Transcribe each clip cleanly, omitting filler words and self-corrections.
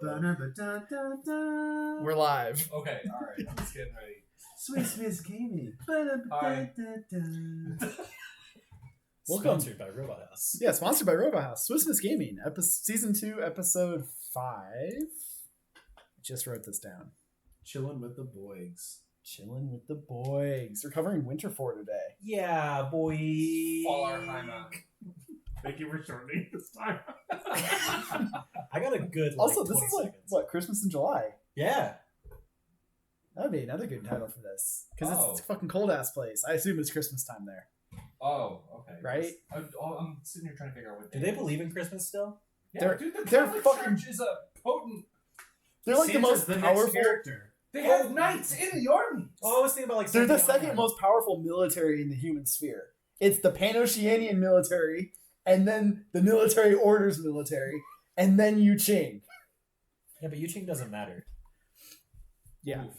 We're live. Okay, alright, I'm just getting ready. Swiss Gaming. Hi. Sponsored by Robot House. Yeah, sponsored by Robot House. Swiss Miss Gaming, season 2, episode 5. Just wrote this down. Chillin with the Boygs. Chillin with the Boygs. We're covering Winter 4 today. Yeah, boy. Fallerheimer. Thank you for shortening this time. I got a good. Also, this 20 is like seconds. what, Christmas in July. Yeah. That would be another good title for this because Oh. it's a fucking cold ass place. I assume it's Christmas time there, Oh, okay. right? I'm sitting here trying to figure out what Do they believe in Christmas still? Yeah, They're- dude, the they're Catholic fucking- Church is a potent... They're like the most powerful. character. They have knights in the army! Oh, I was thinking about like. They're the something second else. most powerful military in the human sphere. It's the Pan-Oceanian military, and then the military orders military, and then Yu Qing. Yeah, but Yuching doesn't matter. Yeah. Oof.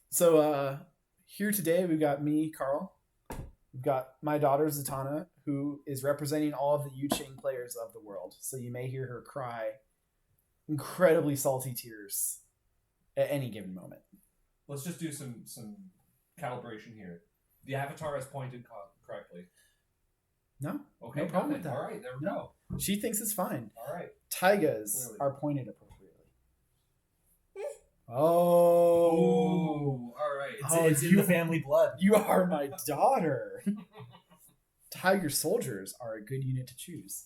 So here today we've got me, Carl. We've got my daughter Zatanna, who is representing all of the Yu Qing players of the world. So you may hear her cry incredibly salty tears at any given moment. Let's just do some calibration here. The avatar is pointed correctly. No, Okay, No problem nothing. with that. Alright, there we No. go. she thinks it's fine. Alright. Taigas Clearly. are pointed appropriately. Oh, Ooh, alright. Oh, It's in you- the family blood. you are my daughter. Tiger soldiers are a good unit to choose.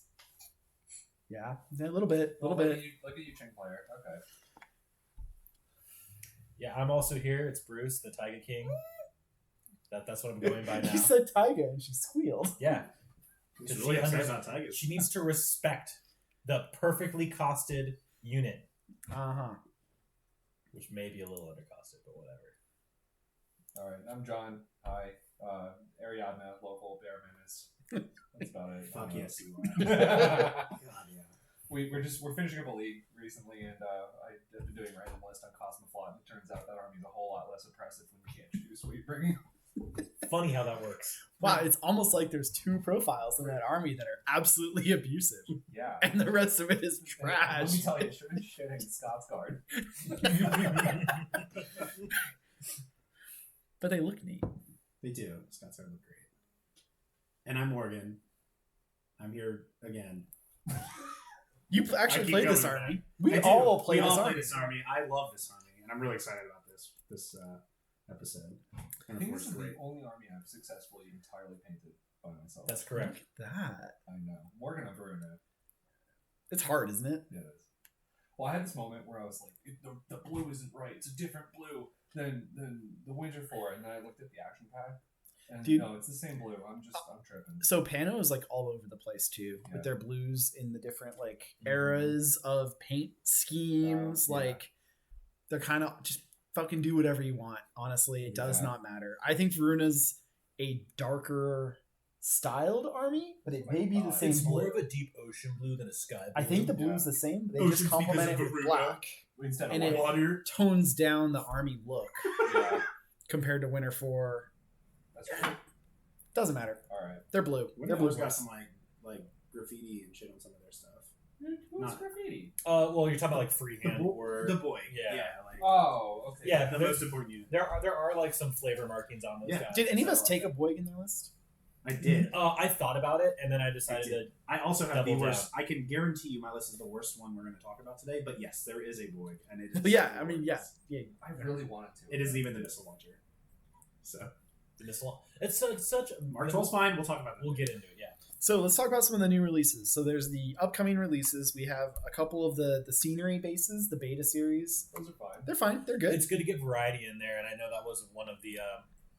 Yeah, a little bit, Look at you, Ching player. Okay. Yeah, I'm also here. It's Bruce, the Tiger King. That's what I'm going by now. You said Taiga and she squealed. Yeah, He's really She excited under- about Tigers. she needs to respect the perfectly costed unit, Uh-huh. which may be a little undercosted, but whatever. Alright, I'm John. Hi. Ariadna, local bear menace. That's about it. Fuck yes, you are. God, yeah. We're finishing up a league recently, and I've been doing random list on Cosmoflot, and it turns out that army's a whole lot less oppressive when we can't choose what you bring. Funny how that works. Wow, it's almost like there's two profiles in that army that are absolutely abusive, Yeah. and the rest of it is And let me trash. tell you, sure as shit ain't Scott's guard. But they look neat. They do. Scott's are look great. And I'm Morgan. I'm here again. You I actually keep played this going with army. that. We I do. all play We this all army. play this army. I love this army, and I'm really excited about this episode. I And think of this course, is the great. only army I've successfully entirely painted by myself. That's correct. Look at that. I know. Morgan and Verona. It's hard, isn't it? Yeah, it is. Well, I had this moment where I was like, the blue isn't right. It's a different blue than the Winter 4. And then I looked at the action pad. And Dude. no, it's the same blue. I'm tripping. So Pano is like all over the place too, Yeah. with their blues in the different like eras of paint schemes. Yeah. Like they're kind of just fucking do whatever you want. Honestly, it does Yeah. not matter. I think Varuna's a darker styled army, but it may be the same It's blue. more of a deep ocean blue than a sky blue. I think the blue's the same. They just complement it with black, Instead and of it white. Water. tones down the army look Yeah, compared to Winter 4. that's right. Doesn't matter. All right. They're blue. Winter They're blue. 4's got boys. some like graffiti and shit on some of their stuff. What's Not- graffiti? Well, you're talking about like freehand or The boy. Yeah. Like Oh, okay. yeah. the There's, most important unit. there are like some flavor markings on those Yeah. guys. Did any of us So- take a Boyg in their list? I did. I thought about it and then I I decided did. that I also have Double the worst. I can guarantee you my list is the worst one we're going to talk about today. But yes, there is a boy, and it is. But yeah, I mean, yeah. I really wanted to. It is even the missile launcher. So the missile. It's such. Mark 12's fine. We'll talk about that. We'll get into it. Yeah. So let's talk about some of the new releases. So there's the upcoming releases. We have a couple of the scenery bases, the beta series. Those are fine. They're fine. They're good. It's good to get variety in there, and I know that was one of the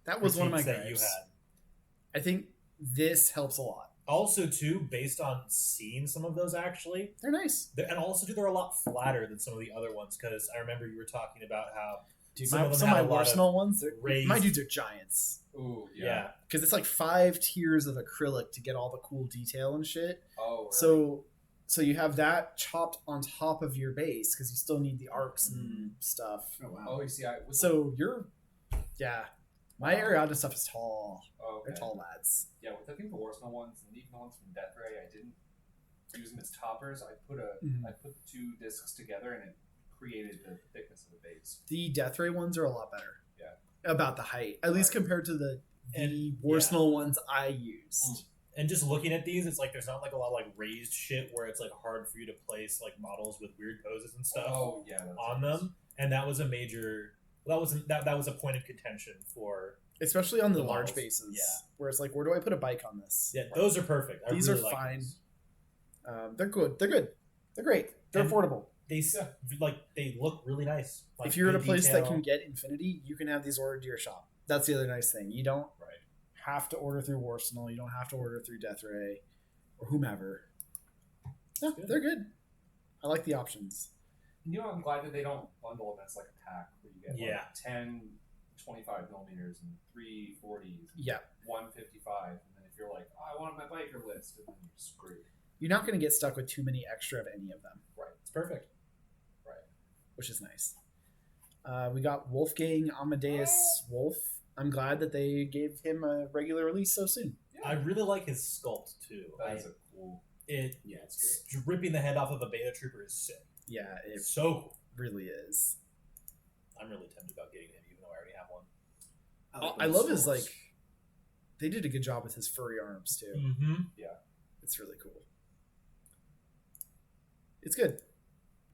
That was one of my critiques that gripes. you had. I think this helps a lot. Also, too, based on seeing some of those actually, They're nice. and also too, they're a lot flatter than some of the other ones. Because I remember you were talking about how Dude, some of them some had of a my lot of Arsenal ones, raised- my dudes are giants. Ooh, yeah. yeah. Because it's like 5 tiers of acrylic to get all the cool detail and shit. Oh, really? So you have that chopped on top of your base because you still need the arcs and stuff. Oh wow. Oh, you see, So yeah. My Ariadna stuff is tall. Oh, okay. They're tall lads. Yeah, with I think the Warsmith ones and even the ones from Death Ray, I didn't use them as toppers. I put Mhm. the 2 discs together and it created the thickness of the base. The Death Ray ones are a lot better. Yeah. About the height, at least Right. compared to the And- Warsenal ones I used. And just looking at these, it's like there's not like a lot of like raised shit where it's like hard for you to place like models with weird poses and stuff Oh yeah, that's on nice. them. And that was a major. That was a point of contention for. Especially on the The large models, bases, yeah. where it's like, where do I put a bike on this? Yeah, those are perfect. I These really are like fine. those. They're good. They're good. They're great. They're And- affordable. They they look really nice. Like, If you're at a good place that detail. can get Infinity, you can have these ordered to your shop. That's the other nice thing. You don't Right. have to order through Warsenal. You don't have to order through Death Ray or whomever. No, Good. they're good. I like the options. You know, I'm glad that they don't bundle them as like a pack where you get Yeah. like 10 25 millimeters and 340s, and Yeah. 155, and then if you're like, oh, I want my biker list, and then you're screwed. You're not going to get stuck with too many extra of any of them, It's perfect. Right. which is nice. We got Wolfgang Amadeus Wolf. I'm glad that they gave him a regular release so soon. I really like his sculpt too. That is a cool. It Yeah, it's great. ripping the head off of a beta trooper is sick. Yeah, it It's so cool. really is. I'm really tempted about getting him, even though I already have one. I love his, like, they did a good job with his furry arms too. Mm-hmm. It's really cool. It's good.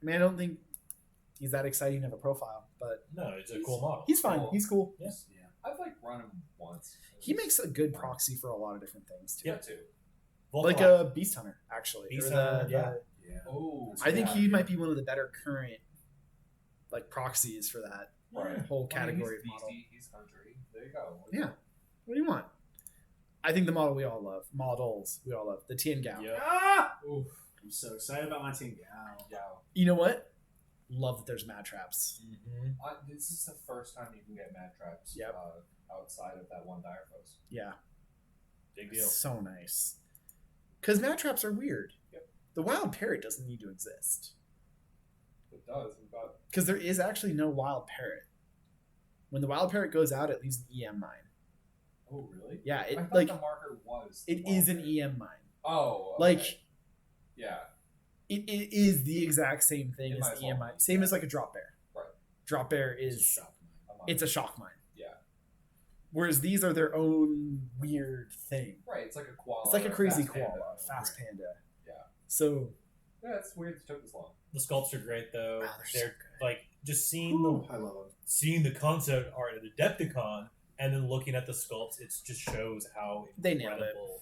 I mean, I don't think he's that exciting of a profile, but No, it's a cool model. he's fine. Cool. He's cool. Yeah. Yeah. I've like run him once. He makes a good proxy for a lot of different things too. Yeah, too. Like Volkalack. a Beast Hunter, actually. Beast Or Hunter, yeah. Yeah. Oh, I think yeah. he might be one of the better current like proxies for that Right. whole I mean, category he's of model. beastie, he's country. There you go. Yeah. What do you want? I think the model we all love, models we all love, the Tien Gao. Yep. Ah! Oof. I'm so excited about my team. Gal. Yeah. You know what? Love that there's mat traps. Mm-hmm. This is the first time you can get mad traps. Yep. Outside of that one dire foes. Yeah. Big deal. So nice. Because mat traps are weird. Yep. The wild parrot doesn't need to exist. It does. We've got. Because there is actually no wild parrot. When the wild parrot goes out, it leaves an EM mine. Oh really? Yeah, I it thought like the marker was. it the is wall. an EM mine. Oh. Okay. Like Yeah. it is the exact same thing It as might the as well EM be. mine. Same as like a drop bear. Right. Drop bear It's a is shock. I'm on it's it. a shock mine. Yeah. Whereas these are their own weird thing. Right. It's like a koala. It's like a or crazy fast panda. koala, fast Right. panda. Yeah. So Yeah, it's weird it took this long. The sculpts are great though. wow, they're so They're good. like just seeing Ooh, I love the concept art of the Adepticon and then looking at the sculpts, it just shows how They nailed it. incredible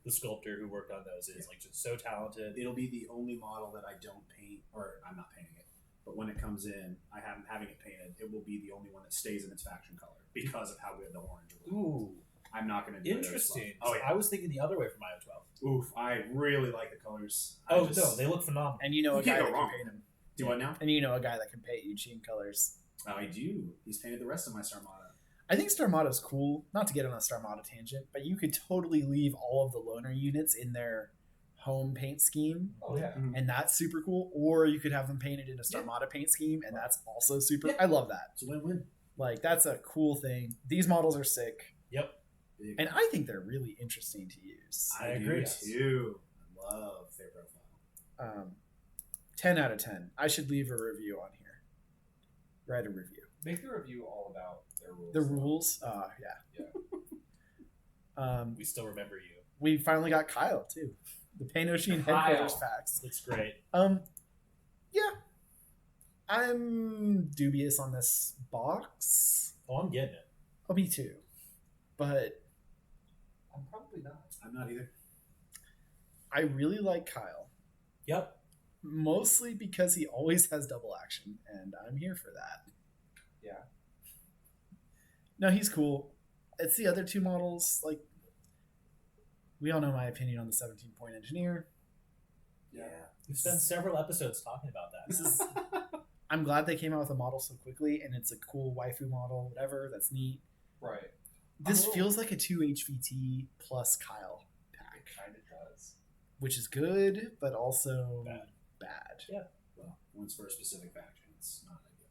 the sculptor who worked on those is. Like just so talented. it. It'll be the only model that I don't paint, or I'm not painting it. But when it comes in, I'm having it painted. It will be the only one that stays in its faction color because of how good the orange will. Ooh, I'm not going to do it. interesting. Oh yeah. I was thinking the other way for Myo 12. Oof. I really like the colors. Oh no, they look phenomenal. and you know a You guy can't that go can wrong. paint them. Do what now? And you know a guy that can paint Eugene colors. I do. He's painted the rest of my Starmada. I think Starmada's cool. Not to get on a Starmada tangent, but you could totally leave all of the loner units in their home paint scheme, Oh yeah. and that's super cool. Or you could have them painted in a Starmada paint scheme, and that's also super. Yeah. I love that. It's a win-win. Like that's a cool thing. These models are sick, Yep. Big. and I think they're really interesting to use. I do, agree yes. too. I love their profile. 10 out of 10. I should leave a review on here. Write a review. Make the review all about their rules. The rules, yeah. We still remember you. We finally got Kyle too. The Painoshine Kyle. headquarters packs. It's great. Yeah. I'm dubious on this box. Oh, I'm getting it. Oh, me too. But I'm probably not. I'm not either. I really like Kyle. Yep. Mostly because he always has double action, and I'm here for that. Yeah. No, he's cool. It's the other two models, like we all know my opinion on the 17-point engineer. Yeah. We've spent several episodes talking about that. This is I'm glad they came out with a model so quickly, and it's a cool waifu model, whatever, that's neat. Right. This little- feels like a 2 HVT plus Kyle It pack, kind of does. which is good, but also Bad. bad. Well, one's for a specific faction. It's not ideal.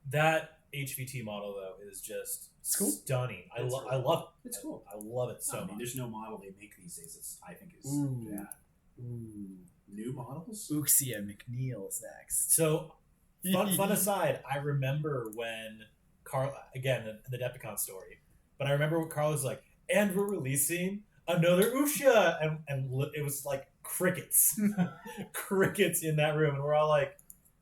That HVT model though is just It's cool. stunning. I It's love really it. It's cool. I love it so I mean, much. there's no model they make these days. It's I think is Ooh. bad. Ooh. New models. Uxia McNeil's next. So Fun aside, I remember when Carl, again, the Decepticon story, but I remember when Carl was like, and we're releasing another Ushia, and it was like crickets. Crickets in that room, and we're all like,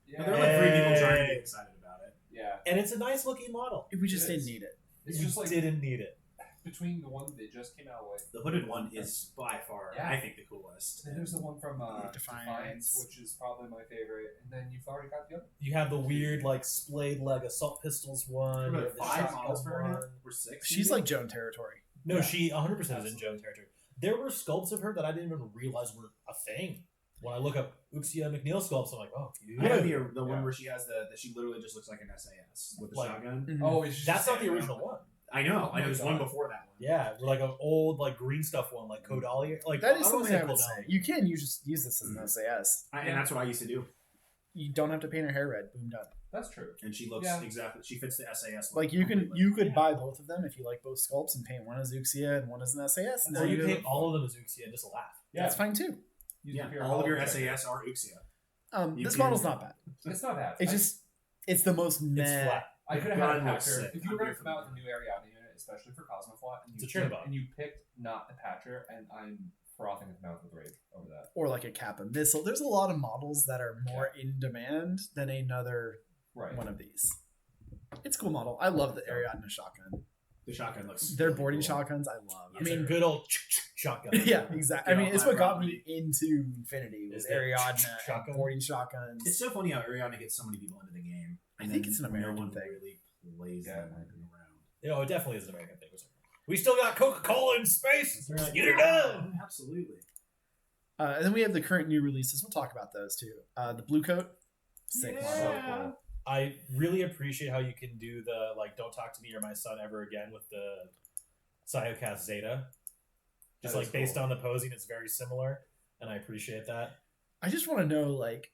Yeah. There are like 3 people trying to get excited about it. Yeah. and it's a nice looking model. We just It is. didn't need it. It's You just like didn't need it. between the one they just came out with. The hooded one is by far, Yeah. I think, the coolest. And there's the one from Defiance. Defiance, which is probably my favorite. And then you've already got the other. You have the weird like splayed leg assault pistols one. There you were have the 5 shotgun models for one. her. Or 6. She's maybe? like Joan territory. No, Yeah. she 100% is in Joan territory. There were sculpts of her that I didn't even realize were a thing. When I look up Uxia McNeil sculpts, I'm like, oh, I have dude. the one Yeah. where she has that she literally just looks like an SAS with the Like- shotgun. Mhm. Oh, it's just That's not the standing original around. one. I know. Oh my There's God. one before that one. Yeah, like an old like green stuff one, like Kodalia. Like That is I don't something I wanna would say say. Kodalia. You can use this as an SAS. And that's what I used to do. You don't have to paint her hair red. Boom, done. That's true. And she looks Yeah. exactly. She fits the SAS. Like look you completely. could Yeah. buy both of them if you like both sculpts and paint one as Uxia and one as an SAS. And Or then you do- paint all of them as Uxia and just laugh. Yeah. That's fine too. Use Yeah, the pure all of your hollow SAS are Uxia. This can- model's not bad. It's not bad. It's it's the most meh. It's flat. I could have God had a looks patcher. sick. If you were I'm going here to for come out that. with a new Ariadne unit, especially for Cosmoflot, and It's a Trinibot. and you picked not the patcher, and I'm frothing at the mouth with rage over that. Or like a Kappa missile. There's a lot of models that are more in demand than another Right. one of these. It's a cool model. I love the Ariadne shotgun. The shotgun looks. Their really boarding cool. shotguns, I love. I mean, good old shotgun. yeah, exactly. I Get mean, off it's my what got property. me into Infinity was Is the Ariadne shotgun? and boarding shotguns. It's so funny how Ariadne gets so many people into the game. I and think then it's an American no one thing. really plays Yeah. them around. You know, it definitely is an American thing. We still got Coca-Cola in space. Get her done. Absolutely. And then we have the current new releases. We'll talk about those too. The blue coat, sick model. So cool. I really appreciate how you can do the like "Don't talk to me or my son ever again" with the Psyocast Zeta. Just That like is based cool. on the posing, it's very similar, and I appreciate that. I just want to know, like,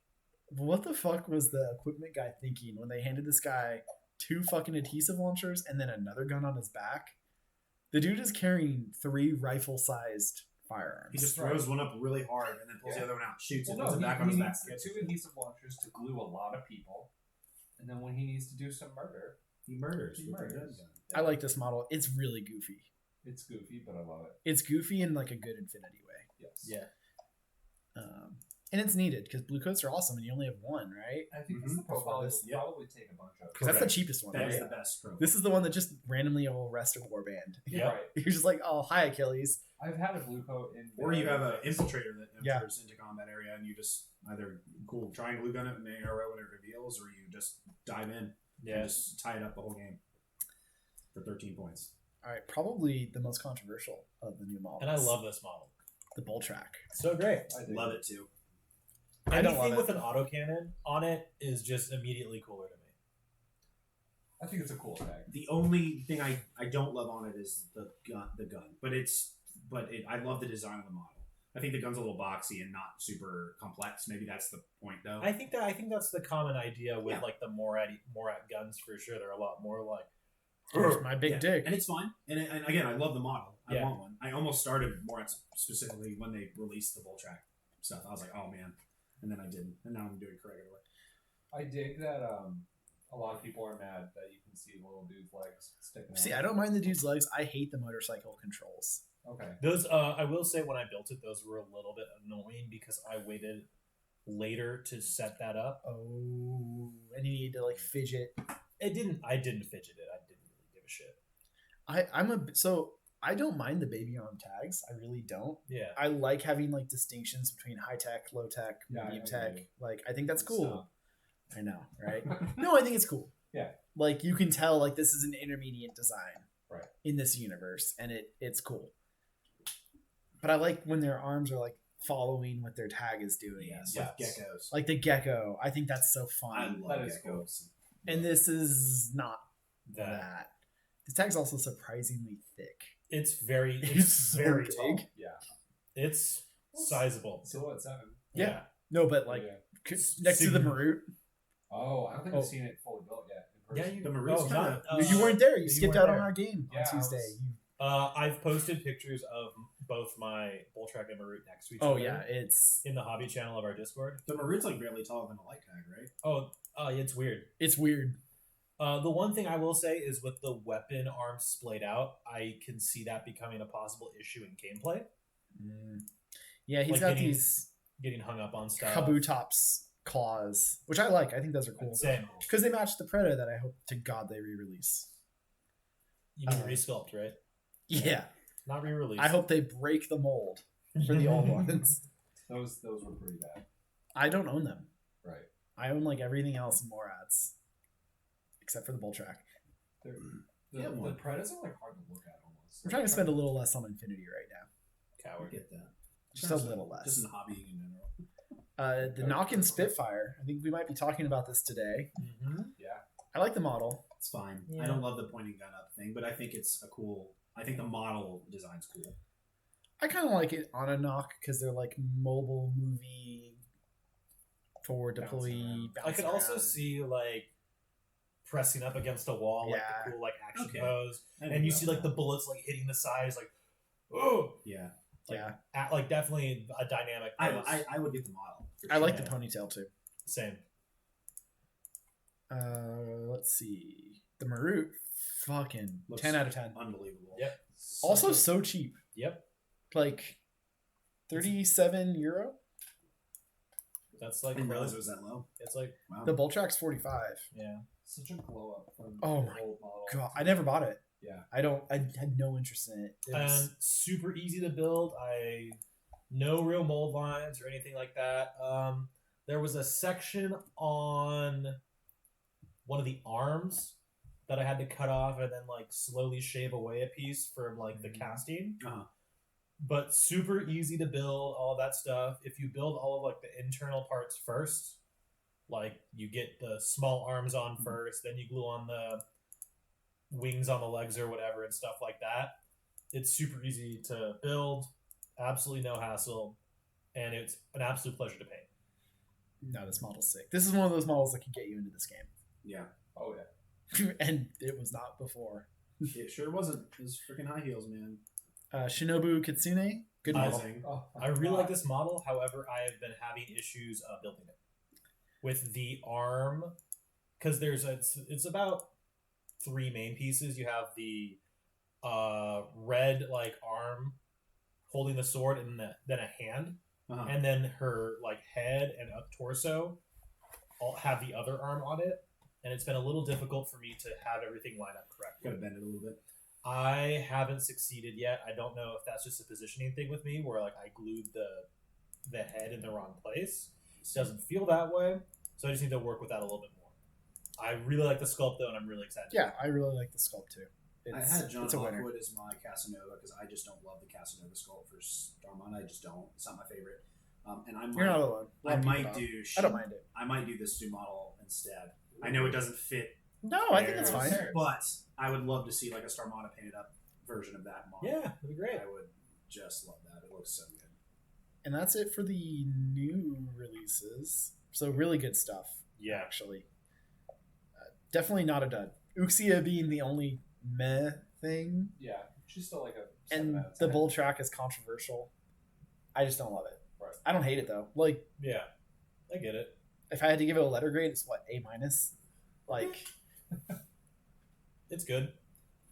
what the fuck was the equipment guy thinking when they handed this guy 2 fucking adhesive launchers and then another gun on his back? The dude is carrying 3 rifle-sized firearms. He just throws one up really hard and then pulls the Yeah. other one out, shoots Well, it, puts it no, back on he his back. needs the 2 adhesive launchers to glue a lot of people, and then when he needs to do some murder, He murders. He with the murders. gun. I like this model. It's really goofy. it's goofy, but I love it. It's goofy in like a good Infinity way. Yes. Yeah, And it's needed because blue coats are awesome and you only have one, right? I think that's Mhm. the profile Before this, you'll probably take a bunch of. Because that's the Correct. cheapest one, That is right? the best profile. This is the one that just randomly will arrest a warband. yeah. Right. You're just like, oh, hi, Achilles. I've had a blue coat in. Or you have an infiltrator that Yeah. enters into combat area and you just either try and glue gun it and arrow when it reveals, or you just dive in and Yeah. just tie it up the whole game for 13 points. All right, probably the most controversial of the new models. And I love this model. the bull track. So great. I do. Love it too. I don't Anything love with it. an autocannon on it is just immediately cooler to me. I think it's a cool tag. The only thing I don't love on it is the gun, but I love the design of the model. I think the gun's a little boxy and not super complex. Maybe that's the point though. I think that's the common idea with Yeah. like the Morat guns for sure. They're a lot more like Here's my big Yeah. dick. And it's fine. And again, I love the model. I Yeah. want one. I almost started Morat specifically when they released the Voltrack stuff. I was like, oh man, and then I didn't, and now I'm doing correct away. I dig that a lot of people are mad that you can see the little dude's legs sticking out. See, I don't mind the dude's legs. I hate the motorcycle controls. Okay. those. I will say when I built it, those were a little bit annoying because I waited later to set that up. Oh, and you need to like fidget. I didn't fidget it. I didn't really give a shit. I don't mind the baby arm tags. I really don't. Yeah. I like having like distinctions between high tech, low tech, Yeah, medium I tech. agree. Like I think that's cool. So- I know, right? No, I think it's cool. Yeah. Like you can tell like this is an intermediate design. Right. In this universe, and it's cool. But I like when their arms are like following what their tag is doing. Yes, Yes. like geckos. Like the gecko. I think that's so I fun. love That is cool. geckos. And this is not That that. The tag's also surprisingly thick. it's very It's so very big. tall. Yeah. It's sizable. Silhouette 7. Yeah. No, but like Yeah. next to the Sigma. Marut. Oh, I don't think Oh. I've seen it fully built yet. In Yeah, person. you The Marut's kinda- you weren't there. You you skipped weren't out on there. our game Yeah, on I Tuesday. was- I've posted pictures of both my Voltrack and Marut next to each Oh other. yeah, it's In the hobby channel of our Discord. The Marut's like barely taller than a light tag, right? Oh, yeah, It's weird. It's weird. The one thing I will say is with the weapon arms splayed out, I can see that becoming a possible issue in gameplay. Yeah, he's Like got getting- these Getting hung up on stuff. Kabutops claws, which I like. I think those are cool. Same. Because they match the Predator that I hope to God they re-release. You mean Uh, resculpt, right? Yeah. Not re-release. I hope they break the mold for the old ones. Those were pretty bad. I don't own them. Right. I own like everything else in Morads. Except for the Bull Track. The one. Predators are like hard to look at almost. We're trying to spend a little less on Infinity right now. I Coward. get that. Just a little less. Just in hobbying in general. The Nokin Spitfire. I think we might be talking about this today. Mm-hmm. Yeah. I like the model. It's fine. Yeah. I don't love the pointing gun up thing, but I think it's a cool. I think the model design's cool. I kind of like it on a knock because they're like mobile movie forward deploy. I could also see like pressing up against a wall, like Yeah. the cool like action Okay. pose, I and think you about see like the that. bullets like hitting the sides, like oh Yeah. Yeah, like definitely a dynamic pose. I would get the model. for I like sure. the ponytail too. Same. Let's see. The Marut, fucking Looks 10 out of 10. Unbelievable. Yep. Also so cheap. Yep. Like 37 euro. That's I like didn't realize it was that low. it's like Wow. The Bull Track's 45. yeah. Such a glow up from Oh the my old model. God, I never bought it. Yeah. I had no interest in it. It was- And super easy to build. No real mold lines or anything like that. There was a section on one of the arms that I had to cut off and then like slowly shave away a piece for like the casting. Uh-huh. But super easy to build, all that stuff. If you build all of like the internal parts first, like you get the small arms on first, then you glue on the wings on the legs or whatever and stuff like that. It's super easy to build, absolutely no hassle, and it's an absolute pleasure to paint. No, this model's sick. This is one of those models that can get you into this game. Yeah. Oh yeah. And it was not before. It sure wasn't. It was freaking high heels, man. Shinobu Kitsune, good model. Amazing. Oh, I really like this model. However, I have been having issues building it with the arm because it's about three main pieces. You have the red like arm holding the sword, and then a hand, Uh-huh. and then her like head and up torso all have the other arm on it. And it's been a little difficult for me to have everything line up correctly. Gotta bend it a little bit. I haven't succeeded yet. I don't know if that's just a positioning thing with me, where like I glued the head in the wrong place. It doesn't feel that way, so I just need to work with that a little bit more. I really like the sculpt though, and I'm really excited. Yeah, I really like the sculpt too. I had John it's a winner. Hawkwood as my Casanova because I just don't love the Casanova sculpt for Starmon. I just don't. It's not my favorite. And You're not alone. A lot I of people might don't. do. I don't mind it. I might do the Stu model instead. I know it doesn't fit, No, I think it's Who fine. cares? but I would love to see like a Starmana painted up version of that model. Yeah, that'd be great. I would just love that. It looks so good. And that's it for the new releases. So really good stuff, Yeah, actually. Definitely not a dud. Uxia being the only meh thing, Yeah. She's still like a 7 and out of the 10. Bull Track is controversial. I just don't love it. Right. I don't hate it though. Like yeah, I get it. if I had to give it a letter grade, it's what, A minus? Like It's good.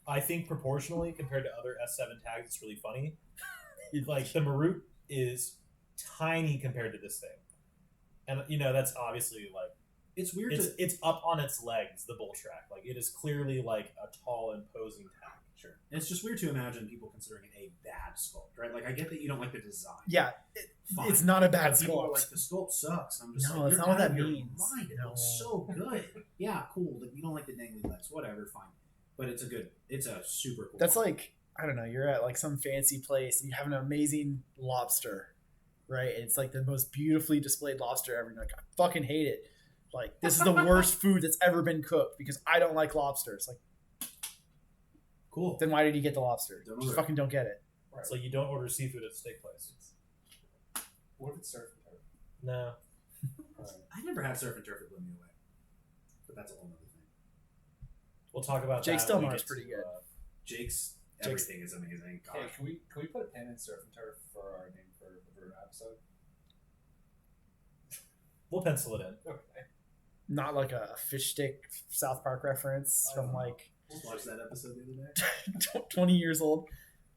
I think proportionally compared to other S7 tags, it's really funny. Like the Marut is tiny compared to this thing, and that's obviously like It's weird. it's up on its legs. The Bull Track, like it is clearly like a tall, imposing tag. Sure. It's just weird to imagine people considering it a bad sculpt, right? Like I get that you don't like the design. yeah, Fine. it's not a bad But people are sculpt. like the sculpt sucks. I'm just No, like, that's you're not what out of that your means. Mind. It No. looks so good. Yeah, cool. Like, you don't like the dangly legs, whatever, fine. But it's a super cool. That's model. like, I don't know, you're at like some fancy place and you have an amazing lobster, right? And it's like the most beautifully displayed lobster ever. And you're like, I fucking hate it. Like, this is the worst food that's ever been cooked because I don't like lobsters. Like, cool. then why did you get the lobster? Don't Just order it. fucking don't get it. Right. So you don't order seafood at the steak place. What if it's surf and turf? No. I never had surf and turf that blew me away. But that's a whole other thing. We'll talk about Jake that when we Stelmar's get pretty to, good. Jake's Jake's- everything is amazing. Hey, Gosh. can we put a pin in surf and turf for our name for the Verona episode? We'll pencil it in. Okay. not like a fish stick South Park reference from like Just watched that episode the other day. 20 years old.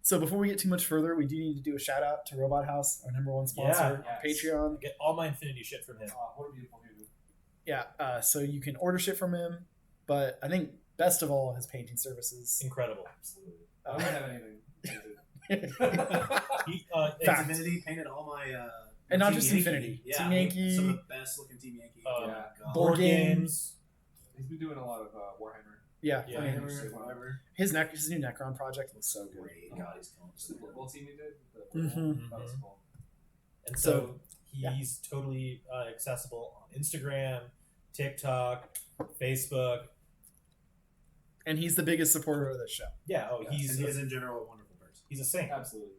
So before we get too much further, we do need to do a shout out to Robot House, our number one sponsor on Yes. Patreon. I get all my Infinity shit from him. What a beautiful dude. Yeah, so you can order shit from him, but I think best of all, his painting services. Incredible. Absolutely. I don't have anything. He, Fact. Infinity painted all my And not Team just Yankee. Infinity. Yeah, Team Yankee. some of the best looking Team Yankee. Yeah. God. Board games. He's been doing a lot of Warhammer. Yeah, Yeah, I mean, Whatever. his new Necron project looks so good. Great. God, he's killing The it. football team he did. Mhm. That was cool. And So, so he's totally accessible on Instagram, TikTok, Facebook. And he's the biggest supporter of the show. Yeah, And he's he is in general a wonderful person. a saint. Absolutely.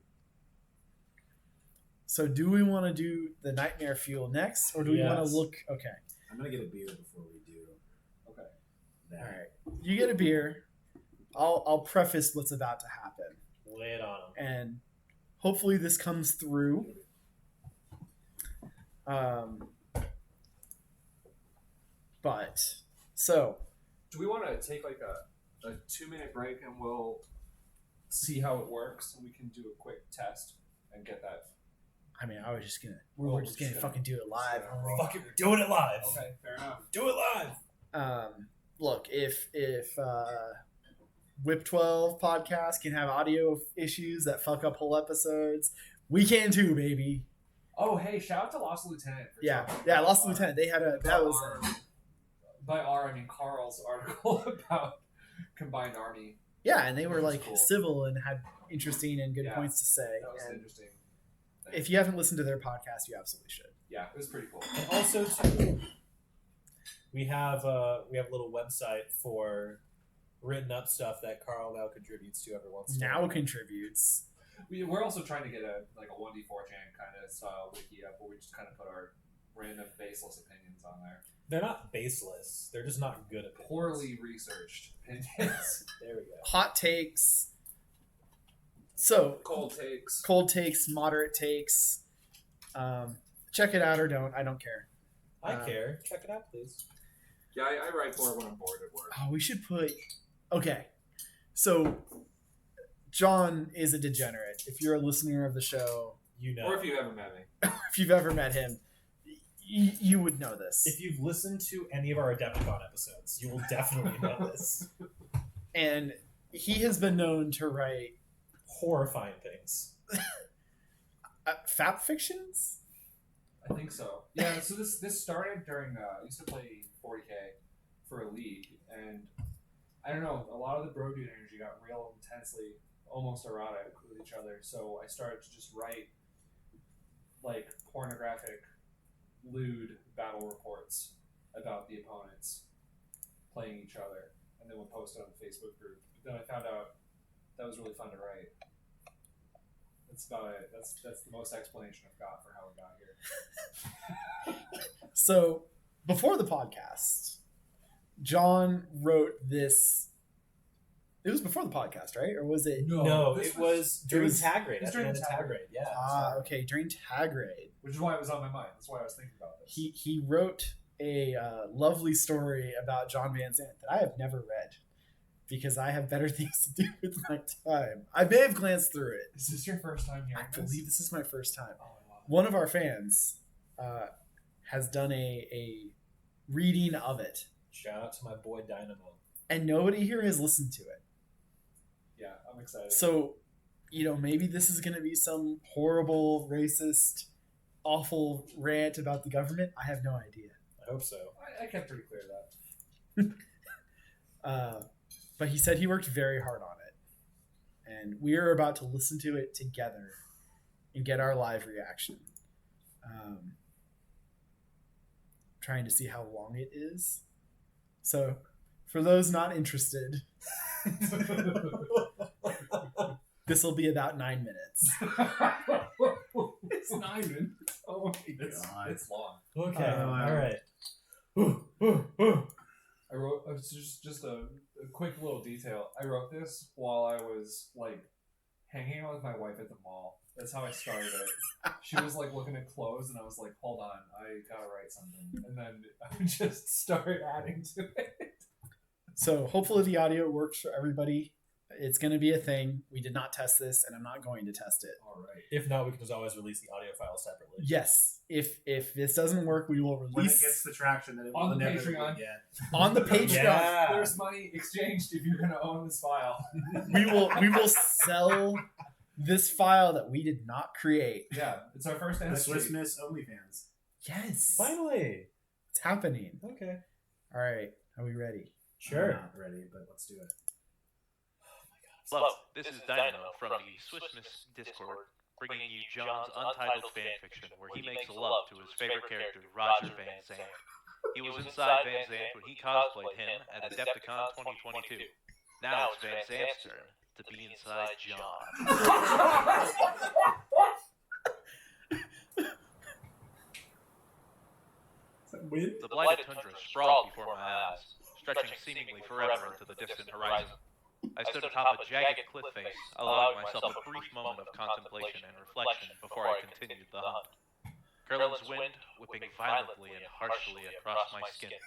So do we want to do the Nightmare Fuel next, or do we want Yes. to look? Okay, I'm gonna get a beer before we do Okay. that. all right. You get a beer. I'll preface what's about to happen, Lay it on him. and hopefully this comes through. But so Do we want to take like a 2-minute break and we'll see how it works, and we can do a quick test and get that. I mean, I was just gonna Oh, we're just gonna fucking do it live. homie. Fuck it, we're doing it live. Okay, fair enough. Do it live. Look, if Whip 12 podcast can have audio issues that fuck up whole episodes, we can too, baby. Oh, hey, shout out to Lost Lieutenant. For Yeah, talking yeah. about Lost our- Lieutenant. They had a that about was our- by our, I mean Carl's article about combined army. yeah, and they were That was like cool. civil and had interesting and good Yeah, points to say. That was And interesting. if you haven't listened to their podcast, you absolutely should. Yeah, it was pretty cool. And also too, we have a little website for written up stuff that Carl now contributes to every once in a Now while. contributes. We're also trying to get a 1D4chan kind of style wiki up where we just kind of put our random baseless opinions on there. They're not baseless. They're just not good at Poorly researched opinions. There we go. Hot takes. So Cold takes. cold takes, moderate takes. Check it out or don't. I don't care. I care. Check it out, please. Yeah, I write for it when I'm bored at work. Oh, we should put. Okay, so John is a degenerate. If you're a listener of the show, You know. Or if you haven't met me. if you've ever met him, you would know this. If you've listened to any of our Adepticon episodes, you will definitely know this. And he has been known to write Horrifying things. fap fictions. I think so. Yeah, so this started during I used to play 40K for a league, and I don't know, a lot of the bro dude energy got real intensely, almost erotic with each other. So I started to just write like pornographic, lewd battle reports about the opponents playing each other, and then would post it on the Facebook group. But then I found out that was really fun to write. That's about it. That's the most explanation I've got for how we got here. So before the podcast, John wrote this. It was before the podcast, right? Or was it? No, this it was during was- tag raid. it was At the during end of tag tag raid. raid, yeah. Ah, okay. During tag raid, Which is why it was on my mind. That's why I was thinking about this. he wrote a lovely story about John Van Zandt that I have never read because I have better things to do with my time. I may have glanced through it. Is this your first time hearing I believe this is my first time. Oh, wow. One of our fans has done a reading of it, Shout out to my boy Dynamo. and nobody here has listened to it. Yeah, I'm excited. So, maybe this is going to be some horrible, racist, awful rant about the government. I have no idea. I hope so. I kept pretty clear of that. But he said he worked very hard on it. And we are about to listen to it together and get our live reaction. Trying to see how long it is. So, for those not interested, this will be about 9 minutes. It's 9 minutes. Oh my God. It's long. Okay, all right. I wrote just a quick little detail. I wrote this while I was like hanging out with my wife at the mall, That's how I started it. She was like looking at clothes, and I was like, "Hold on, I gotta write something," and then I would just start adding to it. So hopefully the audio works for everybody. It's going to be a thing. We did not test this, and I'm not going to test it. All right. If not, we can just always release the audio file separately. Yes, if this doesn't work, we will When it release gets the traction that it On will the inevitably Patreon. get. on the Patreon. Yeah. There's money exchanged if you're gonna own this file. We will sell this file that we did not create. Yeah, it's our first The NFT. Swiss Miss OnlyFans. Yes, Finally. it's happening. Okay. All right, are we ready? Sure. I'm not ready, but let's do it. Hello, this is Dynamo from the Swiss Miss Discord, bringing you John's untitled fanfiction, where he makes love to his favorite character, Roger Van Zandt. He was inside Van Zandt when he cosplayed him at Adepticon 2022. Now it's Van Zandt's turn to be inside John. Is that wind? The blighted tundra sprawled before my eyes, stretching seemingly forever into the distant horizon. I stood atop a jagged cliff face, allowing myself a brief moment of contemplation and reflection before I continued the hunt. Curlin's wind, whipping violently and harshly across my skin,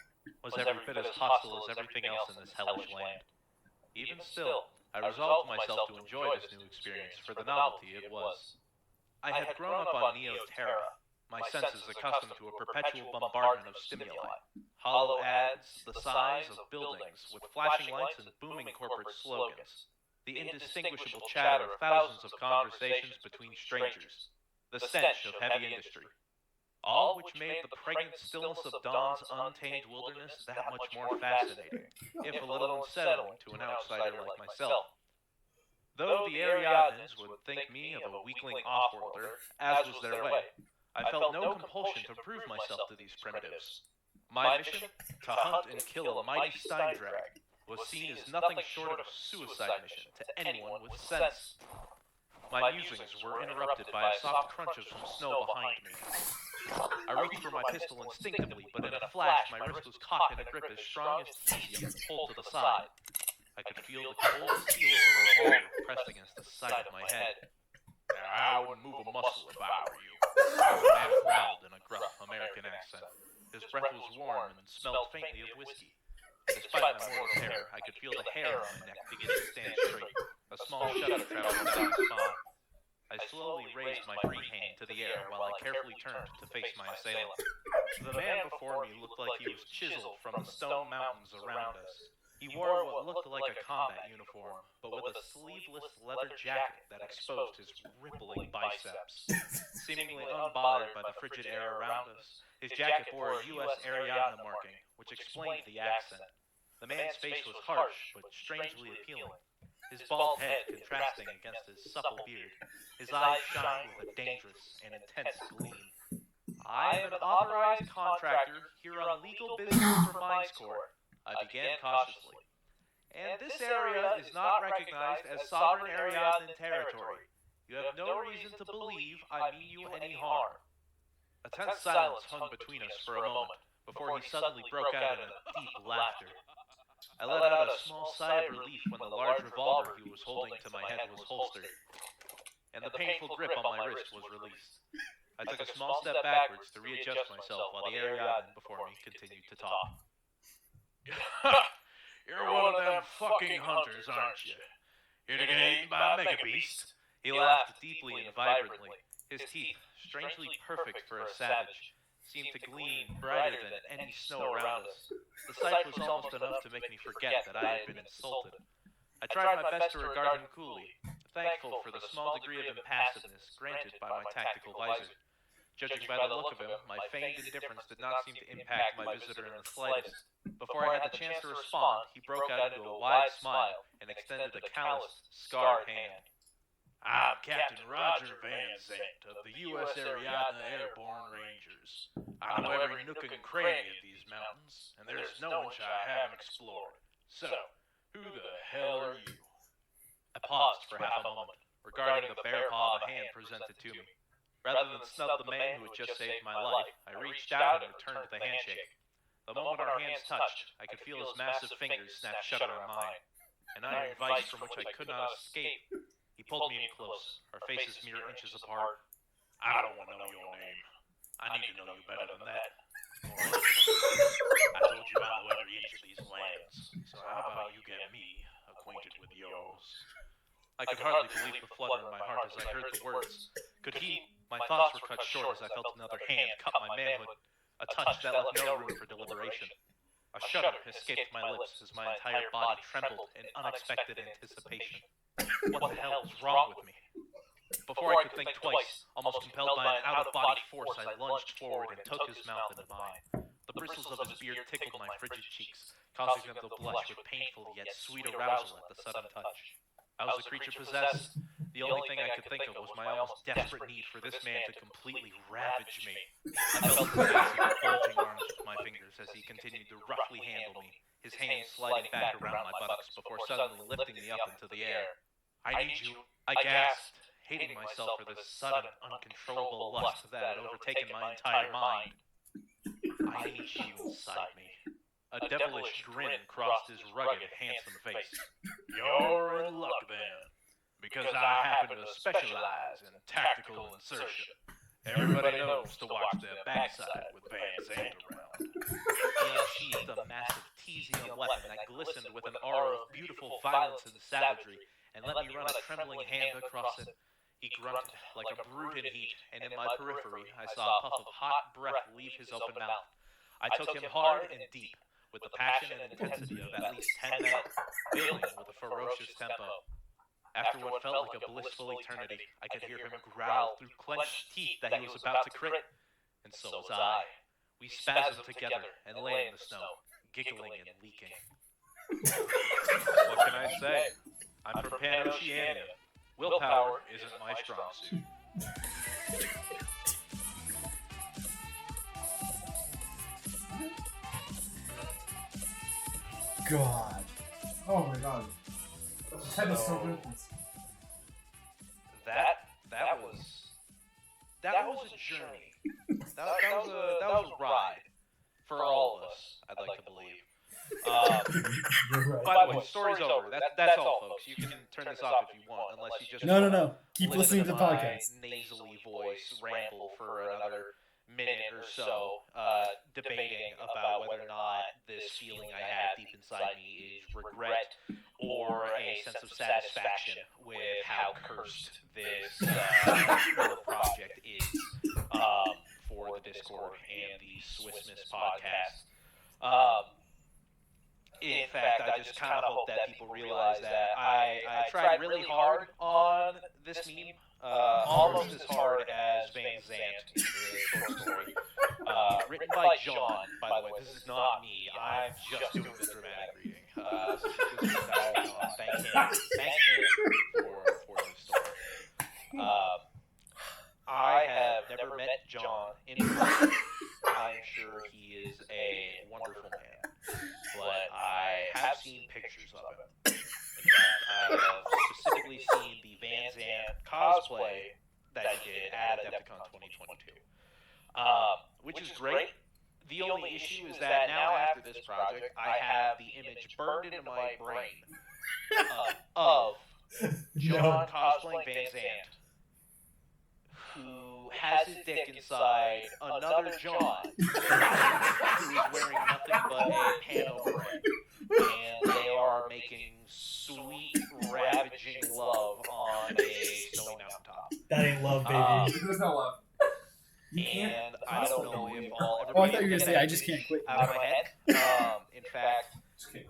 was every bit as hostile as everything else in this hellish land. Even still, I resolved myself to enjoy this new experience for the novelty it was. I had grown up on Neo's Terra, my senses accustomed to a perpetual bombardment of stimuli. Hollow ads, the size of buildings, with flashing lights and booming corporate slogans. The indistinguishable chatter of thousands of conversations between strangers. The stench of heavy industry. All which made the pregnant stillness of dawn's untamed wilderness that much more fascinating, if a little unsettling to an outsider like myself. Though the Ariadnes would think me of a weakling off-worlder, as was their way, I felt no compulsion to prove myself to these primitives. My mission, to hunt and kill a mighty Steindrag, was seen as nothing short of a suicide mission to anyone with sense. My musings were interrupted by a soft crunch of some snow behind me. I reached for my pistol instinctively, but in a flash my wrist was caught in a grip as strong as tedium and pulled to the side. I could feel the cold steel of a revolver pressed against the side of my head. I wouldn't move a muscle if I were you. The man growled in a gruff American accent. His breath was warm and smelled faintly of whiskey. Despite my mortal terror, I could feel the hair on my neck begin to stand straight. A small shudder traveled down my spine. I slowly raised my free hand to the air while I carefully turned to face my assailant. The man before me looked like he was chiseled from the stone mountains around us. He wore what looked like a combat uniform, but with a sleeveless leather jacket that exposed his rippling biceps. Seemingly unbothered by the frigid air around us, his jacket bore a U.S. Ariadne marking, which explained the accent. The man's face was harsh, but strangely appealing. His bald head contrasting against his supple beard. His eyes shine with a dangerous and intense gleam. I am an authorized contractor here on legal business for MindScore. I began cautiously. And this area is not recognized as sovereign Ariadne territory. You have no reason to believe I mean you any harm. A tense silence hung between us for a moment, before he suddenly broke out in a deep laughter. I let out a small sigh of relief when the large revolver he was holding to my head was holstered, and the painful grip on my wrist was released. I took a small step backwards to readjust myself while the Ariadne before me continued to talk. You're one of them fucking hunters, aren't you? Here to get eaten by a mega beast? He laughed deeply and vibrantly. His teeth, strangely perfect for a savage, seemed to gleam brighter than any snow around us. The sight was almost enough to make me forget that I had been insulted. I tried my best to regard him coolly, thankful for the small degree of impassiveness granted by my tactical visor. Judging by the look of him, my feigned indifference did not seem to impact my visitor in the slightest. Before I had the chance to respond, he broke out into a wide smile and extended a calloused, scarred hand. I'm Captain Roger Van Zandt of the U.S. Ariadne Airborne Rangers. I know every nook and cranny of these mountains, and there's no inch I haven't explored. So, who the hell are you? I paused for half a moment, regarding the bare paw of a hand presented to me. Rather than snub the man who had just saved my life, I reached out and returned the handshake. The moment our hands touched, I could feel his massive fingers snap shut on mine. An iron vice from which I could not escape. He pulled me in close, our faces mere inches apart. I don't want to know your name. I need to know you better than that. I told you I know every inch of these lands, so how about you get me acquainted with yours? I could hardly believe the flutter in my heart as I heard the words. Could he? My thoughts were cut short as I felt another hand cut my manhood, a touch that left no room for deliberation. A shudder escaped my lips as my entire body trembled in unexpected anticipation. What the hell was wrong with me? Before I could think twice, almost compelled by an out-of-body force, I lunged forward and took his mouth into mine. The bristles of his beard tickled my frigid cheeks, causing them to blush with painful yet sweet arousal at the sudden touch. I was a creature possessed. The only thing I could think of was my almost desperate need for this man to completely ravage me. I felt his massive, bulging arms with my fingers as he continued to roughly handle me, his hands sliding back around my buttocks before suddenly lifting me up into the air. I need you, I gasped, hating myself for this sudden, uncontrollable lust that had overtaken my entire mind. I need you inside me. A devilish grin crossed his rugged, handsome face. You're in luck then, because I happen to specialize in tactical insertion. Everybody knows to watch their backside with Van Zandt around. He unsheathed a massive Tesium weapon that glistened with an aura of beautiful violence and savagery, and let me run a trembling hand across it. He grunted like a brute in heat, and in my periphery I saw a puff of hot breath leave his open mouth. I took him hard and deep, with the passion and intensity of at least 10 men, filling with a ferocious tempo. After what felt like a blissful eternity, I could hear him growl through clenched teeth that he was about to crit, and so was I. We spasmed together and lay in the snow, giggling and leaking. What can I say? I'm from Pan-Oceania. Willpower isn't my strong suit. God. Oh my god. That is so good. That was a journey. That was a ride for all of us, I'd like to believe. By the way, story's over. That's all, folks. You can turn this off if you want, unless you just No. Keep listen listening to the my podcast. nasally voice ramble for another minute or so, debating about whether or not this feeling I have deep inside me is regret or a sense of satisfaction with how cursed this little project is for the Discord and the Swiss Miss podcast. In fact, I just kind of hope that people realize that I tried really hard on this meme, almost as hard as Van Zandt in the short story. Written by John, by the way. This is not me. I'm just doing the dramatic reading. This is entirely John. Thank him for this story. I have never met John in person. I'm sure he is a wonderful man, but I have seen pictures of him. In fact, I have specifically seen the Van Zandt cosplay that he did at Adepticon 2022, which is great. The only issue is that now after this project, I have the image burned into my brain of John cosplaying Van Zandt, who has his dick inside another John, who is wearing nothing but a pano beret, and they are making sweet, ravaging love on a snowy mountaintop. That ain't love, baby. There's no love. And I don't know if I'll ever Oh, I be thought you were able gonna to say, get I that just can't image quit. out of my head. In fact,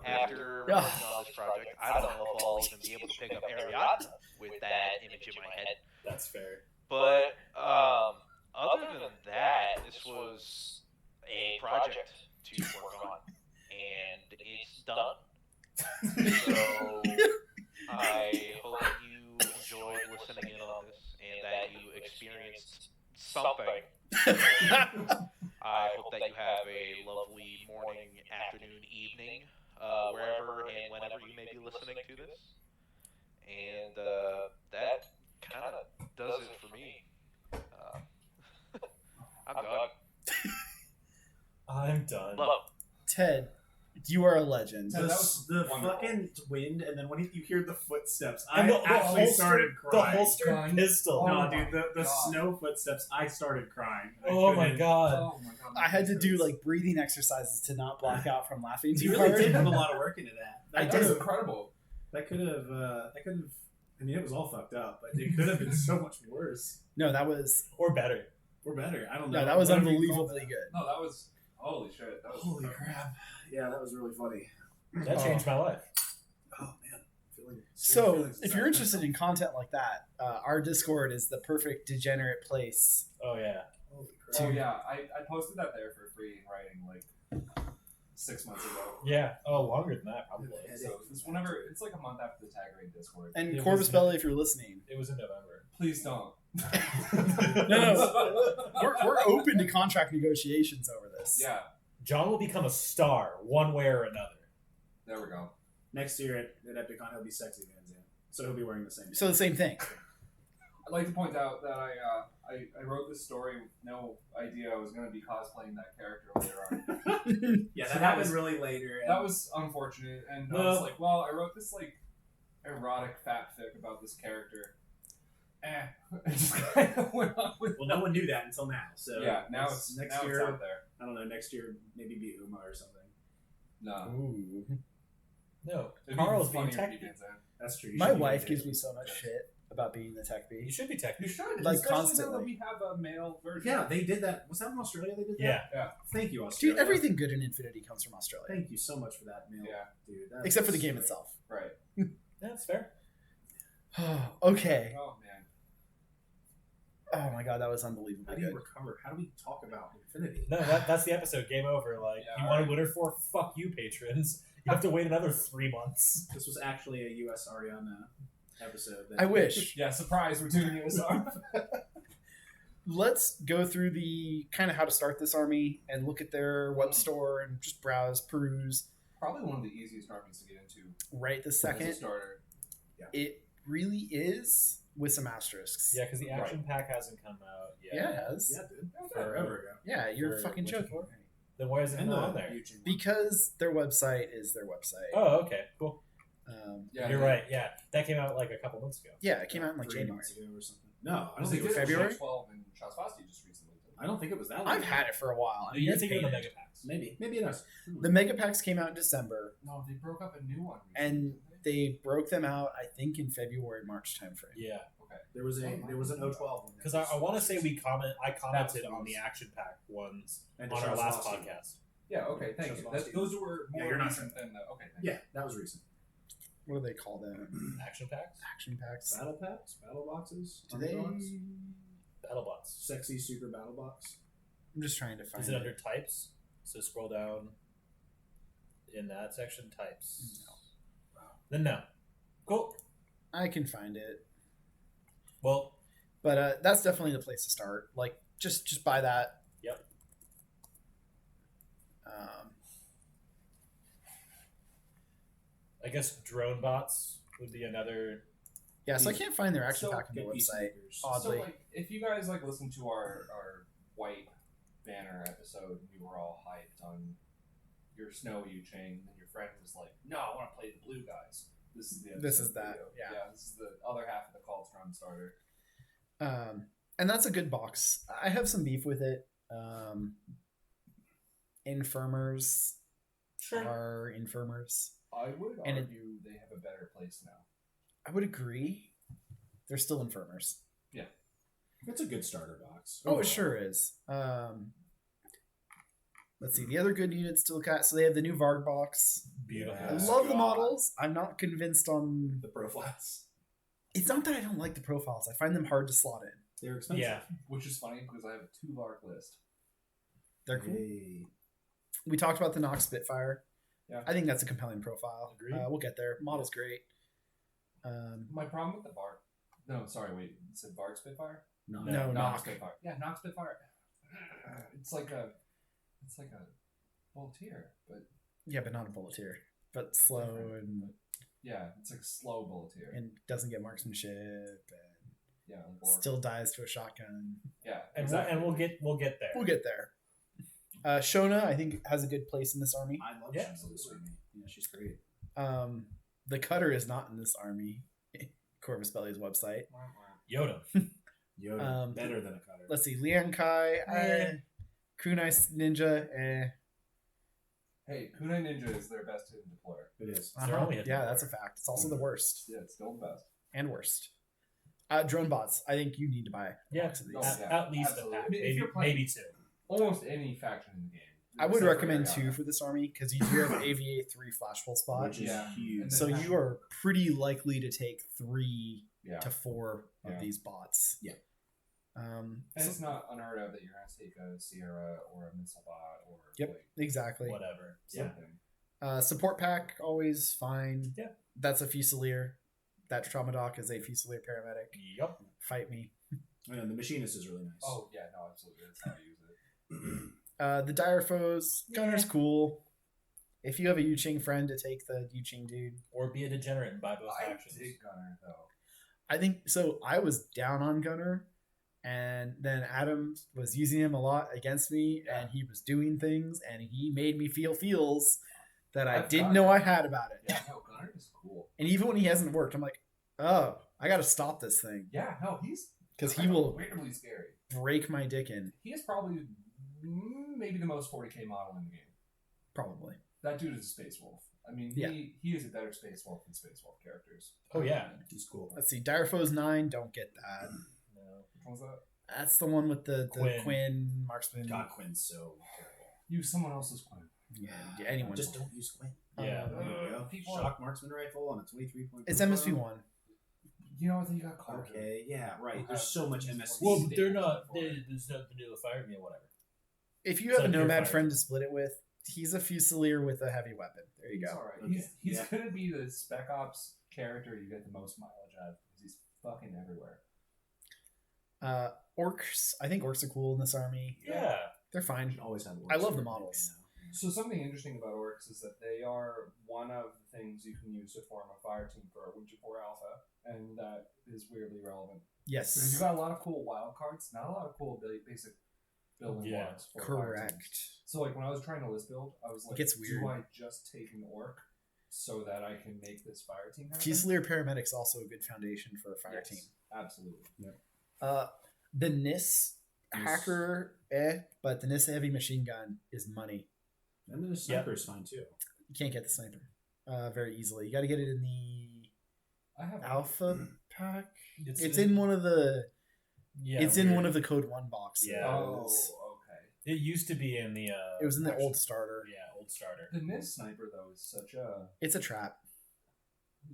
after working on this project, I don't know if I'll even be able to pick up Ariadne with that image in my head. That's fair. But other than that, this was a project to work on, and it's done. So I hope you enjoyed listening in on this, and that you experienced something. I hope that you have a lovely morning, afternoon, evening, wherever and whenever you may be listening to this. And that kind of does it for me. I'm done. I'm done. Love. Ted, You are a legend. So that was the wonderful. fucking wind, and then when you hear the footsteps, And I actually started The crying. holstered Gun. pistol. Oh No, my dude, the God. snow footsteps, I started crying. I Oh my couldn't- god. Oh my god. I had to do like breathing exercises to not black out from laughing You too really hard. did put a lot of work into that. I That That was did. incredible. could have. I mean, it was all fucked up, but it could have been so much worse No, that was Or better. or better. I don't know. no, that was Whatever you call unbelievably good. No, that was holy shit. That was Holy incredible. crap! Yeah, that was really funny. That changed my life. Oh man, feeling So, feelings if you're inside. interested in content like that, our Discord is the perfect degenerate place. Oh yeah. Holy crap! Oh yeah, I posted that there for free in writing like 6 months ago. Yeah. Oh, longer than that probably. So it's whenever it's like a month after the tag raid Discord. And It Corvus was- Belli, if you're listening, It was in November. Please don't. No. we're open to contract negotiations over this. Yeah, John will become a star one way or another. there we go. Next year at Epicon, he'll be sexy Van Zandt, so he'll be wearing the same. So the same thing. I'd like to point out that I wrote this story with no idea I was going to be cosplaying that character later on. yeah, So that that happened was- really later. And That was unfortunate, and I No. was like, well, I wrote this like erotic fat fic about this character. I just kind of went on with. well, no one knew that until now. So Yeah, now it's next now year. it's out there. I don't know. Next year, maybe be Uma or something. No, Ooh. No. it'd be Carl's being funnier if techy. you did that. That's true. You My should be wife Van gives Zandt. me so much shit about being the tech You bee. should be techy. You should, Like, especially constantly. now that we have a male version. Yeah, they did that. Was that in Australia? They did that. Yeah. Thank you, Australia. Dude, everything good in Infinity comes from Australia. Thank you so much for that, Neil. Yeah, Dude. That Except for the was game great. itself. right. That's fair. Okay. Oh man. Oh my god, that was How unbelievably do you good. recover? How do we talk about Infinity? No, that's the episode. Game over. Like, Yeah, you wanted Winter 4? Fuck you, patrons. You have to wait another 3 months. This was actually a U.S. Ariana episode. That I wish. Yeah, surprise! We're doing USR. Let's go through the kind of how to start this army and look at their web store and just browse, peruse. Probably one of the easiest armies to get into Right this as a second, starter. it really is with some asterisks. Yeah, because the action pack hasn't come out yet. Yeah, it has. Yeah, dude. Forever. Forever ago. Yeah, you're For fucking Winter joking. 4? Then why is it And not the on there? YouTube one. Because their website is their website. Oh, okay, cool. Yeah, You're right. Yeah, that came out like a couple months ago. Yeah, it came out in like 3 January. months ago or something. No, I don't Was think it it was February? 12 and Shasvasti just recently. Did. I don't think it was that long. I've had it for a while. I mean, You're it's thinking of the painted. mega packs. Maybe it is. The mega packs came out in December, No, they broke up a new one. and recently, didn't they? they broke them out, I think, in February, March timeframe. Yeah, Okay. There was an 012 one. because I want to say I commented That was- on the action pack ones And on the our last Shasvasti. podcast. Yeah. Okay. Thank you. Shasvasti. Those were Yeah, more you're not recent than the. Okay. Thank Yeah, that was recent. What do they call them? Action packs, Action packs. Battle packs, battle boxes, Do they? underdogs? battle bots. Sexy super battle box. I'm just trying to find Is it under types? So scroll down in that section, types. No. Then no. Cool. I can find it, Well, but that's definitely the place to start. Like, just buy that. Yep. I guess drone bots would be another. Yeah, so I can't find their action So, pack on the Get website. peacemakers. Oddly. So, like, if you guys like listen to our white banner episode, we were all hyped on your snow Yuching, and your friend was like, "No, I want to play the blue guys." This is the This episode is that, video. yeah. This is the other half of the Call Scrum starter. And that's a good box. I have some beef with it. Infirmers are infirmers. I would And it- argue they have a better place now. I would agree. They're still infirmers. It's a good starter box. Oh, it sure is. Let's see. The other good units to look at. So they have the new Varg box. Beautiful. I Yes. love the God. models. I'm not convinced on. The profiles. It's not that I don't like the profiles. I find them hard to slot in. They're expensive. Yeah. Which is funny because I have a 2 lark list. They're cool. Hey. We talked about the Nox Spitfire. Yeah. I think that's a compelling profile. Agreed. We'll get there. Model's great. My problem with the Varg. No, sorry, wait. You said Varg Spitfire? No. No, Nox Nox. Spitfire. Yeah, Nox Spitfire. It's like a volunteer, but Yeah, but not a bulleteer. But slow and yeah, it's like a slow volunteer. doesn't get marksmanship and Yeah, or, still dies to a shotgun. yeah, And exactly. we'll get there. We'll get there. Shona, I think, has a good place in this army. I love Yeah, Shona absolutely. this army. Yeah, she's great. The cutter is not in this army. Corvus Belly's website. Yoda. Yoda, better than a cutter. Let's see, Lian Kai, Kunai Ninja, Hey, Kunai Ninja is their best hidden deployer. It is. They're only hidden yeah, deployer. that's a fact. It's also the worst Yeah, it's still the best. and worst. Drone bots. I think you need to buy. Yeah, box of these. Oh, at least absolutely. a pack. I mean, if Maybe, you're playing- maybe two. Almost any faction in the game. I would except for recommend Ariana. 2 for this army because you do have AVA 3 flashball spot. Which is Yeah. huge. And So then- you are pretty likely to take 3 Yeah. to 4 of Yeah. these bots. Yeah. And So- it's not unheard of that you're going to take a Sierra or a missile bot or Yep. like exactly. Whatever. Yeah. something. Support pack always fine. Yeah. That's a Fusilier. That trauma doc is a Fusilier paramedic. Yep. Fight me. And the machinist is really nice. Oh, yeah, no, absolutely. That's how I use it. The Dire Foes, Gunner's cool. If you have a Yuching friend to take the Yuching dude, Or be a degenerate and buy both I factions. dig Gunner, though. I think so. I was down on Gunner, and then Adam was using him a lot against me, and he was doing things, and he made me feel feels that I I've didn't got know it. I had about it. Yeah, no, Gunner is cool. And even when he hasn't worked, I'm like, oh, I got to stop this thing Yeah, no, he's because he kind of will weirdly scary. break my dick in. He is probably maybe the most 40k model in the game. Probably. That dude is a Space Wolf. I mean, Yeah. he is a better Space Wolf than Space Wolf characters. Oh, yeah. He's cool. Let's see. Dire Foes 9, don't get that. No. Which one's that? That's the one with the Quinn. Quinn marksman. God, Quinn's so terrible. Use someone else's Quinn. Yeah, anyone. Just don't use Quinn. Yeah. There you go. People Shock marksman rifle on a 23 point. It's MSV 1. You know what? You got Carter. Okay, yeah, right. Who There's have so much these MSV. Well, ones. but they're not. There's no the new fire me or whatever. If you have So a you're Nomad fired. friend to split it with, he's a Fusilier with a heavy weapon. There you He's go. alright. Okay, He's yeah. gonna be the Spec Ops character you get the most mileage out of because he's fucking everywhere. Orcs. I think orcs are cool in this army. Yeah. They're You fine. should always have. I love orcs the in models. now. So something interesting about orcs is that they are one of the things you can use to form a fire team for Ouija 4 Alpha, and that is weirdly relevant. Because Yes. you've got a lot of cool wild cards, not a lot of cool basic building Yeah, blocks for fire teams. Correct. So like when I was trying to list build, I was like, gets weird. do I just take an orc so that I can make this fire team happen? Fusilier paramedic's also a good foundation for a fire Yes, team. Absolutely. The NIS hacker, but the NIS heavy machine gun is money. And then the sniper is fine too. You can't get the sniper very easily. You got to get it in the I have alpha pack. It's in. in one of the. Yeah. it's in weird. one of the code 1 boxes. Yeah. Oh, okay. It used to be in the. It was in the actually- old starter. Yeah, old starter. The NIS sniper though is such a It's a trap.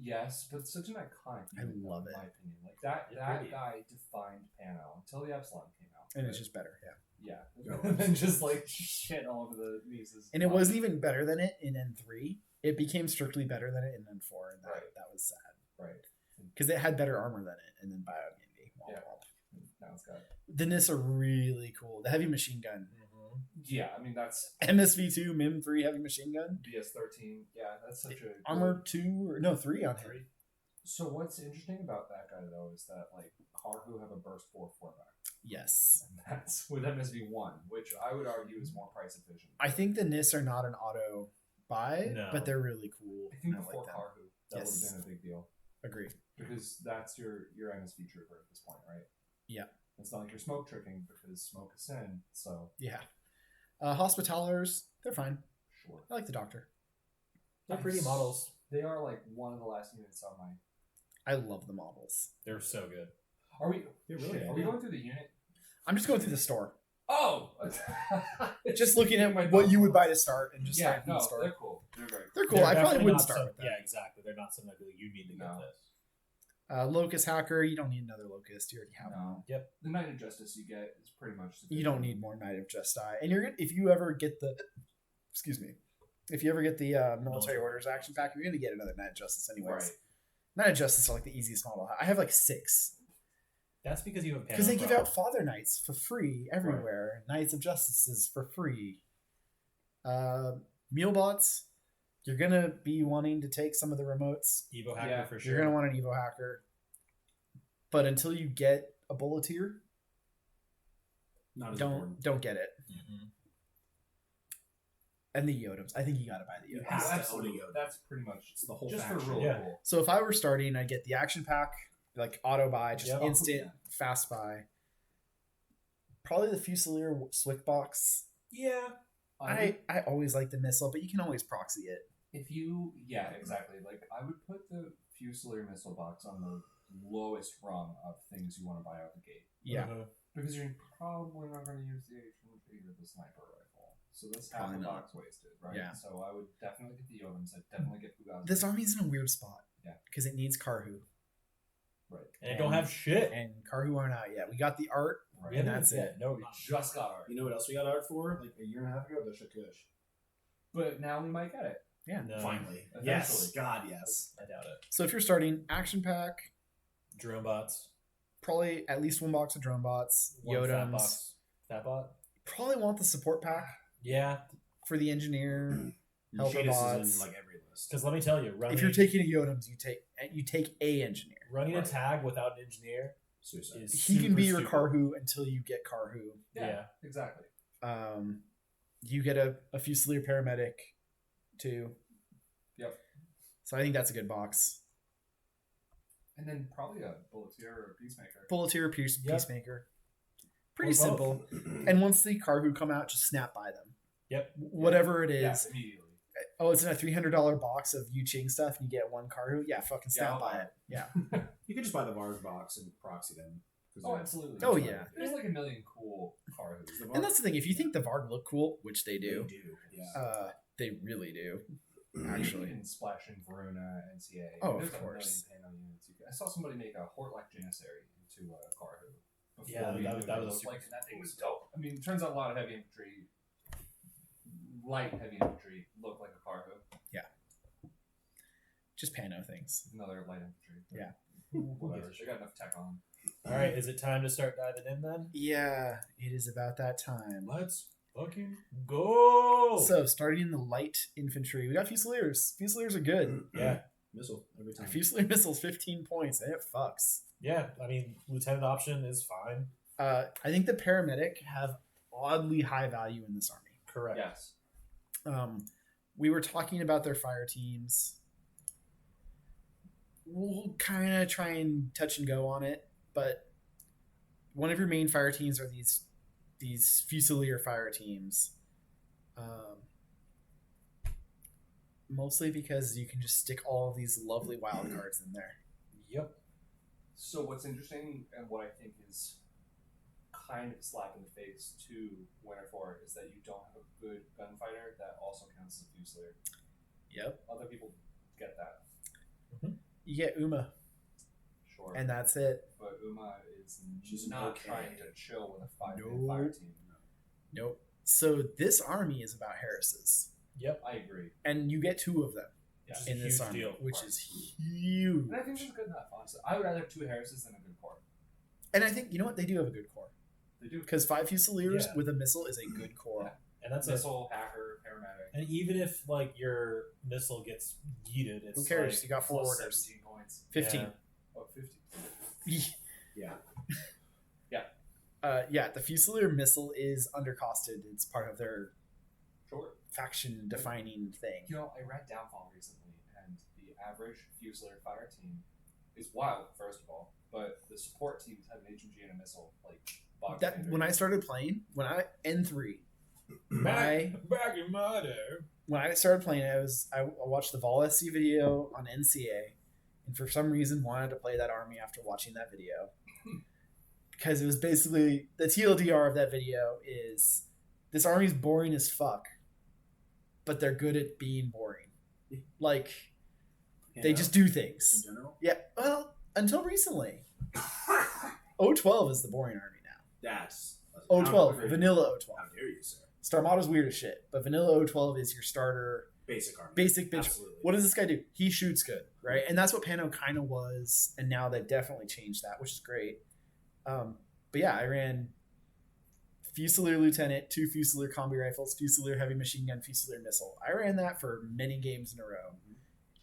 yes, but such an iconic. I unit, love in it. my opinion. Like that It's that pretty. guy defined Pano until the Epsilon came out. And it's just better, yeah. yeah, Go and then just like shit all over the Mises. And it wasn't even better than it in N3. It became strictly better than it in N4, and that, Right. that was sad. right. Because it had better armor than it, and then bioimmunity. Womp Yeah. womp. Now it's got The NIS are really cool. The heavy machine gun. Mhm. yeah. I mean that's MSV2, MIM3 heavy machine gun. BS13. Yeah, that's such a Armor 2, or no, 3 on him. So what's interesting about that guy though is that like Cargo have a burst 4 back, Yes. and that's with MSV1, which I would argue is more price efficient. I think the NIS are not an auto buy, No. but they're really cool. I think and before like them. Cargo that Yes. would have been a big deal. Agree. Because that's your MSV trooper at this point, right? Yeah. It's not like you're smoke tricking because smoke is sin. So Yeah. Hospitalers, they're fine. sure, I like the doctor. They're pretty Nice. models. they are like one of the last units on my. I love the models. They're so good. Are we? They're really Are good. we going through the unit? I'm just going through the store. Oh, Just looking at what you would buy to start and just Yeah, starting from no, the store. they're cool. They're very cool. They're cool. They're I probably definitely wouldn't not start some- with them. Yeah, exactly. They're not something I'd be like, you need to No. get this. Locust Hacker, you don't need another Locust. You already have one. No. The Knight of Justice you get is pretty much. You don't need more Knight of Justice. And you're gonna, if you ever get the, excuse me, if you ever get the military orders action pack, you're gonna get another Knight of Justice anyways. Right. Knight of Justice are like the easiest model. I have like 6 That's because you have because they Pano give out Pro. Father Knights for free everywhere. Knights of Justice is for free. Mealbots, you're gonna be wanting to take some of the remotes. Evo Hacker Yeah, for sure. You're gonna want an Evo Hacker, but until you get a Bulleteer, Not as important. don't get it. Mhm. And the Yodems. I think you gotta buy the You Yodems. have to own a Absolutely. Yoda. That's pretty much It's the whole just for faction. really Yeah. cool. So if I were starting, I'd get the action pack, like auto buy, just Yep. instant Yeah. fast buy. Probably the Fusilier Swick box. Yeah. I always like the missile, but you can always proxy it. Exactly. Like I would put the Fusilier missile box on the lowest rung of things you want to buy out the gate. Yeah. Uh-huh. Because you're probably not going to use the HMG or the sniper rifle. So that's half Probably the not. box wasted, right? Yeah. So I would definitely get the Yodems. I'd definitely get Fugazi. This army's in a weird spot. Yeah. Because it needs Karhu. Right. And it don't have shit. And Karhu aren't out yet. We got the art. Right. And that's Yeah, it. No, We just got art. You know what else we got art for? Like a year and a half ago, the Shakush. But now we might get it. Yeah. no. Finally. Eventually. Yes. God, yes. I doubt it. So if you're starting action pack, Drone bots. probably at least one box of drone bots, One fat Yodems. box. Fat bot. Probably want the support pack Yeah. for the engineer. Helper Shadis bots. is in like every list. Because let me tell you, running, If you're taking a Yodems, you take a engineer. running Right. a tag without an engineer Suicide. is He can super be your stupid. Karhu until you get Karhu. Yeah. Exactly. You get a Fusilier paramedic too. Yep. So I think that's a good box. And then probably a Bulletier or a Peacemaker. Bulletier, Yep. Peacemaker. Pretty Or both. simple. And once the Karhu come out, just snap by them. Yep. Whatever it Yeah, is. immediately. Oh, it's in a $300 box of Yu Ching stuff, and you get one Karhu. Yeah, fucking snap I'll by buy it. Yeah. You could just buy the Varg box and proxy them. 'Cause Oh, they're- absolutely. Oh, yeah. There's like a million cool Karhus. The Varg- And that's the thing. If you think the Varg look cool, which they They do, do. Yeah. they really do. You Actually. can splash in Varuna, NCA. Oh, There's of course. A million Pano units. I saw somebody make a Hortlak Janissary into a Karhu. before Yeah, we that knew was what it a looked super like, and that thing cool was dope. I mean, it turns out a lot of heavy infantry, light heavy infantry, look like a Karhu. Just Pano things. Another light infantry. but Yeah. Whatever. They got enough tech on. All right, is it time to start diving in then? Yeah, it is about that time. Let's fucking go. So, starting in the light infantry, we got Fusiliers. Fusiliers are good. yeah, Missile every time. Fusilier missiles, 15 points, and it fucks. yeah. I mean, lieutenant option is fine. I think the paramedic have oddly high value in this army. Correct. Yes. We were talking about their fire teams. We'll kind of try and touch and go on it, but one of your main fire teams are these Fusilier fire teams. Mostly because you can just stick all of these lovely wild cards in there. Yep. So what's interesting and what I think is kind of a slap in the face to Winter 4 is that you don't have a good gunfighter that also counts as a Fusilier. Yep. Other people get that, You get Uma, sure. and that's it. But Uma is She's not okay. trying to chill with a 5-man Nope. fire team. Nope. So this army is about Harris's, Yep. I agree. and you get two of them Yeah. Which is in a this huge army, deal. which Right. is huge. And I think that's good enough, honestly. I would rather have 2 Harrises than a good core. And I think, you know what, they do have a good core. They do. Because 5 Fusiliers Yeah. with a missile is a good core. Yeah. And that's Missile, hacker, paramedic. And even if like your missile gets yeeted, it's Who cares? like- You got 4 Plus orders. 17 points. 15. Yeah. Oh, 50. Yeah. Yeah, the Fusilier missile is undercosted. It's part of their Sure. faction defining thing. You know, I read Downfall recently, and the average Fusilier fire team is wild, first of all, but the support teams have an HMG and a missile, like, bog That standard. when I started playing, N3, back in my day. when I started playing, I watched the Vol SC video on NCA, and for some reason wanted to play that army after watching that video. Because it was basically the TLDR of that video is this army's boring as fuck, but they're good at being boring. Like they Yeah. just do in things. general. Yeah, well, until recently. O12 is the boring army now. That's O12, How- vanilla O12. How dare you, sir? Starmada's weird as shit, but vanilla O12 is your starter Basic army. basic bitch. Absolutely. What does this guy do? He shoots good, right? And that's what Pano kind of was, and now they've definitely changed that, which is great. But yeah, I ran Fusilier Lieutenant, 2 Fusilier combi rifles, Fusilier heavy machine gun, Fusilier missile. I ran that for many games in a row.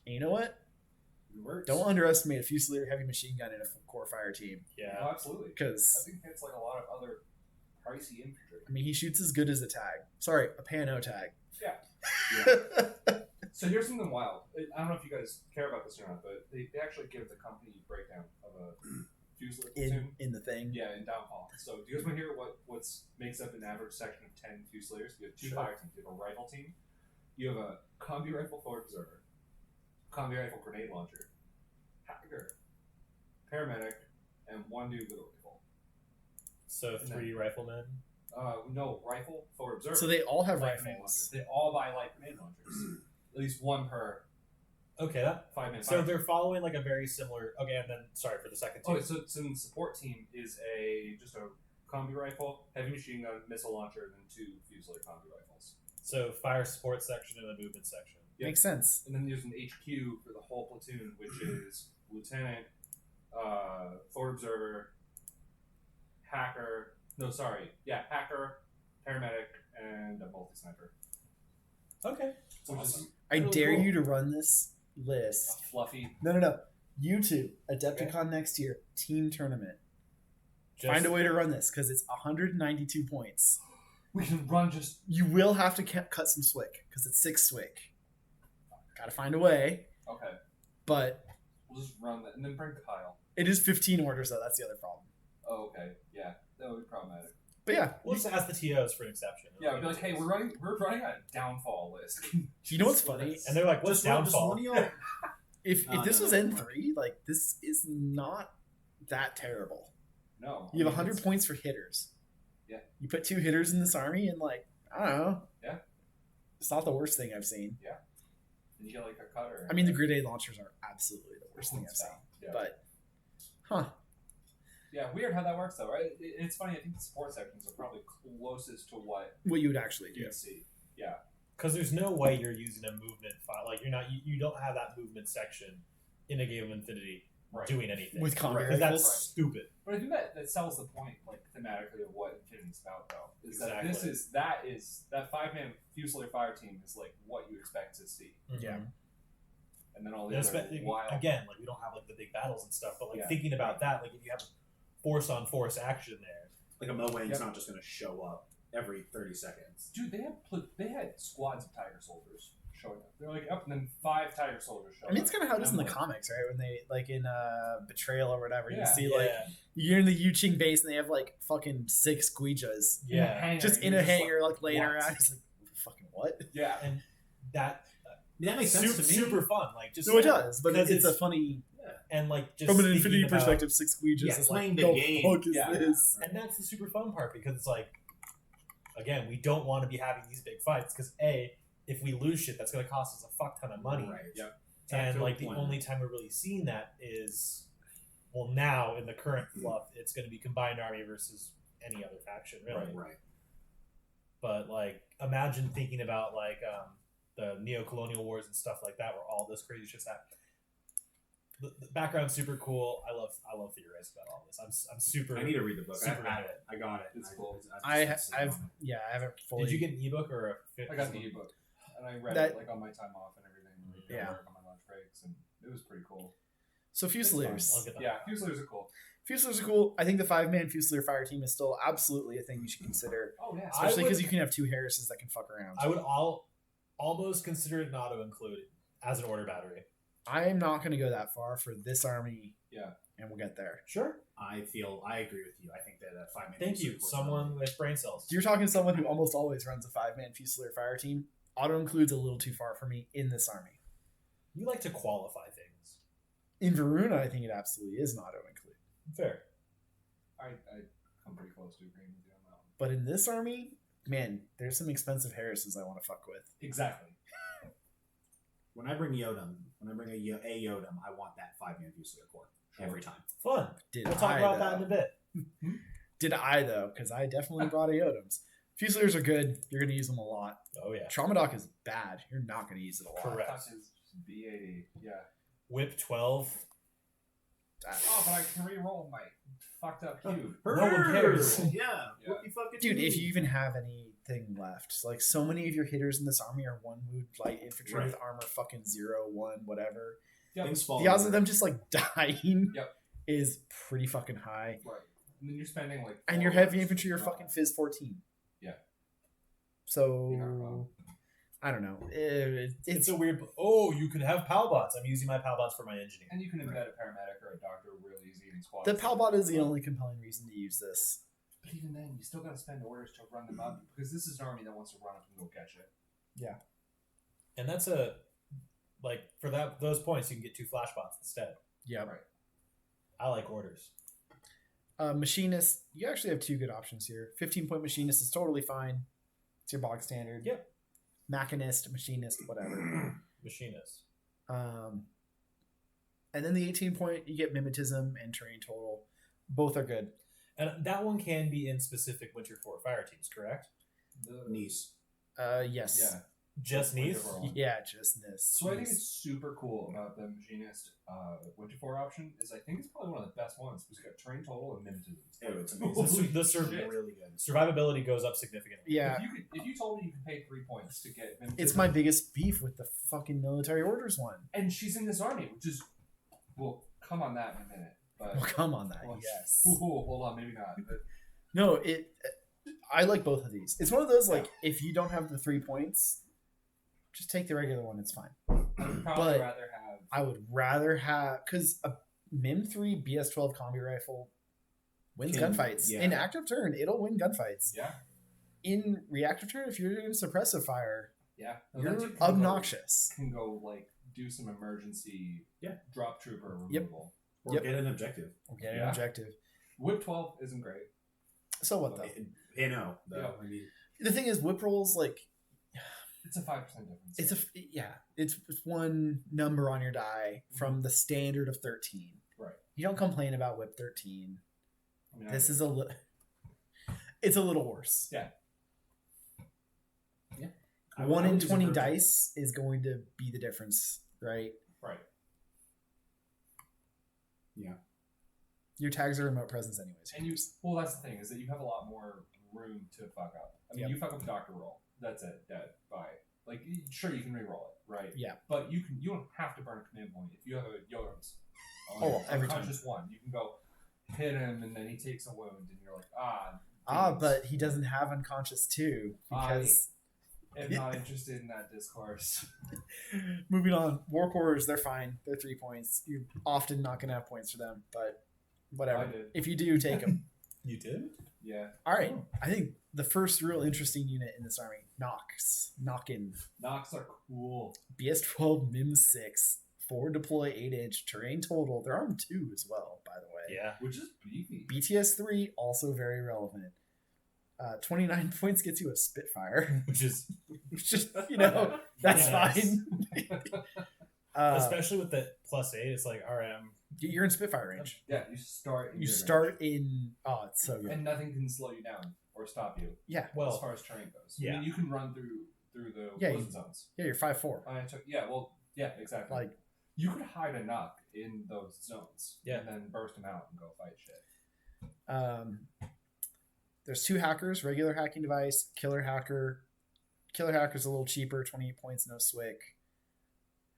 And you know what? It works. Don't underestimate a Fusilier heavy machine gun in a core fire team, Yeah. Oh, absolutely. I because think it's like a lot of other pricey infantry. I mean he shoots as good as a tag. Sorry, a Pano tag. Yeah. So here's something wild. I don't know if you guys care about this or not, but they actually give the company breakdown of a Fusilier platoon. in the thing. Yeah, in Downfall. So do you guys want to hear what makes up an average section of 10 Fusiliers? You have two fire teams. You have a rifle team. You have a combi rifle forward observer, combi rifle grenade launcher, hacker, paramedic, and one dude with a rifle. So 3 riflemen. No, rifle forward observer. So they all have light grenade rifles. launchers. They all buy light grenade launchers. At least one per Okay, that 5-man so fire. they're following like a very similar. Okay, and then sorry for the second team. Okay, so the support team is just a combi rifle, heavy machine gun, missile launcher, and then 2 Fusilier combi rifles. So fire support section and a movement section. Yep. Makes sense. And then there's an HQ for the whole platoon, which is lieutenant, forward observer, hacker. No, sorry, hacker, paramedic, and a multi sniper. Okay. Which is Awesome. I really dare cool. you to run this a list. fluffy. No. You two, Adepticon next year, team tournament. Just, Find a way to run this because it's 192 points. We can run just. You will have to cut some Swick because it's 6 Swick. Gotta find a way, Okay, but we'll just run that and then bring Kyle. it is 15 orders though. That's the other problem. Oh, okay, yeah, that would be problematic. But yeah, We'll just ask the TOs for an exception. Yeah, we'd be like, hey, we're running a downfall list. you know what's funny? And they're like, "What's Just one downfall?" of y'all. If No, this no, was no. N3, like this is not that terrible. No, You have I mean, 100 it's- points for hitters. Yeah. You put 2 hitters in this army, and like I don't know. Yeah. It's not the worst thing I've seen. And you get like a cutter. I mean, the grenade launchers are absolutely the worst thing I've seen. Yeah. But, huh? Yeah, weird how that works though, right? It's funny. I think the support sections are probably closest to what What you would actually do? you'd see. Yeah, Because there's no way you're using a movement file. Like you're not. You don't have that movement section in a game of Infinity right. doing anything. With combat Because that's rifles? stupid. But I think that sells the point, like thematically, of what Infinity's about, though. Is Exactly. that 5-man Fusilier fire team is like what you expect to see, Yeah. and then all the Yeah, other wild. again, like we don't have like the big battles and stuff, but like Yeah. thinking about that, like if you have force on force action there, Like a Mowane's Yep. not just going to show up every 30 seconds. Dude, they had squads of Tiger soldiers showing up. They're like up, and then 5 Tiger soldiers showing I mean, up. it's kind of how it is in the And I'm like, comics, right? When they like in Betrayal or whatever, Yeah. you see like you're in the Yuching base and they have like fucking 6 Squeejas in a yeah, hangar, just and in you're a hangar, like laying what? around. It's like fucking what? Yeah, and that That makes sense super, to me. super fun. Like just No, it does, but because it's a funny and like just from an thinking Infinity about- perspective. 6 Squeejas Yeah, is playing like the the game. fuck is Yeah. this? And that's the super fun part because it's like, again, we don't want to be having these big fights because if we lose shit, that's going to cost us a fuck ton of money. Right. Yep. And Tactical like the plan. only time we're really seeing that is, well, now in the current fluff, it's going to be combined army versus any other faction, really. Right. But like, imagine thinking about like the neo-colonial wars and stuff like that, where all this crazy shit's happening. The background's super cool. I love theorizing about all this. I'm super. I need to read the book. Super I have into it. I got it. It's cool. I just- haven't fully. Did you get an ebook or a? I got the ebook, and I read That- it like on my time off and everything. Yeah. Work on my lunch breaks, and it was pretty cool. So Fusiliers. I'll get that. Yeah, Fusiliers are cool. Fusiliers are cool. I think the 5-man Fusilier fire team is still absolutely a thing you should consider, Oh yeah, I especially would- because you can have 2 Harrises that can fuck around. I would almost consider it not to include it as an order battery. I am not going to go that far for this army. Yeah. And we'll get there. Sure. I agree with you. I think that a 5-man. Thank you, Fusilier force someone with brain cells. You're talking to someone who almost always runs a 5-man Fusilier fire team. Auto includes a little too far for me in this army. You like to qualify things. In Varuna, I think it absolutely is an auto include. Fair. I come pretty close to agreeing with you on that one. But in this army, man, there's some expensive Harrises I want to fuck with. Exactly. When I bring Yodam, a Yodam, I want that 5-man Fusilier corps every time. Fun. Did We'll talk I, about though? that in a bit. Did I, though? Because I definitely brought Iodams. Fusiliers are good. You're going to use them a lot. Oh yeah. Trauma Doc is bad. You're not going to use it a lot. Correct. That's his B80. Yeah. Whip 12. Oh, but I can re-roll my fucked up cube. No one cares. Yeah. Yeah. What you fucking Dude, do? if you even have anything left, like so many of your hitters in this army are 1 mood light infantry Right. with armor fucking 0, 1, whatever. Things fall. The odds of over. them just like dying Yep. is pretty fucking high. Right. And then you're spending like. And 4 your heavy orders infantry are to fucking draw. Fizz 14. Yeah. So You're not wrong. I don't know. It's a weird. Oh, you can have pal bots. I'm using my pal bots for my engineer. And you can embed a paramedic or a doctor really easy in squads. The Palbot is the only compelling reason to use this. But even then, you still got to spend orders to run them up because this is an army that wants to run up and go catch it. Yeah. And that's for those points you can get 2 flash bots instead. Yeah. Right. I like orders. Machinist, you actually have 2 good options here. 15-point Machinist is totally fine. It's your bog standard. Yep. Machinist, Machinist, whatever. Machinist. And then the 18-point, you get Mimetism and Terrain Total. Both are good. And that one can be in specific Winter 4 fire teams, correct? Knees. Yes. Yeah. Just knees? Yeah, just this. So I think it's super cool about the Machinist Winter 4 option is I think it's probably one of the best ones because it's got Terrain Total and Mimetism. Oh, it's amazing. The really good. survivability goes up significantly. Yeah. If you told me you could pay 3 points to get Mimetism, It's my biggest beef with the fucking military orders one. and she's in this army, which is we'll come on that in a minute. But Well, come on that. well, Yes. ooh, hold on, maybe not. But No, I like both of these. It's one of those, like, if you don't have the 3 points, just take the regular one. It's fine. I would probably But rather have. I would rather have, because a MIM 3 BS-12 combi rifle wins gunfights. Yeah. In active turn, it'll win gunfights. Yeah, In reactive turn, if you're doing suppressive fire, yeah. No, you're that too obnoxious. Can go like do some emergency drop trooper Yep. removal. Or Yep. get an objective. Okay, Yeah. objective. Whip 12 isn't great. So what, though? You know, though. Yeah. I mean, The thing is, whip rolls, like, It's a 5% difference. it's one number on your die from the standard of 13. Right. You don't complain about whip 13. I mean, This is it's a little worse. Yeah. I 1 would in use a 20 virgin. dice is going to be the difference, right? right. Yeah. Your tags are remote presence anyways. And that's the thing is that you have a lot more room to fuck up. I mean, Yep. you fuck up doctor roll. That's it. Dead. Bye. Like, sure, you can re-roll it, right? Yeah. But you don't have to burn a command point if you have a Yoda's. Every time. Unconscious one. You can go hit him and then he takes a wound and you're like, But he doesn't have unconscious too, because I'm not interested in that discourse. moving on, war corps, they're fine. They're 3 points. You're often not going to have points for them, but whatever. I did. If you do, take them. You did? Yeah. All right. I think the first real interesting unit in this army, Nox. Knockin. Knocks are cool. BS-12 MIM 6. Forward deploy 8-inch. Terrain total. They're armed 2 as well, by the way. Yeah. Which is beefy. BTS 3, also very relevant. 29 points gets you a Spitfire. Which is Just, that's Yes. fine. especially with the +8, it's like, all right, You're in Spitfire range. Yeah, you start. in You good start in. Oh, it's so range. good. and nothing can slow you down or stop you Yeah. as well, far as terrain goes. I yeah. mean, you can run through the Yeah, closing zones. Yeah, you're 5'4". Exactly. Like, you could hide a knock in those zones, Yeah. and then burst them out and go fight shit. there's 2 hackers, regular hacking device, killer hacker. Killer hacker's a little cheaper, 28 points, no swick.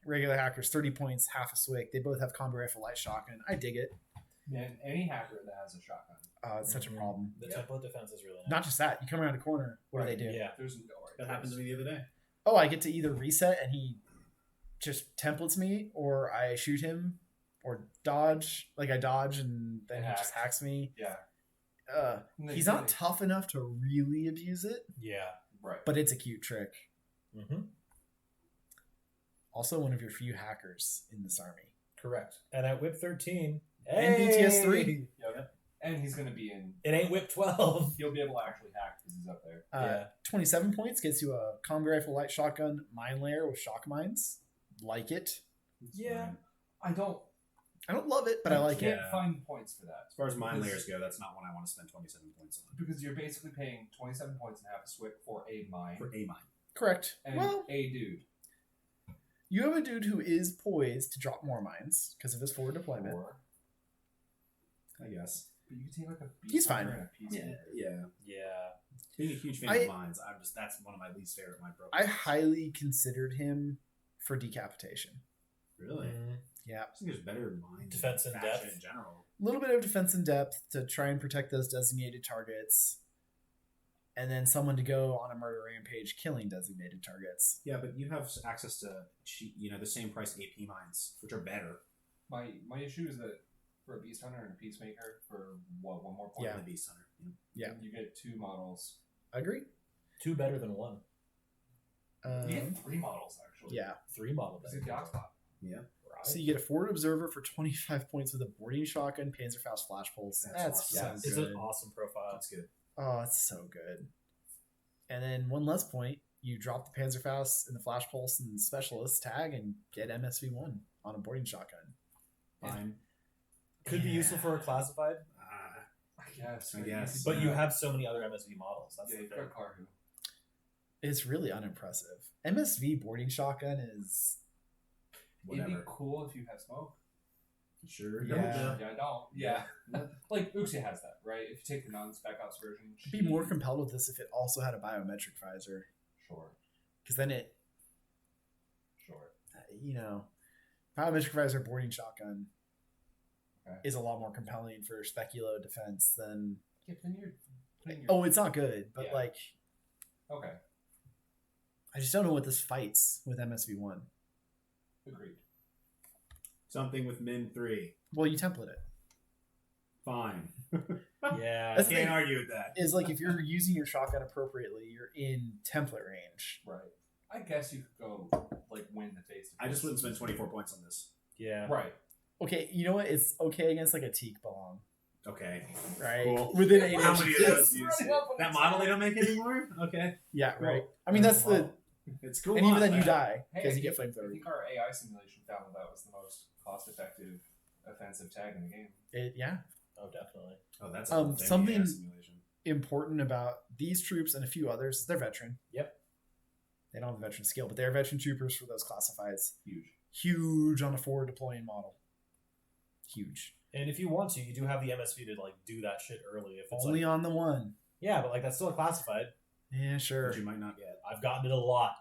Regular hacker's 30 points, half a swick. They both have combi rifle, light shotgun. I dig it. Man, any hacker that has a shotgun, It's such a problem. the template defense is really nice. Not just that, you come around a corner, what do they do? Yeah. there's no That happened to me the other day. Oh, I get to either reset and he just templates me, or I shoot him, or dodge. Like I dodge and then he just hacks me. Yeah. He's not tough enough to really abuse it, Yeah. right. but it's a cute trick. Mm-hmm. Also, one of your few hackers in this army. Correct. And at Whip 13, And BTS 3. Yep. And he's gonna be in. It ain't Whip 12. He'll be able to actually hack because he's up there. Yeah. 27 points gets you a combi rifle, light shotgun, mine layer with shock mines. Like it. Yeah. I don't love it, but I like it. can't find points for that As far as mine Because- layers go, that's not one I want to spend 27 points on. because you're basically paying 27 points and half a swick for a mine For a mine. Correct. and Well, a dude. you have a dude who is poised to drop more mines because of his forward deployment. Or, I guess. but you can take like a beast He's fine. hunter and a peacemaker. Yeah. Yeah. Being a huge fan I- of mines, that's one of my least favorite mine programs. I highly considered him for decapitation. Really? Mm. Yeah. I think there's better mines. Defense in faction depth. in general. A little bit of defense in depth to try and protect those designated targets. and then someone to go on a murder rampage killing designated targets. Yeah, but you have access to the same price AP mines, which are better. My issue is that for a Beast Hunter and a Peacemaker, for what, one more point? Yeah. The Beast Hunter. Yeah. You get 2 models. Agree. 2 better than 1. You get 3 models, actually. Yeah. 3 model Is better. it the Oxbot? Yeah. Right. So you get a forward observer for 25 points with a boarding shotgun, Panzerfaust flash pulse. That's That's awesome. so It's good. an awesome profile. That's good. Oh, it's so good. And then one less point, you drop the Panzerfaust and the flash pulse and specialist tag and get MSV1 on a boarding shotgun. Fine. Could be useful for a classified, I guess. I guess. but you have so many other MSV models. That's Yeah, the you've thing. got Carhu. It's really unimpressive. MSV boarding shotgun is It'd be Whatever. cool if you have smoke. Sure. Yeah. Yeah, I don't. Yeah. Like, Uxie has that, right? If you take the non-spec ops version. I'd be more compelled with this if it also had a biometric visor, Sure. because then it, Sure. biometric visor boarding shotgun Okay. is a lot more compelling for speculo defense than. Yeah, but then you're putting your... Oh, it's not good, but Yeah. Okay. I just don't know what this fights with MSV1. Agreed. Something with Min 3. Well, you template it. Fine. Yeah. That's the Can't thing. argue with that. Is like if you're using your shotgun appropriately, you're in template range. Right. I guess you could go, like, win the face. I just wouldn't spend 24 points on this. Yeah. Right. Okay, you know what? It's okay against like a teak belong, Okay. right? Cool. Within 8 How inches. many of those do you see? That model they don't make anymore? Okay. Yeah, Cool. right. I mean, that's the. It's cool. And even then, man. you die Hey, because I you get think- I flamethrower. think our AI simulation found that was the most cost-effective offensive tag in the game. Yeah. Oh, definitely. Oh, that's Um, a thing, something- yeah, simulation. Important about these troops and a few others, they're veteran. Yep. They don't have the veteran skill, but they're veteran troopers for those classifieds. Huge. Huge on a forward deploying model. Huge. And if you want to, you do have the MSV to like do that shit early. If it's Only like, on the one. yeah, but like that's still a classified. Yeah, sure. Which you might not get. I've gotten it a lot.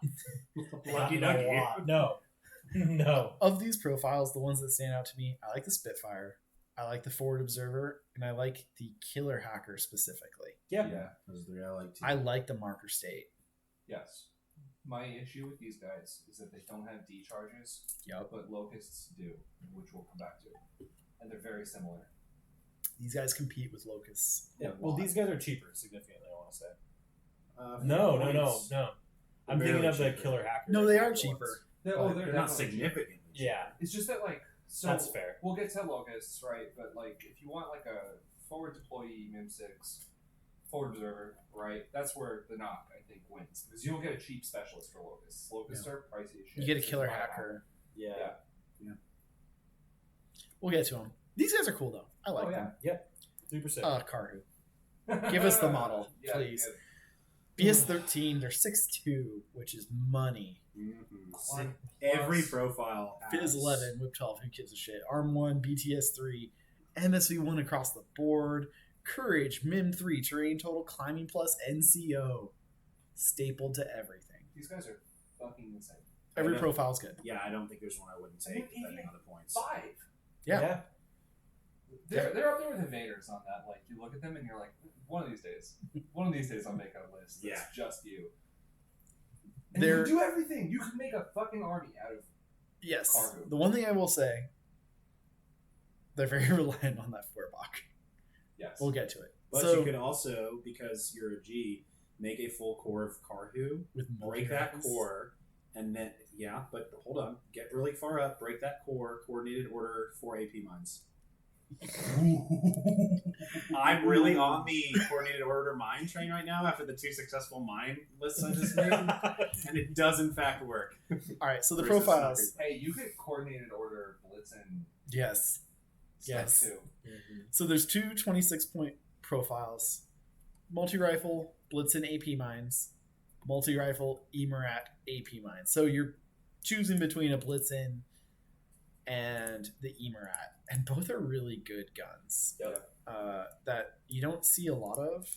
Lucky Gotten it ducky. a lot. No, no. Of these profiles, the ones that stand out to me, I like the Spitfire, I like the Forward Observer, and I like the Killer Hacker specifically. Yeah. Yeah. Those are the I like too. I like the Marker State. Yes. My issue with these guys is that they don't have D charges, Yep. but Locusts do, which we'll come back to. And they're very similar. These guys compete with Locusts. Yeah. a Well, lot. these guys are cheaper significantly. I want to say. No. I'm They're thinking barely of the cheaper. Killer Hacker. No, they are ones. cheaper. They're, They're not definitely significantly. Yeah, It's just that, like, so that's fair. we'll get to Locusts, right? But, like, if you want, like, a forward deployee MIM6 forward observer, right? That's where the knock, I think, wins. Because you don't get a cheap specialist for Locusts. Locusts are pricey as shit. You get a So Killer buy that. Hacker. Yeah. Yeah. We'll get to them. These guys are cool, though. I like Oh, them. yeah. 3%. Karhu. Give us the model, Yeah, please. good. BS13, they're 6'2", which is money. Mhm. Quad Every plus. profile has Fizz 11, Whip 12, who gives a shit? Arm 1, BTS 3, MSV 1 across the board, Courage, MIM 3, Terrain Total, Climbing Plus, NCO. Stapled to everything. These guys are fucking insane. Every I know. profile's good. Yeah, I don't think there's one I wouldn't take Even depending on the points. 5. Yeah. They're up there with invaders on that. Like, you look at them and you're like, one of these days I'll make a list that's Yeah. just you. And They're- you can do everything. You can make a fucking army out of. Yes. Karhu. The one thing I will say, they're very reliant on that Feuerbach. Yes. We'll get to it. But so, you could also, because you're a G, make a full core of Karhu, with break that multi-weapons. core, and then, yeah, but hold on, get really far up, break that core, coordinated order, 4 AP mines. I'm really on the coordinated order mine train right now after the 2 successful mine lists I just made, and it does in fact work. All right, so the Versus profiles. Hey, you could coordinated order Blitzen Yes. stuff Yes. too. So there's two 26-point profiles. Multi-rifle, Blitzen AP mines. Multi-rifle, Emerat AP mines. So you're choosing between a Blitzen and the Emerat. And both are really good guns Yep. that you don't see a lot of.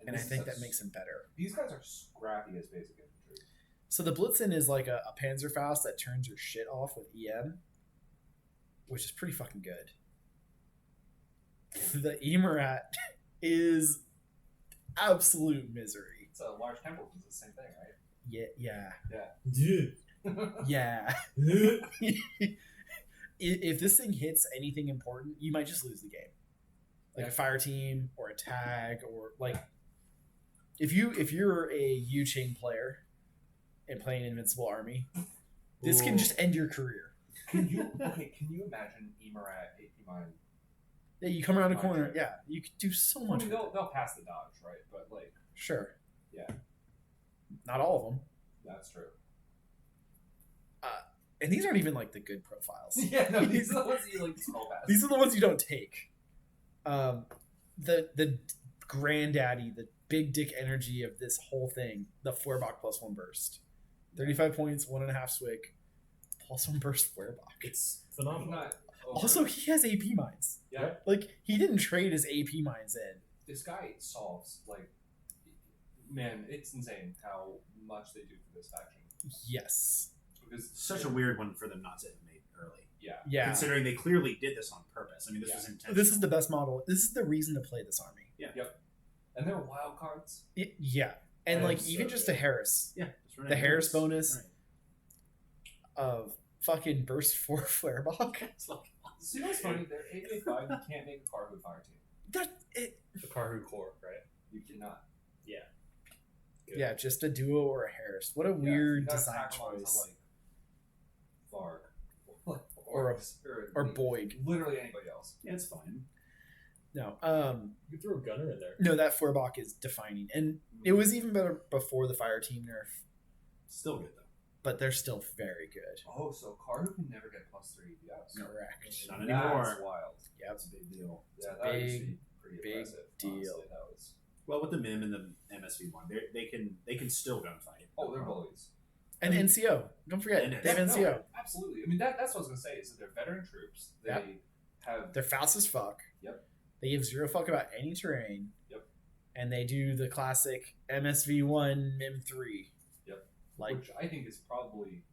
And I this is think a that makes them better. These guys are scrappy as basic infantry. So the Blitzen is like a Panzerfaust that turns your shit off with EM, which is pretty fucking good. The Emerat is absolute misery. It's a large temple. It's the same thing, right? Yeah. Yeah. If this thing hits anything important, you might just lose the game. Like a fire team or a tag or like if you're a Yu Ching player and playing Invincible Army, this can just end your career. Can you imagine Emarat AP Mine? Yeah, you come around a corner. Yeah, you could do so much. I mean, with it. they'll pass the dodge, right? But like, Sure. Yeah. Not all of them. That's true. And these aren't even like the good profiles. Yeah, no, these are the ones you like spell pass. These are the ones you don't take. The granddaddy, the big dick energy of this whole thing, the Feuerbach +1 burst. 35 points, 1.5 swig, +1 burst Feuerbach. It's phenomenal. Not Also, he has AP mines. Yeah. Like, he didn't trade his AP mines in. This guy solves, like, man, it's insane how much they do for this faction. Yes. Because Such a weird one for them not to have made early. Yeah. Considering they clearly did this on purpose. I mean, this was intentional. This is the best model. This is the reason to play this army. And they're wild cards. Yeah. And, That like, is even so just good. a Harris. Yeah. Just run The it. Harris bonus Right. of fucking burst 4 Feuerbach. It's like, So you know what's funny? They're 885. You can't make a card with fire team. That, it, The Karhu core, right? You cannot. Good. yeah, just a duo or a Harris. What a You weird gotta design tack 'em onto, choice. like Varg. Or a- or like, Boyg. Literally anybody else. yeah, it's fine. No. You could throw a gunner in there. No, that Feuerbach is defining. And it was even better before the fire team nerf, Still good, though. but they're still very good. Oh, so Karhu can never get +3 EBS. Correct. Not anymore. That's wild. Yep. That's a big deal. Yeah, that used to big, be pretty big impressive. deal. Honestly, that was. Well, with the MIM and the MSV1, they can still gunfight. Oh, they're bullies. And I mean- NCO. Don't forget, And they have NCO. NCO. No, absolutely. I mean, that's what I was gonna say. Is that they're veteran troops. They Yep. have. They're fast as fuck. Yep. They give zero fuck about any terrain. Yep. And they do the classic MSV1 MIM3. Yep. Like, Which I think is probably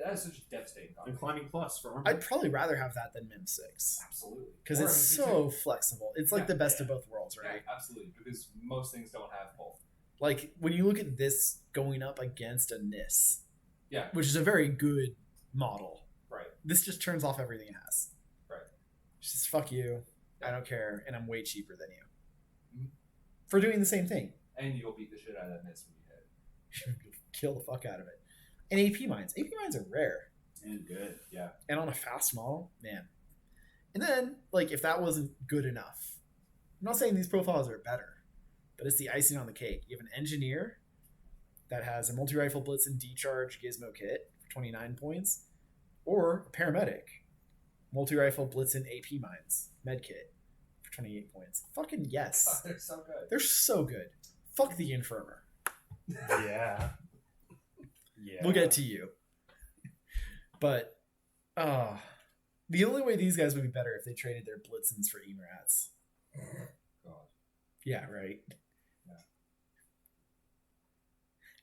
that's such a devastating And combo. climbing plus for armor. I'd probably rather have that than MIM6. Absolutely. Because Or, it's I mean, so flexible. It's like Yeah, the best of both worlds, Yeah, right? absolutely. Because most things don't have both. Like, when you look at this going up against a NIS, Yeah. which is a very good model, Right. this just turns off everything it has. Right. It's just fuck you. I don't care, and I'm way cheaper than you. Mhm. For doing the same thing. And you'll beat the shit out of that miss when you hit. Kill the fuck out of it. And AP mines. AP mines are rare. And good. Yeah. And on a fast model, man. And then, like, if that wasn't good enough, I'm not saying these profiles are better, but it's the icing on the cake. You have an engineer that has a multi-rifle blitz and decharge gizmo kit for 29 points, or a paramedic, multi-rifle blitz and AP mines med kit for 28 points. Fucking yes. They're so good. They're so good. Fuck the Infirmer. Yeah. Yeah. We'll get to you. But the only way these guys would be better if they traded their Blitzens for Emerats. God. Yeah, right. Yeah.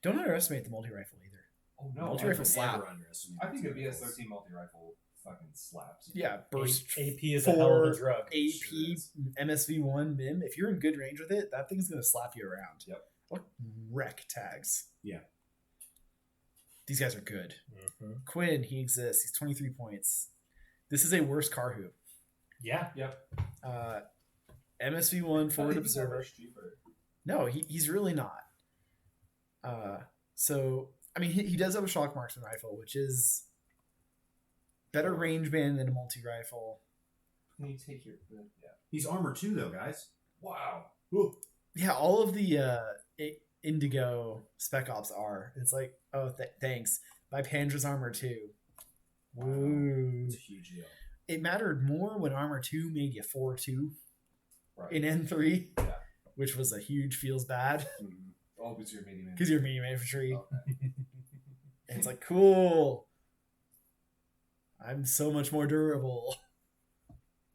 Don't underestimate the multi-rifle either. Oh no. Multi-rifle I think- slap. Never underestimate I think a multi-rifles. BS-13 multi-rifle fucking slaps. Yeah, burst AP is a hell of a for drug. AP MSV1 MIM. If you're in good range with it, that thing's gonna slap you around. Yep. What wreck tags? Yeah. These guys are good. Mhm. Quinn, he exists. He's 23 points. This is a worse Karhu. Yeah. MSV1 forward I think he's that observer. much cheaper. No, he's really not. So I mean, he does have a shock marksman rifle, which is better range band than a multi rifle. Can you take your yeah? He's armor too, though, guys. Wow. Yeah, all of the Indigo Spec Ops are. It's like, oh, thanks. My Pandra's armor too. Woo. It's a huge deal. It mattered more when armor 2 made you 4-2 Right. in N3, Yeah. which was a huge feels bad Mhm. Oh, because you're medium. because you're medium infantry. Okay. And it's like, cool. I'm so much more durable.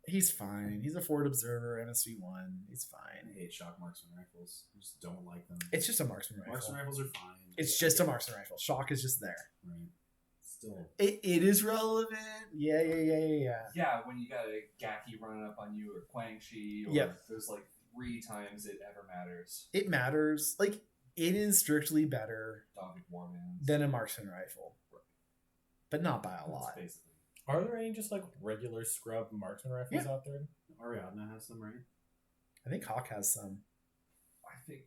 He's fine. He's a forward observer, MSV1. He's I fine. hate shock marksman rifles. I just don't like them. It's just a marksman rifle. Marksman rifles are fine. It's just a marksman rifle. Shock is just there. Right. Still. It is relevant. Yeah. Yeah, when you got a Gaki running up on you, or Quang Shi, or Yep. there's like 3 times it ever matters. It matters. Like, it is strictly better Dogged Warmans. than a marksman rifle, but not by a lot. Basically. Are there any just like regular scrub marksman rifles out there? Ariadna has some, right? I think Hawk has some. I think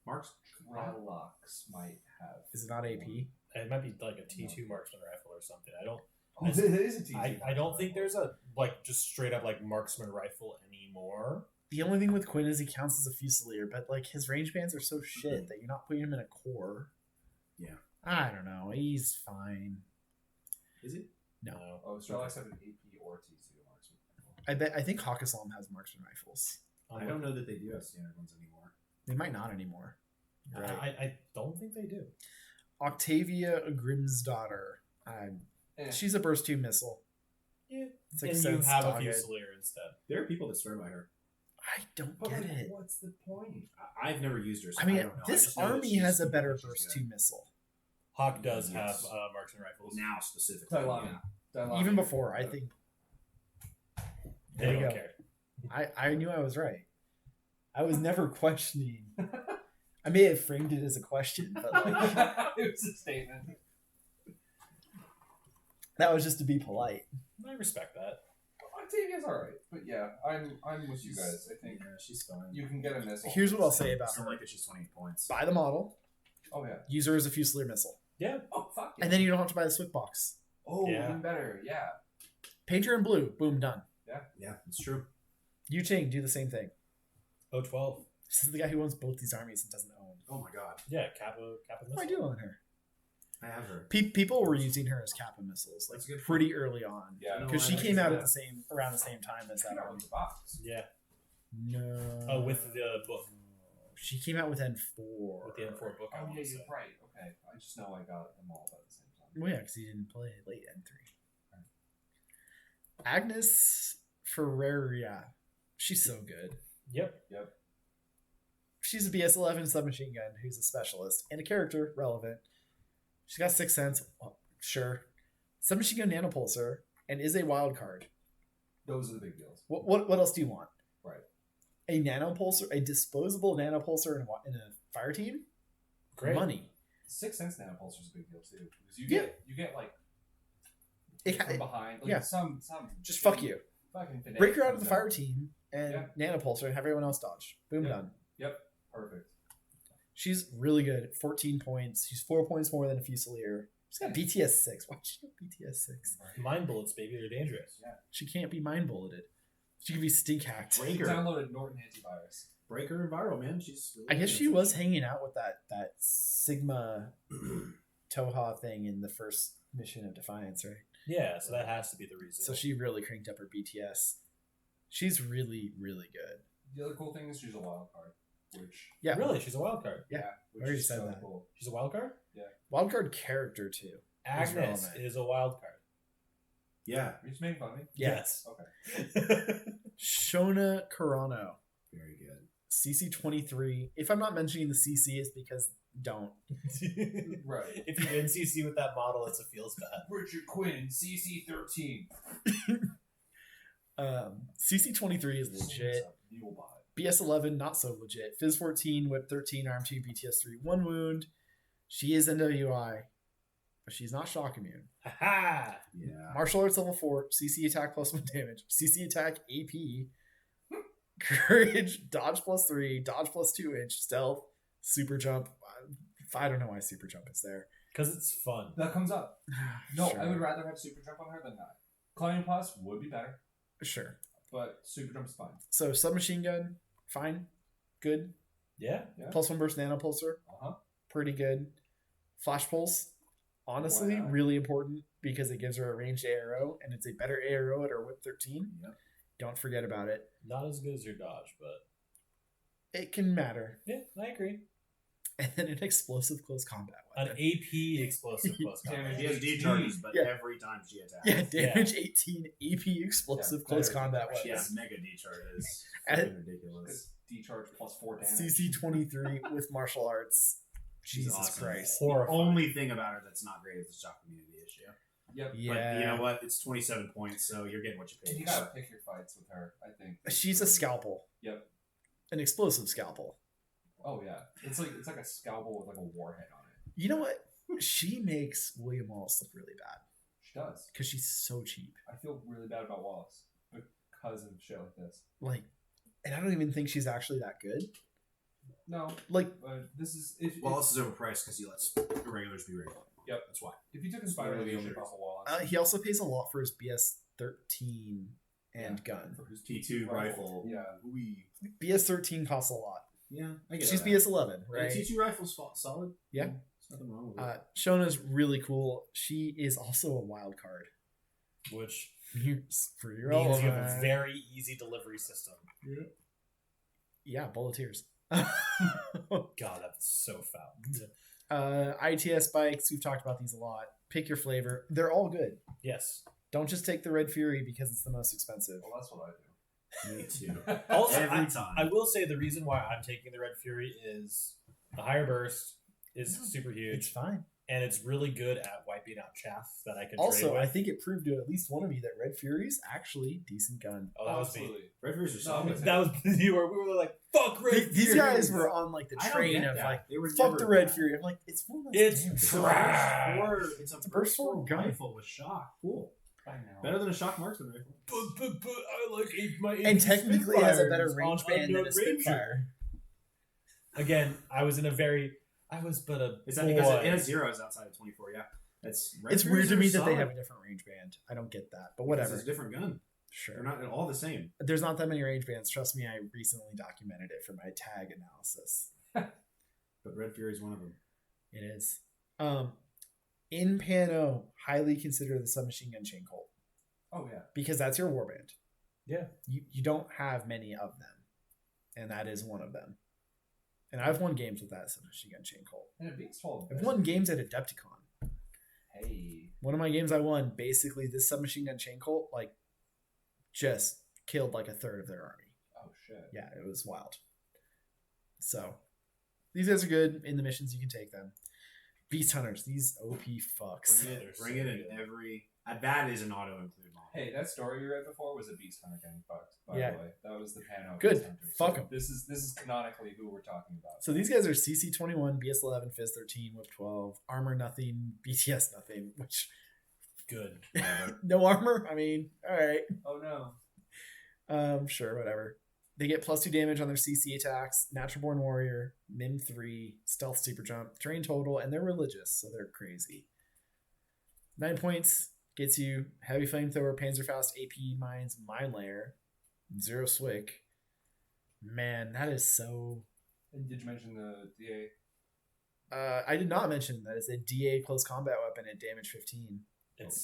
Marks? Relux might have. Is it not AP? It might be like a T2 marksman rifle or something. I don't. Oh, it is a T2. I don't think there's a like just straight up like marksman rifle anymore. The only thing with Quinn is he counts as a Fusilier, but like his range bands are so shit that you're not putting him in a core. Yeah. I don't know. He's fine. Is it? No. Oh, so Relux have an AP or T2 marksman. I think Hawk Islam has marksman rifles. I don't know that they do have standard ones anymore. They might not anymore. I don't think they do. Octavia Grimm's daughter. She's a burst 2 missile. Yeah. 6 And you cents have a target. Fusilier instead. There are people that swear by her. I don't But get like, it. what's the point? I've never used her. So I mean, don't know. I this just know that army she's- has a better she's burst good. 2 missile. Hawk does Yes. have marksman rifles. Now specifically. Tailani. Yeah. Even before, I think. They There you don't go. care. I knew I was right. I was never questioning. I may have framed it as a question, but like, It was a statement. that was just to be polite. I respect that. Octavia's alright, but yeah, I'm with you guys. I think Yeah, she's fine. you can get a missile. Here's what I'll say about Still her. like that she's 28 points. Buy the model, Oh yeah. use her as a Fusilier missile. Yeah. Oh fuck yeah. And then you don't have to buy the Swift box. Oh, Yeah. even better. Yeah. Paint her in blue. Boom, done. Yeah, it's true. Yu Ching, do the same thing. 012. This is the guy who owns both these armies and doesn't own. Oh my god. Yeah, Kappa Oh, I do own her. I have her. People were using her as Kappa missiles, like That's good. pretty early on. Yeah. Because she I came out that. at around the same time as that That army. was the box. Yeah. No. Oh, with the book. She came out with N4. With the N4 book. I Oh want yeah, to you're say. right. Okay, I just know I got them all at the same time. Well, yeah, because he didn't play late N3. Agnes Ferreira. She's so good. Yep. She's a BS-11 submachine gun who's a specialist and a character relevant. She's got 6 cents. Well, sure. Submachine gun nanopulsar and is a wild card. Those are the big deals. What else do you want? Right. A nanopulsar, a disposable nanopulsar in a fire team? Great. Money. 6 cents nanopulsar is a big deal too, because Yeah. you get like It, from behind, like yeah. some just fuck you. fucking fanatic Break her out of comes the fire team and Yeah. nanopulsar and have everyone else dodge. Boom, Yeah. done. Yep, perfect. She's really good. 14 points. She's 4 points more than a Fusilier. She's got BTS 6. Why'd she have BTS 6? Mind bullets, baby. They're dangerous. Yeah. She can't be mind bulleted. She could be stink hacked. She Breaker. downloaded Norton antivirus. Breaker and viral, man. She's. Really I guess good. she was hanging out with that Sigma Toha thing in the first mission of Defiance, right? Yeah, so that has to be the reason. So she really cranked up her BTS. She's really, really good. The other cool thing is she's a wild card, which Yeah. Really? She's a wild card. Yeah, which I already is said so that. cool. She's a wild card? Wildcard character, too. Agnes relevant. is a wild card. Yeah. Are you just making fun of me? Yes. Okay. Shona Carano. Very good. CC23. If I'm not mentioning the CC, it's because don't. Right. If you NCC with that model, it feels bad. Richard Quinn, CC13. CC23 is legit. BS11, not so legit. Fizz 14, Whip 13, Arm 2, BTS 3, 1 wound. She is NWI, but she's not shock immune. Ha Yeah. Martial Arts level 4, CC attack plus 1 damage, CC attack AP, Courage, dodge plus 3, dodge plus 2 inch, stealth, super jump. I don't know why super jump is there. Because it's fun. That comes up. No, Sure. I would rather have super jump on her than not. Climbing plus would be better, Sure. but super jump is fine. So submachine gun, fine, good. Yeah. Yeah. Plus 1 burst nanopulsar, Uh-huh. pretty good. Flash pulse, honestly, Why not? really important because it gives her a ranged arrow, and it's a better arrow at her whip 13. Yep. Don't forget about it. Not as good as your dodge, but It can matter. yeah, I agree. And then an explosive close combat An weapon. AP explosive close Damn combat. it. She has D charges, but Yeah. every time she attacks. Yeah, damage 18, AP explosive Yeah, close better. combat She weapon. has mega D charges. And- Fucking ridiculous. It's D-charge plus 4 damage. CC23 with martial arts. She's Jesus awesome. Christ. The Horrifying. only thing about her that's not great is the shock immunity issue. Yep. Yeah. But you know what? It's 27 points, so you're getting what you And paid. you gotta pick your fights with her, I think. She's a scalpel. Yep. an explosive scalpel. Oh yeah, it's like a scalpel with like a warhead on it. You know what? She makes William Wallace look really bad She does. because she's so cheap. I feel really bad about Wallace because of shit like this. Like, and I don't even think she's actually that good. No, Like, but this is if Wallace is overpriced because he lets irregulars be regular. Yep, that's why. if you took inspired Literally leadership only off of Wallace, he also pays a lot for his BS-13 and gun. for his T2 rifle. Yeah, BS-13 costs a lot. Yeah, I get She's that. BS-11, right? The T2 rifle's solid. Yeah. There's nothing wrong with it. Shona's really cool. She is also a wild card. Which For your means you have a relevant. very easy delivery system. Yeah, Bulleteers. God, that's so foul. ITS bikes, we've talked about these a lot. Pick your flavor. They're all good. Yes. Don't just take the Red Fury because it's the most expensive. well, that's what I do. Me too. Also, Every time. I will say the reason why I'm taking the Red Fury is the higher burst is super huge, It's fine. and it's really good at wiping out chaff that I can Also, trade with. I think it proved to at least one of you that Red Fury's actually decent gun. Oh, that was me. Absolutely. Red Furies are No, solid. I'm That was you were. We were like, "Fuck Red These Fury." guys were on like the I don't train get of that. like, They were fuck never the Red bad. Fury. I'm like, it's one of those It's damn It's things. a burst four. It's a burst burst four four gun. rifle with shock. Cool. I know. Better than a shock marksman rifle. But I like my And technically it has a better Spitfires range on band than Unknown a Spitfire. Again, I was but a Is that boy. because it has zeros outside of 24? Yeah. Red It's Furies weird to are me that they solid have a different range band. I don't get that, but because whatever. It's a different gun. They're Sure. not all the same. There's not that many range bands. Trust me, I recently documented it for my tag analysis. But Red Fury is one of them. It is. In Pano, highly consider the submachine gun chain Colt Oh yeah. because that's your warband. Yeah. You don't have many of them, and that is one of them. And I've won games with that submachine gun chain Colt. And it being told. I've won games at Adepticon. Hey. One of my games I won, basically this submachine gun chain Colt like just killed like a third of their army. Oh shit. Yeah, it was wild. So these guys are good in the missions. You can take them. Beast Hunters, these OP fucks. Bring it in every. That is an auto include model. Hey, that story you read before was a beast hunter getting fucked. By Yeah. the way, that was the Pano. Good. Beast Hunter. Fuck So 'em. This is canonically who we're talking about. So these guys are CC21, BS11, Fizz 13, Whip 12, armor nothing, BTS nothing, which Good. no armor. I mean, all right, Oh no. sure, whatever. They get +2 damage on their CC attacks, Natural Born Warrior, Mim 3, Stealth Super Jump, Terrain Total, and they're religious, so they're crazy. 9 points gets you Heavy Flamethrower, Panzerfaust, AP Mines, Mine Layer, 0 Swick. Man, that is so. And did you mention the DA? I did not mention that it's a DA close combat weapon at damage 15.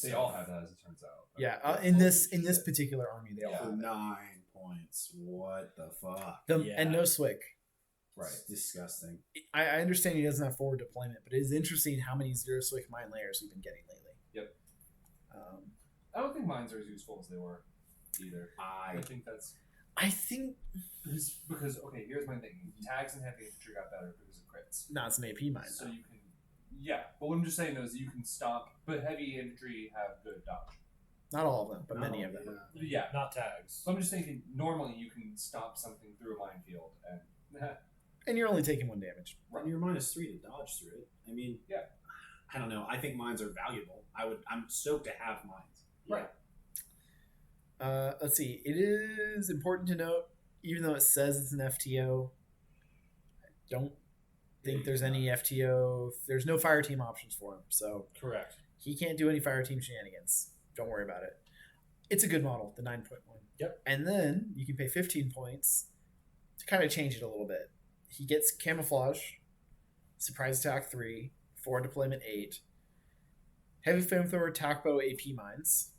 They all have that, as it turns out. Yeah, But- in this particular army, they all Yeah. have For that. 9 points. What the fuck? Yeah. And no Swick. Right. It's disgusting. I understand he doesn't have forward deployment, but it is interesting how many 0 Swick mine layers we've been getting lately. Yep. Um, I don't think mines are as useful as they were either. I think that's I think because okay. Here's my thing: tags and heavy infantry got better because of crits. no, it's an AP mine. So you can, yeah. But what I'm just saying though is you can stop. But heavy infantry have good dodge. Not all of them, but No, many of them. yeah. Yeah. Not tags. So I'm just thinking. Normally you can stop something through a minefield, and And you're only taking 1 damage. And you're -3 to dodge through it. I mean, Yeah. I don't know. I think mines are valuable. I'm stoked to have mines. right. Let's see. It is important to note, even though it says it's an FTO, I don't think there's any FTO. There's no fire team options for him, so Correct. he can't do any fire team shenanigans. Don't worry about it. It's a good model, the 9.1. Yep. And then you can pay 15 points to kind of change it a little bit. He gets camouflage, surprise attack 3, forward deployment 8, heavy flamethrower, attack bow, AP mines.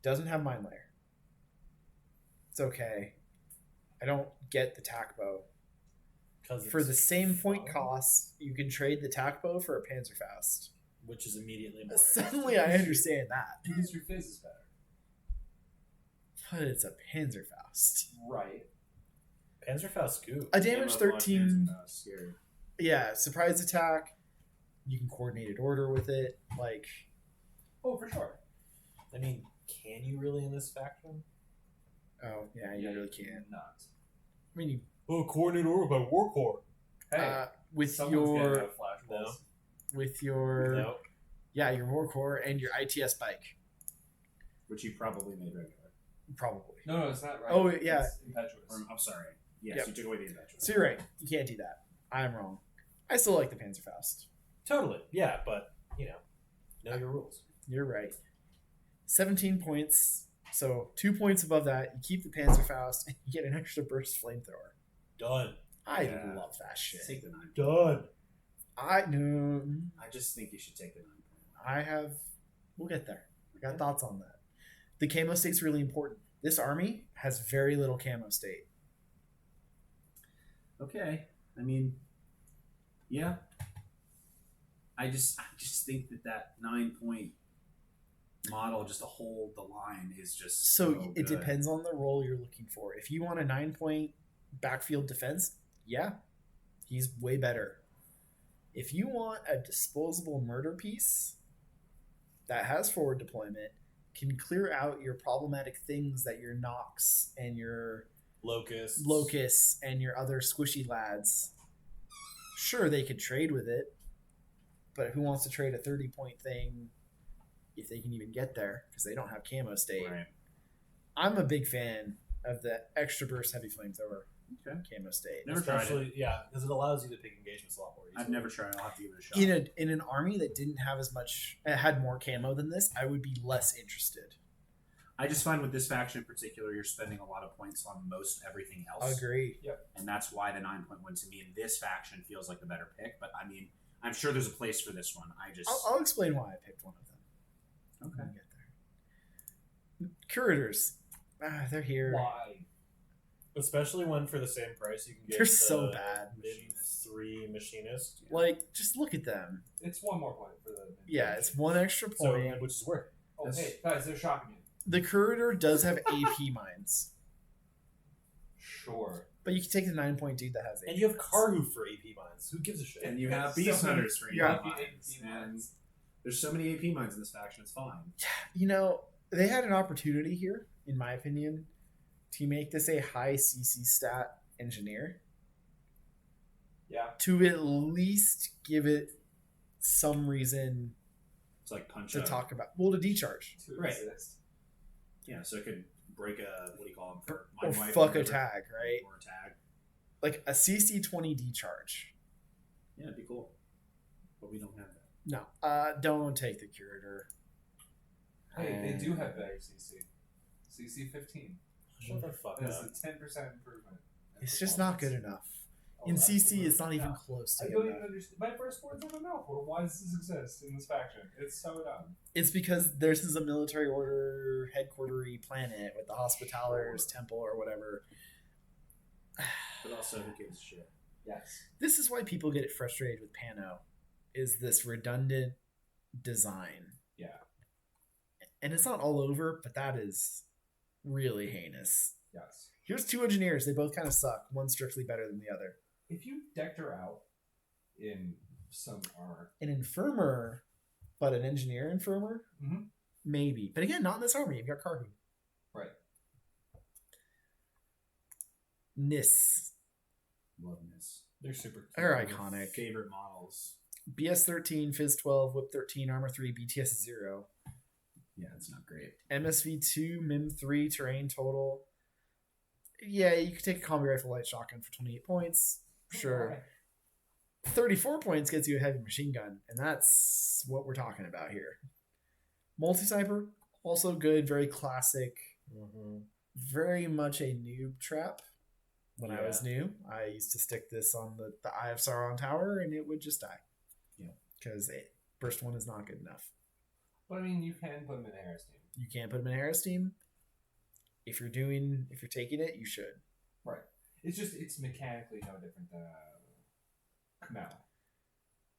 Doesn't have mine layer. It's okay. I don't get the tack bow. Because For the same point cost, you can trade the tack bow for a Panzerfaust. which is immediately more. Suddenly, I understand that, Because your fizz is better. but it's a Panzerfaust. Right. Panzerfaust Goop. A damage Camouflage 13. hands are scary. Yeah, surprise attack. You can coordinated order with it. Like, Oh, for sure. I mean, can you really in this faction? oh yeah, you really can't. Not. I mean, Oh, coordinate order by Warcore. Hey, with someone's getting your out of Flash No. Pulse. with your No. yeah, your Warcore and your ITS bike, Which you probably made regular. probably. No, it's not right. Oh, yeah. It's impetuous. I'm sorry. Yes, Yep. you took away the adventure. So you're right. You can't do that. I'm wrong. I still like the Panzerfaust. Totally. Yeah, but know your rules. You're right. 17 points. So 2 points above that. You keep the Panzerfaust and you get an extra burst flamethrower. Done. I Yeah. love that shit. Take the 9. Done. I know. I just think you should take the 9 point. I have. We'll get there. I got thoughts on that. The camo state's really important. This army has very little camo state. Okay. I mean, yeah. I just think that 9 point model just to hold the line is just So it good. depends on the role you're looking for. If you want a 9 point backfield defense, yeah, he's way better. If you want a disposable murder piece that has forward deployment, can clear out your problematic things that your Nox and your Locusts and your other squishy lads, sure, they could trade with it, but who wants to trade a 30 point thing if they can even get there because they don't have camo state? Right. I'm a big fan of the extra burst heavy flamethrower Okay. camo state. Never tried it. Especially, yeah, because it allows you to pick engagements a lot more easily. I've never tried it. I'll have to give it a shot. In an army that didn't have as much, had more camo than this, I would be less interested. I just find with this faction in particular, you're spending a lot of points on most everything else. Agree. And that's why the 9.1 to me in this faction feels like the better pick. But I mean, I'm sure there's a place for this one. I'll explain why I picked one of them. Okay. We'll get there. Curators. They're here. Why? Especially when for the same price you can get They're so the bad. mid-3 machinist. Like, just look at them. It's one more point for the. Yeah, it's one extra So, point. which is worth it. Oh, That's- hey, guys, they're shocking you. The Curator does have AP mines, Sure. but you can take the 9 point dude that has AP. And you have mines. Karhu for AP mines. Who gives a shit? And you have So Beast many- Hunters for Yeah. AP mines. And there's so many AP mines in this faction, it's fine. You know, they had an opportunity here, in my opinion, to make this a high CC stat engineer. Yeah. To at least give it some reason It's like punch to up. talk about. Well, to decharge. To Right. exist. Yeah, so it could break a, what do you call them? For Or Mind Wipe fuck a whatever. tag, right? Or a tag. Like a CC20 decharge. Yeah, it'd be cool. But we don't have that. No. Don't take the Curator. Hey, they do have better CC. CC 15. Shut the fuck That's up. a 10% improvement. in It's just not good performance. enough. Oh, In CC, absolutely it's not even not. close I to don't good even enough. understand. My first words out of my mouth were, why does this exist in this faction? It's so dumb. It's because this is a military order headquartery planet with the Hospitalers Temple or whatever. But also, who gives a shit? Yes. This is why people get frustrated with Pano, is this redundant design. Yeah. And it's not all over, but that is really heinous. Yes. Here's two engineers. They both kind of suck. One's strictly better than the other. If you decked her out in some armor, An infirmer, but an engineer infirmer? Mhm. Maybe. But again, not in this army. You've got Karhu. right? Nis. Love this. They're super cute. They're iconic. Favorite models. BS 13, Fizz 12, Whip 13, Armor 3, BTS 0. Yeah, it's not great. MSV 2, MIM 3, Terrain total. Yeah, you could take a combi rifle light shotgun for 28 points. Sure. 34 points gets you a heavy machine gun, and that's what we're talking about here. Multi-sniper, also good, very classic, Mm-hmm. very much a noob trap. When I Yeah. was new, I used to stick this on the Eye of Sauron tower, and it would just die. Yeah. Because burst one is not good enough. But I mean, you can put them in a Harris team. You can't put him in Harris team. If you're taking it, you should. Right. It's just, it's mechanically no different than a Kamau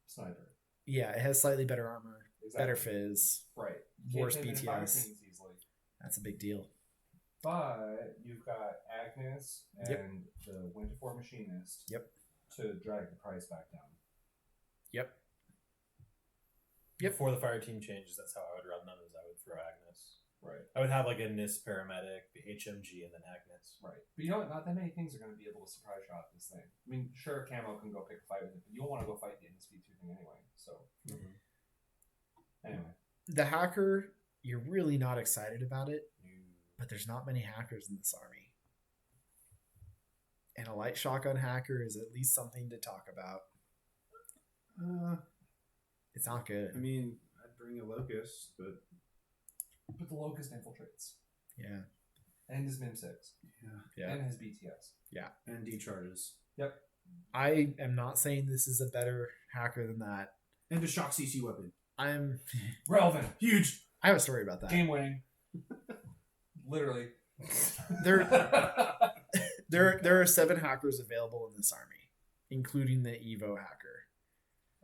sniper. Yeah, it has slightly better armor, Exactly. better fizz, Right. You worse can't put them in fire BTS. teams easily. That's a big deal. But you've got Agnes and Yep. the Winterfore Machinist. Yep. To drag the price back down. Yep. Before the fire team changes, that's how I would run them. Is I would throw Agnes. Right. I would have like a NIS paramedic, the HMG, and then Agnes. Right. But you know what? Not that many things are going to be able to surprise shot this thing. I mean, sure, Camo can go pick a fight with it, but you don't want to go fight the NSP2 thing anyway. So, anyway. The hacker, you're really not excited about it, but there's not many hackers in this army. And a light shotgun hacker is at least something to talk about. It's not good. I mean, I'd bring a Locust, but the Locust infiltrates. Yeah. And his MIM 6. Yeah. And his BTS. and decharges. Yep. I am not saying this is a better hacker than that. And a shock CC weapon. I'm Relevant. Huge. I have a story about that. Game winning. Literally. There are 7 hackers available in this army, including the Evo hacker.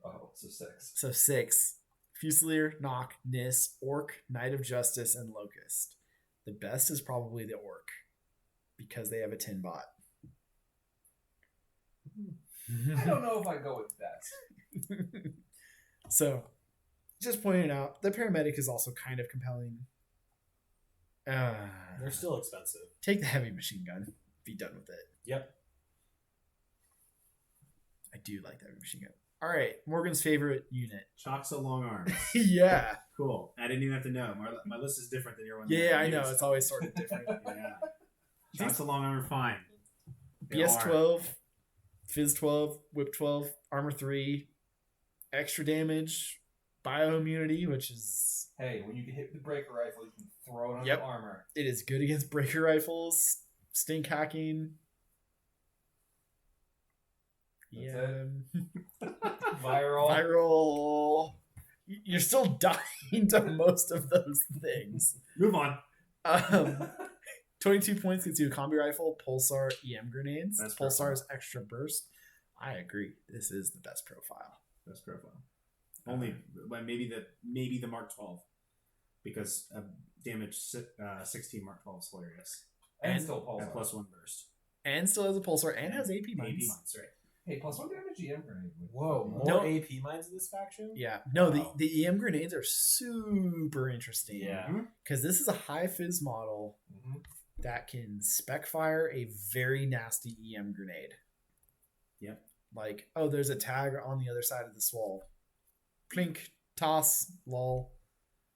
Oh, so 6. So 6. Fusilier, Nock, Nis, Orc, Knight of Justice, and Locust. The best is probably the Orc, because they have a tin bot. I don't know if I go with that. So, just pointing it out, the paramedic is also kind of compelling. They're still expensive. Take the heavy machine gun. Be done with it. Yep. I do like the heavy machine gun. All right, Morgan's favorite unit. Chocks a long arms. Yeah. Cool. I didn't even have to know. My list is different than your one. Yeah, I know. It's always sort of different. Yeah. Chocks a long arm are fine. They BS are. 12, Fizz 12, Whip 12, Armor 3, extra damage, bio immunity, which is Hey, when you get hit with the breaker rifle, you can throw it on Yep. the armor. it is good against breaker rifles, stink hacking. That's Yeah. Viral. Viral. You're still dying to most of those things. Move on. 22 points gets you a combi rifle, pulsar, EM grenades. Best Pulsar's extra burst. I agree. This is the best profile. Best profile. Only well, maybe the Mark 12, because damage 16 Mark 12 is hilarious. And still pulse. And +1 burst. And still has a pulsar and has AP AP mines. mines, right? Hey, +1 damage EM grenade. Whoa, more No. AP mines in this faction? Yeah. No, Wow. the EM grenades are super interesting. Yeah. Mhm. Because this is a high fizz model Mm-hmm. that can spec fire a very nasty EM grenade. Yep. Like, oh, there's a tag on the other side of the swole. Plink, toss, lol.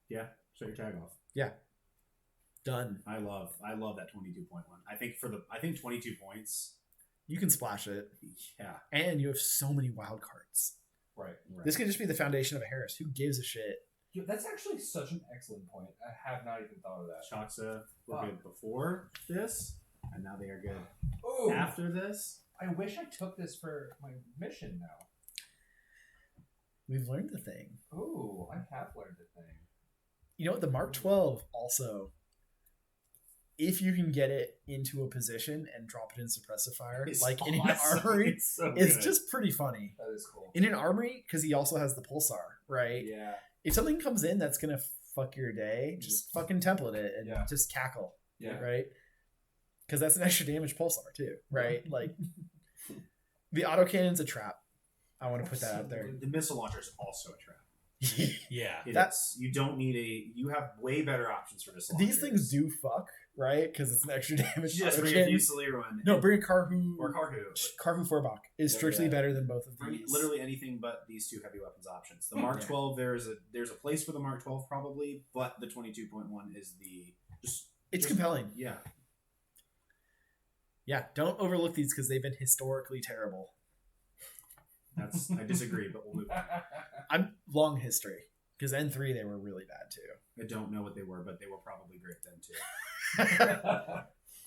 Yeah. Shut your tag off. Yeah. Done. I love that 22.1. I think 22 points. You can splash it. Yeah. And you have so many wild cards. Right. This could just be the foundation of a Harris. Who gives a shit? Yeah, that's actually such an excellent point. I have not even thought of that. Choksa were Fuck. good before this, and now they are good Oh, after this. I wish I took this for my mission now. We've learned the thing. Ooh, I have learned a thing. You know what? The Mark 12 also, if you can get it into a position and drop it in suppressive fire, It's like in an awesome. armory, It's so it's good. just pretty funny. That is cool. In an armory, because he also has the pulsar, right? Yeah. If something comes in that's gonna fuck your day, just fucking template it and Yeah. just cackle, Yeah. right? Because that's an extra damage pulsar too, right? Like the autocannon's a trap. I want to put that out there. The missile launcher is also a trap. Yeah. That's you don't need you have way better options for missile These launchers. things do fuck, right? Because it's an extra damage. Just bring a autocannon. Fusilier one. No, bring a Karhu or Karhu. Karhu Forbach is Yeah, strictly yeah. better than both of Bring these. literally anything but these two heavy weapons options. The Mark Yeah. 12, there's a place for the Mark 12 probably, but the 22.1 is the It's just- compelling. Yeah. Yeah, don't overlook these because they've been historically terrible. I disagree, but we'll move on. I'm long history because N3 they were really bad too. I don't know what they were, but they were probably great then too.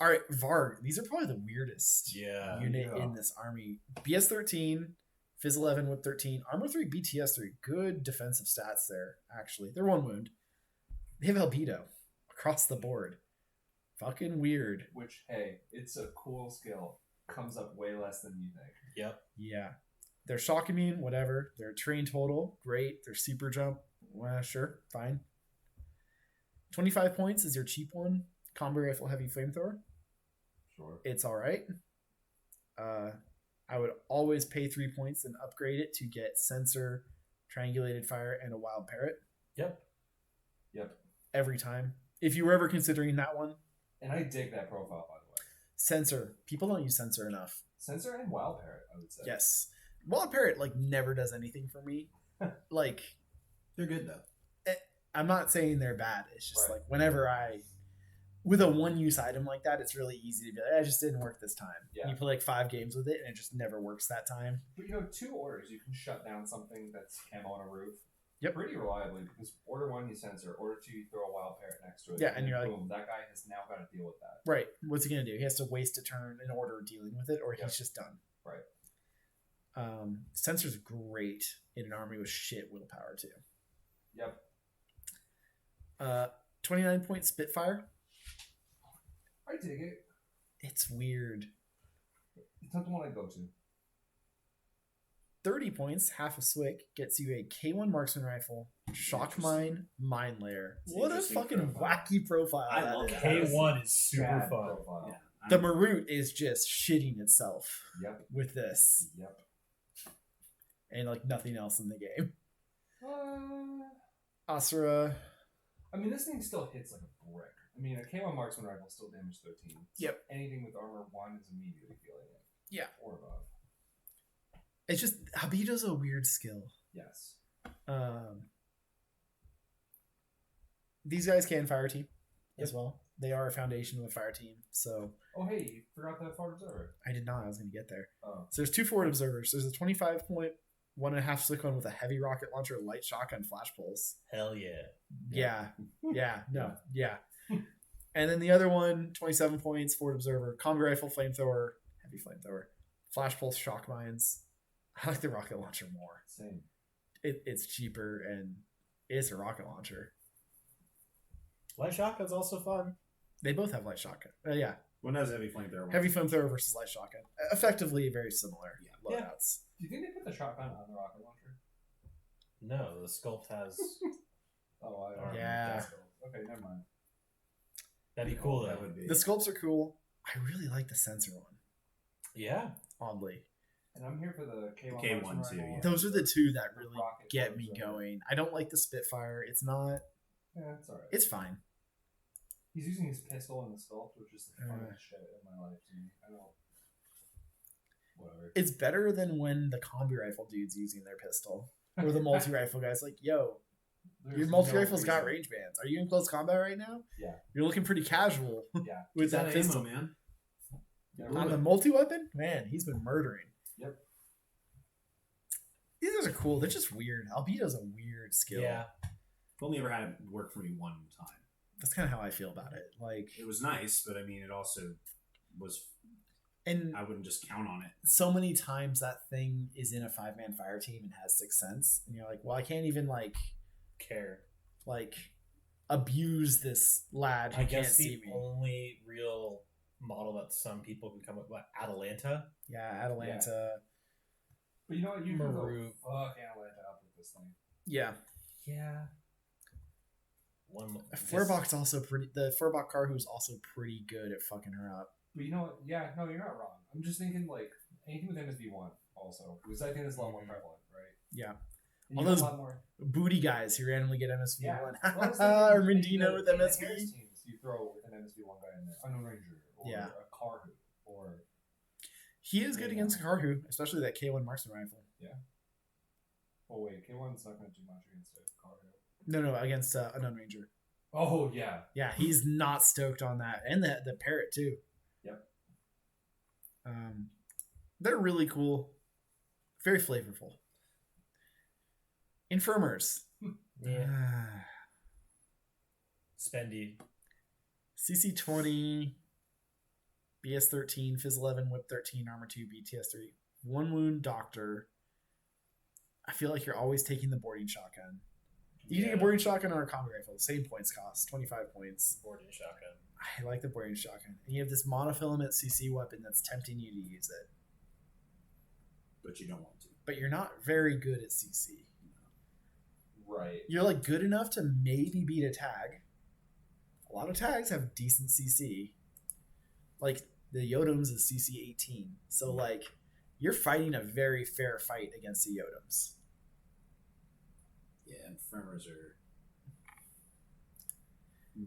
All right, Varg. These are probably the weirdest Yeah. unit Yeah. in this army. BS 13, Fizz 11, Whip 13, Armor 3, BTS 3. Good defensive stats there. Actually, they're 1 wound. They have Albedo across the board. Fucking weird. Which, hey, it's a cool skill. Comes up way less than you think. Yep. Yeah. They're shock immune, whatever. They're terrain total, great. They're super jump, well, sure, fine. 25 points is your cheap one. Combo rifle heavy flamethrower. Sure. It's all right. I would always pay 3 points and upgrade it to get sensor, triangulated fire, and a wild parrot Yep. Yep. every time. If you were ever considering that one, And I dig that profile, by the way. Sensor. People don't use Sensor enough. Sensor and Wild Parrot, I would say. Yes. Wild Parrot like never does anything for me. Like They're good though. I'm not saying they're bad. It's just Right. like whenever with a one-use item like that, it's really easy to be like, it just didn't work this time. Yeah. And you play like 5 games with it, and it just never works that time. But 2 orders, you can shut down something that's camo on a roof. Yep. Pretty reliably, because order 1 you Sensor, order 2 you throw a Wild Parrot next to it. Yeah, and then you're like- boom, that guy has now got to deal with that. Right. What's he gonna do? He has to waste a turn in order dealing with it, or Yep. he's just done. Right. Sensor's great in an army with shit willpower too. Yep. 29-point Spitfire. I dig it. It's weird. It's not the one I go to. 30 points, half a Swick, gets you a K1 marksman rifle, shock mine, mine layer. It's What a interesting fucking profile. wacky profile I that love is. that. K1 is super Bad fun. profile. Yeah. The Marut is just shitting itself Yep. with this, Yep. and like nothing else in the game. Uh, Asura, I mean, this thing still hits like a brick. I mean, a K1 marksman rifle still damage 13. So Yep. Anything with armor 1 is immediately feeling it. Yeah. Or above. it's just Habito's a weird skill. Yes. These guys can fire team as well. They are a foundation of a fire team, so Oh, hey, you forgot that Forward Observer. I did not. I was going to get there. Oh. So there's 2 forward observers. There's a 25-point 1.5 Slick one with a heavy rocket launcher, light shotgun, flash pulse. Hell yeah. Yeah. And then the other one, 27 points, forward observer, combi rifle, flamethrower, heavy flamethrower, flash pulse, shock mines. I like the rocket launcher more. Same. It's cheaper and it's a rocket launcher. Light shotgun's also fun. They both have light shotgun. Yeah, One has heavy flamethrower. heavy flamethrower versus light shotgun. Effectively very similar loadouts. Do you think they put the shotgun on the rocket launcher? No, the sculpt has. Oh, I armor. Yeah. Okay, never mind. That'd be cool though. That would be. The sculpts are cool. I really like the sensor one, Yeah. oddly. And I'm here for the K1. K1 marksman too, rifle. yeah. Those are the two that The really rocket get forward me observer. going. I don't like the Spitfire. It's not. Yeah, it's alright. It's fine. He's using his pistol in the sculpt, which is the Uh. funniest shit in my life to me. I don't. Whatever. It's better than when the combi rifle dude's using their pistol, or the multi rifle guy's like, "Yo, your There's multi no rifle's got reason. range bands. Are you in close combat right now? Yeah. You're looking pretty casual Yeah. with He's out that of pistol." ammo, man. Yeah, Ooh. On the multi weapon, man, he's been murdering. Yep. These guys are cool. They're just weird. Albedo's a weird skill. Yeah. I've only ever had it work for me one time. That's kind of how I feel about it. Like, It was nice, but I mean, it also was. and I wouldn't just count on it. so many times that thing is in a 5-man fire team and has Sixth Sense, and you're like, well, I can't even like abuse this lad who I can't guess see the me. only real model that some people can come up with, Atalanta. Yeah, Atalanta. But you know what? You can go Maru. fuck Atlanta up with this thing. Yeah. Yeah. Furbach's also pretty. The Furbach car who's also pretty good at fucking her up. But you know what? Yeah, no, you're not wrong. I'm just thinking like anything with MSV1 also, because I think it's a lot more prevalent, right? Yeah. And All you have those a lot more. Booty guys who randomly get MSV Yeah. one. Well, I was Or thinking Mendino with in the MSV. Harris teams, you throw with an MSV1 guy in there, Unknown Ranger, or Yeah. a Carhu, or He is good against Karhu, especially that K1 marksman rifle. oh wait, K1's not going to do much against a Carhu. No, against Unknown Ranger. Oh yeah, Yeah, he's not stoked on that, and the parrot too. Yep. They're really cool, very flavorful. Infirmers. Yeah. Spendy. CC20, BS13, Fizz 11, Whip 13, Armor 2, BTS 3. 1 wound doctor. I feel like you're always taking the boarding shotgun. You can take a boarding shotgun or a combi rifle. Same points cost, 25 points. Boarding shotgun. I like the boarding shotgun. And you have this monofilament CC weapon that's tempting you to use it. But you don't want to. But you're not very good at CC. right. You're like good enough to maybe beat a tag. A lot of tags have decent CC. Like the Yodoms is CC 18. So like you're fighting a very fair fight against the Yodoms. Yeah, and Fremers are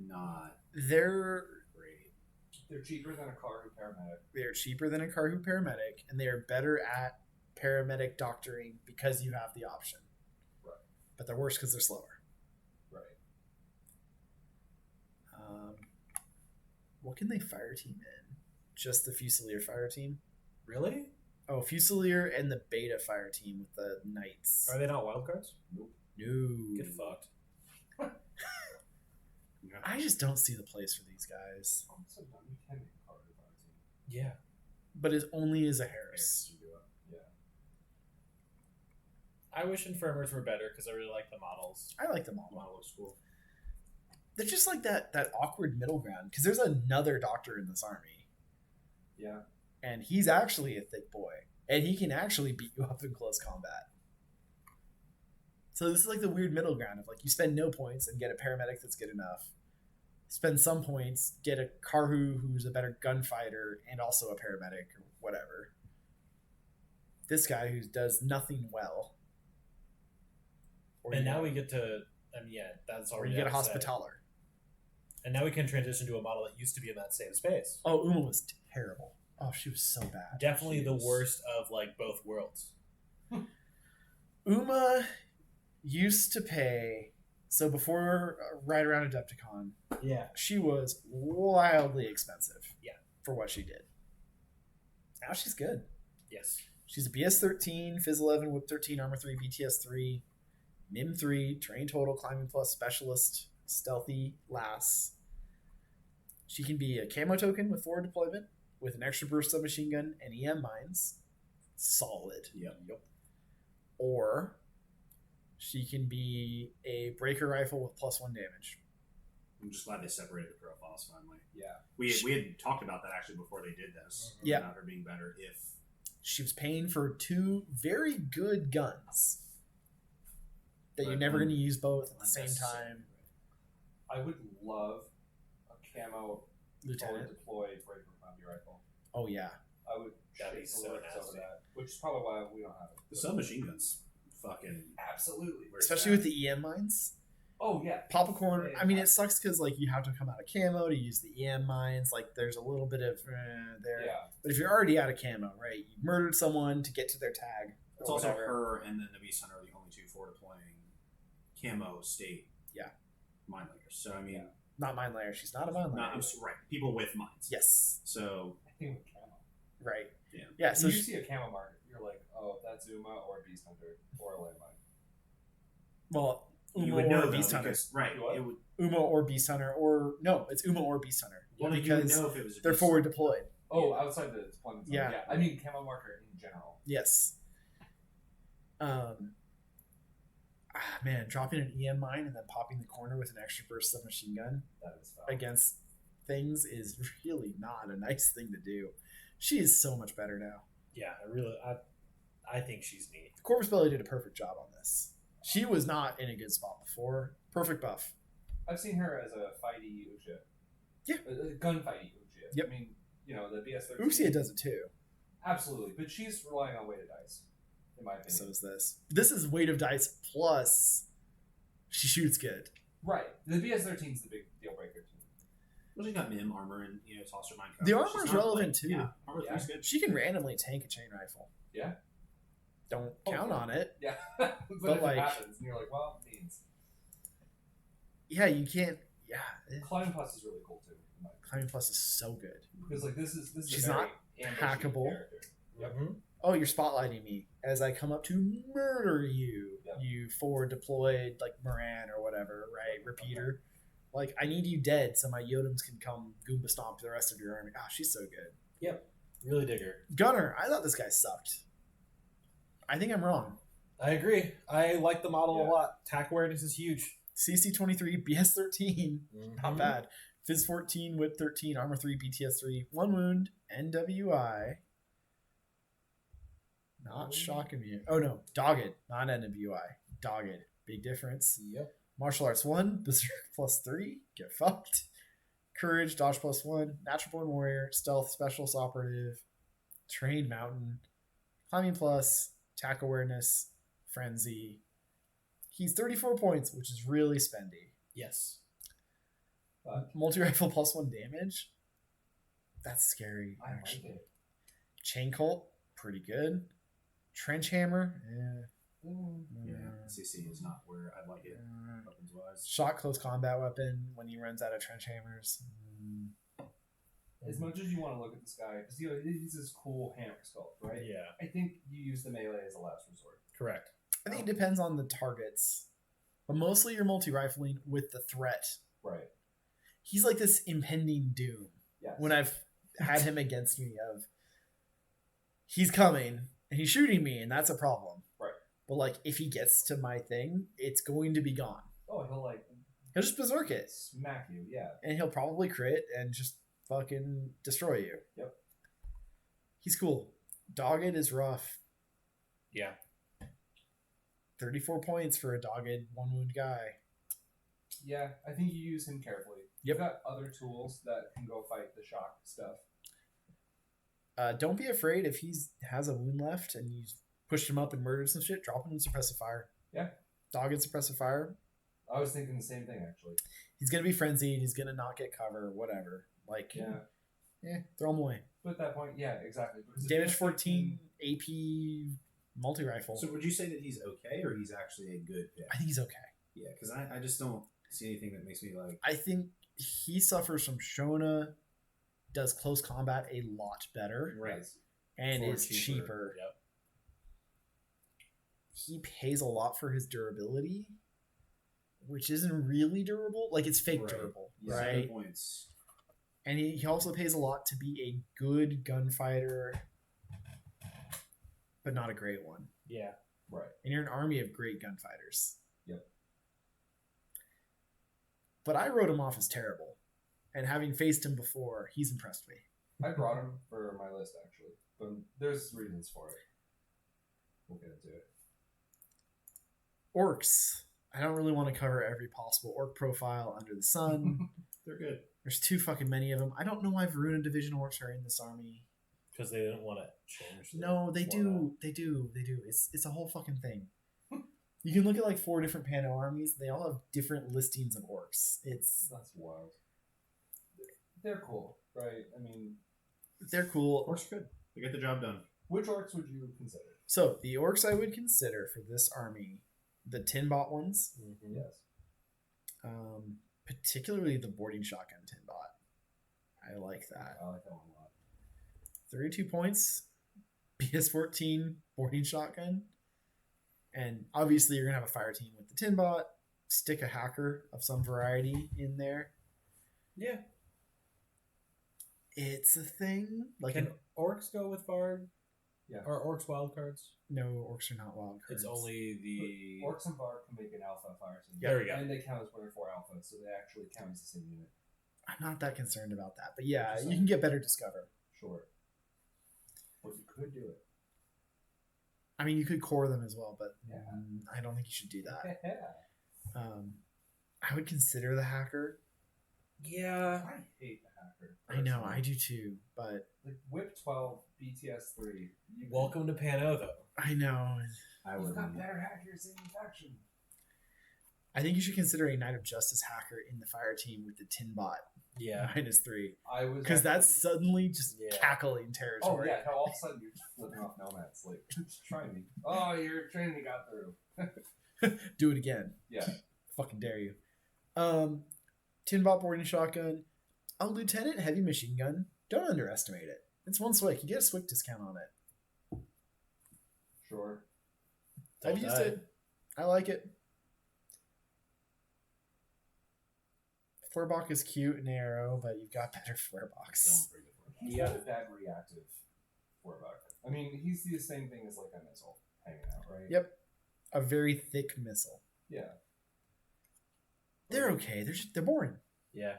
not They're great. They're cheaper than a Karu paramedic. cheaper than a Karhu paramedic, and they are better at paramedic doctoring because you have the option. Right. But they're worse because they're slower. Right. What can they fire team in? Just the Fusilier fire team? Really? Oh, Fusilier and the Beta fire team with the Knights. Are they not wild cards? No. Get fucked. I just don't see the place for these guys. Oh, so dumb. You can make a Karu fire team. Yeah. But it only is a Harris. Yeah. I wish Infirmers were better because I really like the models. I like them all. Model looks cool. They're just like that awkward middle ground because there's another doctor in this army, Yeah. and he's actually a thick boy, and he can actually beat you up in close combat. So this is like the weird middle ground of like you spend no points and get a paramedic that's good enough. Spend some points, get a Karhu who's a better gunfighter and also a paramedic or whatever. This guy who does nothing well. Or And you- now we get to, that's or already you get a out to say. hospitaller. And now we can transition to a model that used to be in that same space. Oh, Uma was terrible. Oh, she was so bad. Definitely She the is. worst of like both worlds. Uma used to pay. So before, right around Adepticon, Yeah. she was wildly expensive. Yeah. For what she did. Now she's good. Yes. She's a BS 13, Phys 11, Whip 13, Armor 3, BTS 3, MIM 3, Terrain Total, Climbing Plus, Specialist, Stealthy, Lass. She can be a camo token with forward deployment, with an extra burst submachine gun and EM mines. Solid. Yep. Or she can be a breaker rifle with +1 damage. I'm just glad they separated the profiles finally. Yeah. We had talked about that actually before they did this. Yeah. About her being better if She was paying for 2 very good guns that you're But never going to use both at the same unnecessary. time. I would love a camo Lieutenant. forward deployed breaker combi rifle. Oh, yeah. I would That'd be shake so the lips nasty. over that, which is probably why we don't have it. the submachine guns, fucking Absolutely. Especially with the EM mines. Oh yeah. Popcorn, Yeah, I mean, it sucks because like you have to come out of camo to use the EM mines. Like, there's a little bit of there. Yeah. But if you're already out of camo, right, you murdered someone to get to their tag. It's or also whatever. her and then the Beast Hunter are the only two forward deploying camo state. Yeah. Mine layers. So I mean, Yeah. Not mine layer. She's not a mine layer. not right. People with mines. Yes. So I think with camo. Right. Yeah. Yeah. So So you see a camo mark, you're like, oh, that's Zuma or Beast Hunter or a landmine. well, you Uma would or know though, Beast Hunter. because, right? What? It would. Uma or Beast Hunter, or no, it's Uma or Beast Hunter. Well, you would because know if it was. A they're Beast forward Hunter. deployed. Oh, outside the deployment zone. Yeah. Yeah. I mean camo marker in general. Yes. Man, dropping an EM mine and then popping the corner with an extra burst submachine gun That is foul. against things is really not a nice thing to do. She is so much better now. Yeah, I think she's neat. Corvus Belly did a perfect job on this. She was not in a good spot before. Perfect buff. I've seen her as a fighty Uxia. Yeah. A gunfighty Uxia. Yep. I mean, you know, the BS13. Uxia does it too. Absolutely. But she's relying on weighted dice, in my opinion. So is this. This is weight of dice plus she shoots good. Right. The BS13 is the big deal breaker to me. Well, she got Mim armor and tosser mine. The coverage. armor's She's not, relevant, too. Yeah, armor Yeah. 3's good. She can randomly tank a chain rifle. Yeah. Don't count on it. Yeah. but if like- it happens, and you're like, well, it means. Yeah, you can't. Yeah. Climbing Plus is really cool, too. in my opinion. Climbing Plus is so good. Because, like, this is She's a very not ambushy hackable. character. Yep. Mhm. Oh, you're spotlighting me as I come up to murder you. Yep. You forward deployed like Moran or whatever, right? Repeater. Like, I need you dead so my Yodems can come Goomba stomp the rest of your army. Ah, she's so good. Really dig her. Gunner, I thought this guy sucked. I think I'm wrong. I agree. I like the model Yeah. a lot. Attack awareness is huge. CC23, BS13, not Mhm. bad. Phys 14, Whip 13, Armor 3, BTS 3, 1 wound, NWI. Not shock immune. Oh no, dogged, not NWI. Dogged. Big difference. Yep. Martial Arts 1, Berserk +3, get fucked. Courage, Dodge +1, Natural Born Warrior, Stealth, Specialist Operative, Trained Mountain, Climbing Plus, Attack Awareness, Frenzy. He's 34 points, which is really spendy. Yes. But Multi-rifle +1 damage. That's scary. I like Actually. it. Chain Colt, pretty good. Trench Hammer, Yeah, CC is not where I like it, weapons wise. Shot close combat weapon when he runs out of trench hammers. As much as you want to look at this guy, because he's this cool hammer sculpt, right? Yeah, I think you use the melee as a last resort. correct. I think it depends on the targets, but mostly you're multi-rifling with the threat. Right. He's like this impending doom. Yes. When I've had him against me, of he's coming and he's shooting me, and that's a problem. Right. But like if he gets to my thing, it's going to be gone. Oh, he'll He'll just berserk it, smack you. Yeah. and he'll probably crit and just fucking destroy you. Yep. He's cool. Dogged is rough. Yeah, 34 points for a dogged one wound guy. Yeah, I think you use him carefully. Yep. You've got other tools that can go fight the shock stuff. Don't be afraid if he has a wound left and you pushed him up and murdered some shit, drop him in suppressive fire. Yeah. Dogged suppressive fire. I was thinking the same thing, actually. He's going to be frenzied. He's going to not get cover, whatever. Like, Yeah. throw him away. But at that point, yeah, exactly. Because if Damage you have 14, AP, multi-rifle. So would you say that he's okay, or he's actually a good pick? I think he's okay. Yeah, because I just don't see anything that makes me like. I think he suffers from Shona, does close combat a lot better, right. and For is cheaper. Yep. He pays a lot for his durability, which isn't really durable. Like, it's fake Right. durable, Yeah, right? good points. And he also pays a lot to be a good gunfighter, but not a great one. Yeah. Right. And you're an army of great gunfighters. Yep. But I wrote him off as terrible. And having faced him before, he's impressed me. I brought him for my list, actually. But there's reasons for it. We'll get into it. Orcs. I don't really want to cover every possible orc profile under the sun. They're good. There's too fucking many of them. I don't know why Varuna Division orcs are in this army. Because they didn't want to change. the No, they format. do. They do. They do. It's a whole fucking thing. You can look at like 4 different Pano armies. They all have different listings of orcs. That's wild. They're cool, right? I mean, They're cool. Horse good. They get the job done. which orcs would you consider? So the orcs I would consider for this army, the tin bot ones, Mhm. Yes. particularly the boarding shotgun tin bot. I like that. I like that one a lot. 32 points, BS14 boarding shotgun, and obviously you're gonna have a fire team with the tin bot. Stick a hacker of some variety in there. Yeah. It's a thing. Like Can orcs go with Bard? Yeah. Or orcs wild cards? no, orcs are not wild cards. It's only the. Orcs and Bard can make an alpha fire team. There we go. And they count as 1 or 4 alpha, so they actually count as the same unit. I'm not that concerned about that, but yeah, Just you saying. can get better discover. Sure. But you could do it. I mean, you could core them as well, but Yeah. I don't think you should do that. Yeah. I would consider the hacker. Yeah. I hate the hacker. I know, personally. I do too, but Like Whip 12, BTS 3. Welcome to Pano, though. I know. I You've would. got better hackers in faction. I think you should consider a Knight of Justice hacker in the fire team with the tin bot Yeah. -3. I was Because that's actually- suddenly just Yeah. cackling Oh territory. yeah, no, all of a sudden you're just flipping off nomads. Like, just try me. Oh, your training got through. Do it again. Yeah. Fucking dare you. Tin bot boarding shotgun. A lieutenant heavy machine gun. Don't underestimate it. It's 1 swick. You get a swick discount on it. Sure. I've used it. I like it. Flurbach is cute and arrow, but you've got better Flurbachs. Don't bring it forward. He's not a bad reactive warbuck. I mean, he's the same thing as like a missile hanging out, right? Yep. A very thick missile. Yeah. They're okay. They're boring. Yeah.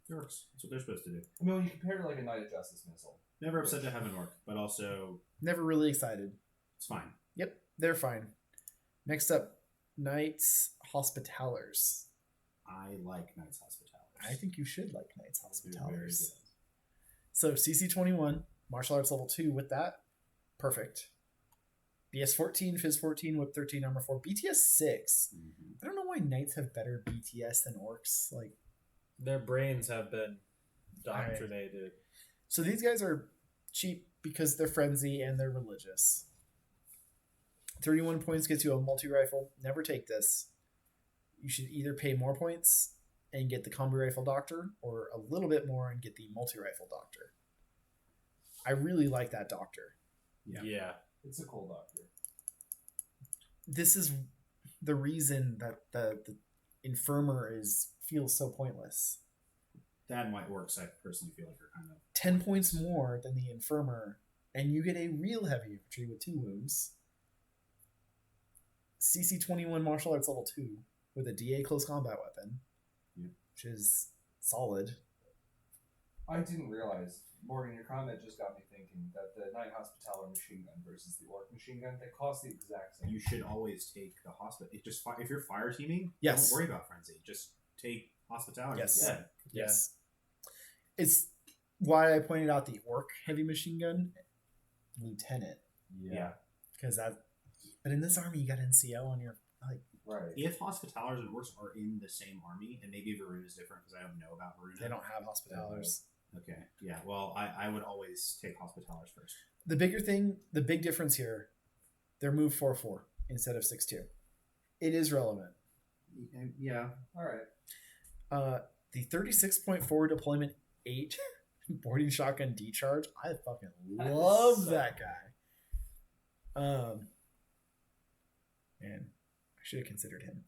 It works. That's what they're supposed to do. I mean, when you compare to like a Knight of Justice missile. Never upset to have an orc, but also Never really excited. it's fine. Yep, they're fine. Next up, Knights Hospitallers. I like Knights Hospitality. I think you should like Knights They're very Hospitallers. good. So CC21, martial arts level 2 with that. Perfect. BS 14, Phys 14, Whip 13, Armor 4, BTS 6. Mhm. I don't know why Knights have better BTS than Orcs. Like, Their brains have been indoctrinated. So these guys are cheap because they're frenzy and they're religious. 31 points gets you a multi-rifle. Never take this. You should either pay more points and get the combi rifle doctor, or a little bit more and get the multi-rifle doctor. I really like that doctor. Yeah. It's a cool doctor. This is the reason that the infirmer feels so pointless. That might work. So I personally feel like you're kind of 10 points more than the infirmer, and you get a real heavy infantry with 2 wounds. CC 21 martial arts level 2 with a DA close combat weapon, which is solid. I didn't realize, Morgan, your comment just got me thinking that the Night Hospitaller machine gun versus the Orc machine gun, they cost the exact same. You should always take the hospital. It just if you're fire teaming, Yes. don't worry about frenzy. Just take hospitality. Yes. instead. Yes. It's why I pointed out the Orc heavy machine gun lieutenant, Yeah. because that. But in this army, you got NCO on your Right. If hospitalers and orcs are in the same army, and maybe Varun is different because I don't know about Varun. They don't have hospitalers. Okay. Yeah. Well, I would always take hospitalers first. The big difference here, they're moved 4-4 instead of 6-2. It is relevant. Yeah. All right. The 36.4 deployment 8 boarding shotgun decharge. I fucking love that guy. Man, I should have considered him.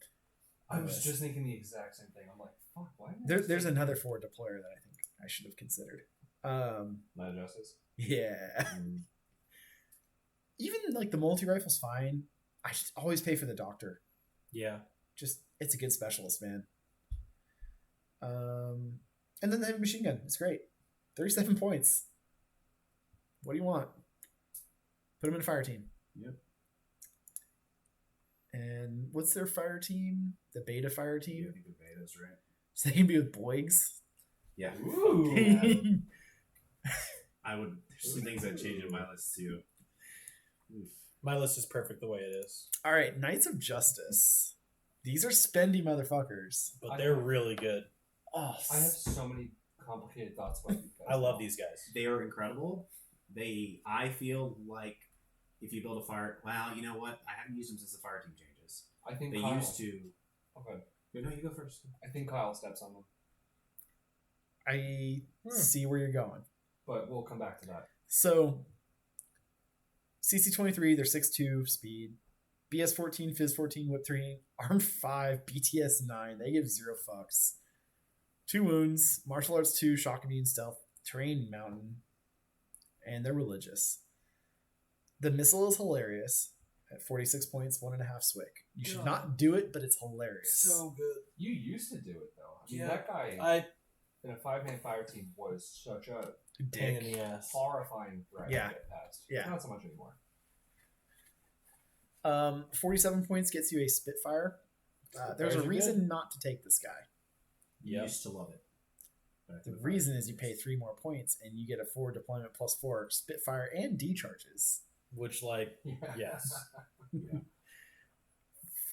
I was just thinking the exact same thing. I'm like, fuck, why? There's another forward deployer that I think I should have considered. Night of Justice. Yeah. Even like the multi rifle's fine. I should always pay for the doctor. Yeah. Just it's a good specialist, man. And then they have a machine gun. It's great. 37 points. What do you want? Put them in a fire team. Yep. And what's their fire team? The beta fire Yeah, team? I think the beta's right. So they can be with Boygs. Yeah. Ooh. I would. There's some things I'd change in my list too. Oof. My list is perfect the way it is. All right, Knights of Justice. These are spendy motherfuckers. But they're really good. Oh, I have so many complicated thoughts about these guys. I love these guys. They are incredible. I feel like if you build a fire, well, you know what? I haven't used them since the fire team changes. I think They Kyle, used to. Okay. No, you go first. I think Kyle steps on them, I see where you're going. but we'll come back to that. So, CC23, they're 6'2", speed. BS14, Fizz 14, Whip 3, Arm 5, BTS 9. They give 0 fucks. 2 wounds, Martial Arts 2, Shock Immune Stealth, Terrain Mountain, and they're religious. The missile is hilarious at 46 points, 1.5 Swick. You should not do it, but it's hilarious. good. You used to do it though. I mean, Yeah. that guy I in a 5-man fire team was such a pain in Dick. the ass. horrifying threat Yeah. to get past. Yeah. Not so much anymore. 47 points gets you a Spitfire. There's a Spitfires are reason good. not to take this guy. You Yep. used to love it. But I The think reason is you pay 3 more points and you get a forward deployment plus 4 Spitfire and D charges. Which, like, yes.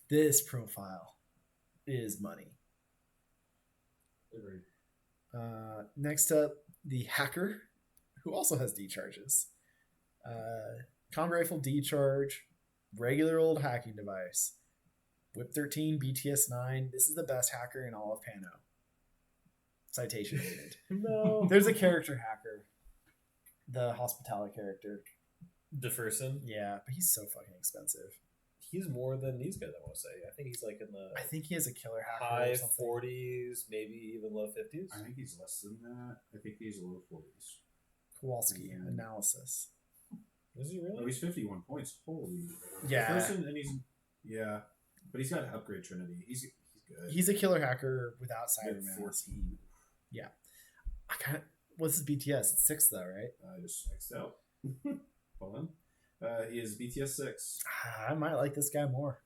This profile is money. Agreed. Next up, the Hacker, who also has D charges. Combi Rifle D charge, regular old hacking device, Whip 13, BTS 9. This is the best hacker in all of Pano. Citation needed. No. There's a character hacker, the hospitality character. DeFerson. Yeah, but he's so fucking expensive. He's more than these guys, I want to say. I think he's like in the I think he has a killer hacker. high or something. 40s, maybe even low 50s. I think he's less than that. I think he's low 40s. Kowalski analysis. Is he Oh, really? he's 51 points. Holy. Yeah. Person, and but he's got to upgrade Trinity. He's good. He's a killer hacker without Whip Cyberman. 14. I kind of. What's his BTS? It's 6 though, right? I just X'd out. Hold on. He is BTS 6. I might like this guy more.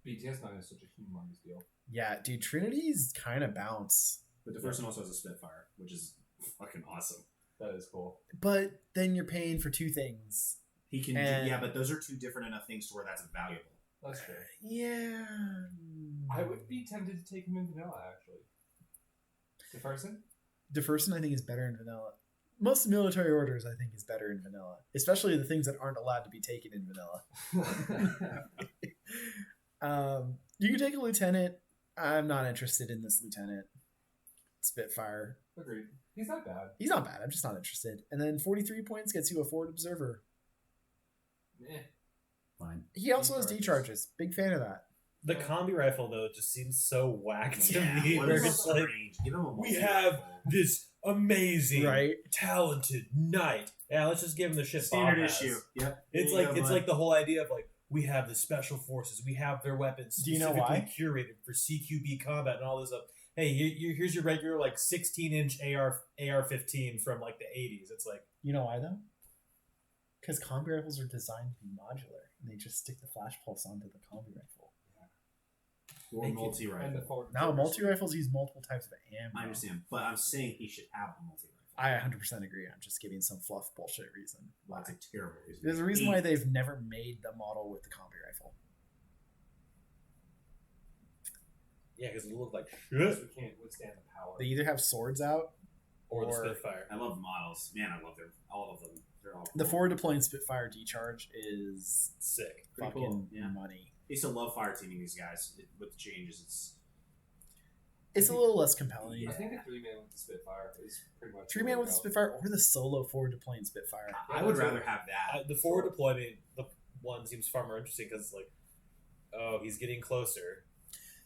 BTS 9 is such a humongous deal. Yeah, dude, Trinity's kind of bounce. But the person also has a Spitfire, which is fucking awesome. That is cool. But then you're paying for 2 things. He can, And- but those are 2 different enough things to where that's valuable. That's true. Yeah. I would be tempted to take him in vanilla, actually. Jefferson, I think, is better in vanilla. Most military orders, I think, is better in vanilla, especially the things that aren't allowed to be taken in vanilla. You can take a lieutenant. I'm not interested in this lieutenant. Spitfire. Agreed. He's not bad. He's not bad. I'm just not interested. And then 43 points gets you a forward observer. Eh. Fine. He also has D-charges. Big fan of that. The combi rifle though just seems so whack to me. What Where is it's so like strange? Give him a we multi-rifle. have this amazing, Right. talented knight. Yeah, let's just give him the shit. Standard Bob has. issue. Yep. It's There you like go, it's bud. like the whole idea of like we have the special forces, we have their weapons Do you know specifically why? curated for CQB combat and all this stuff. Hey, here's your regular like 16-inch AR-15 from like the 80s. It's like You know why, though? Because combi rifles are designed to be modular. And they just stick the flash pulse onto the combi rifle. Or Thank you. multi-rifle. And the forward. Now, multi-rifles use multiple types of ammo. I understand, but I'm saying he should have a multi-rifle. I 100% agree. I'm just giving some fluff bullshit reason. Why? That's a terrible reason. There's a reason why they've never made the model with the combi rifle. yeah, because it looked like Because shit. we can't withstand the power. They either have swords out, Or the or Spitfire. I love the models. Man, I love all of them. They're all the cool. forward deploying Spitfire D-charge is Sick. Pretty fucking cool, yeah. money. I used to love fire teaming these guys with the changes. It's a little less compelling. I think a 3-man with the Spitfire is pretty much. Three-man the with the Spitfire or the solo forward deploying Spitfire. I would rather have that. The forward deployment, the one seems far more interesting because it's like, oh, he's getting closer.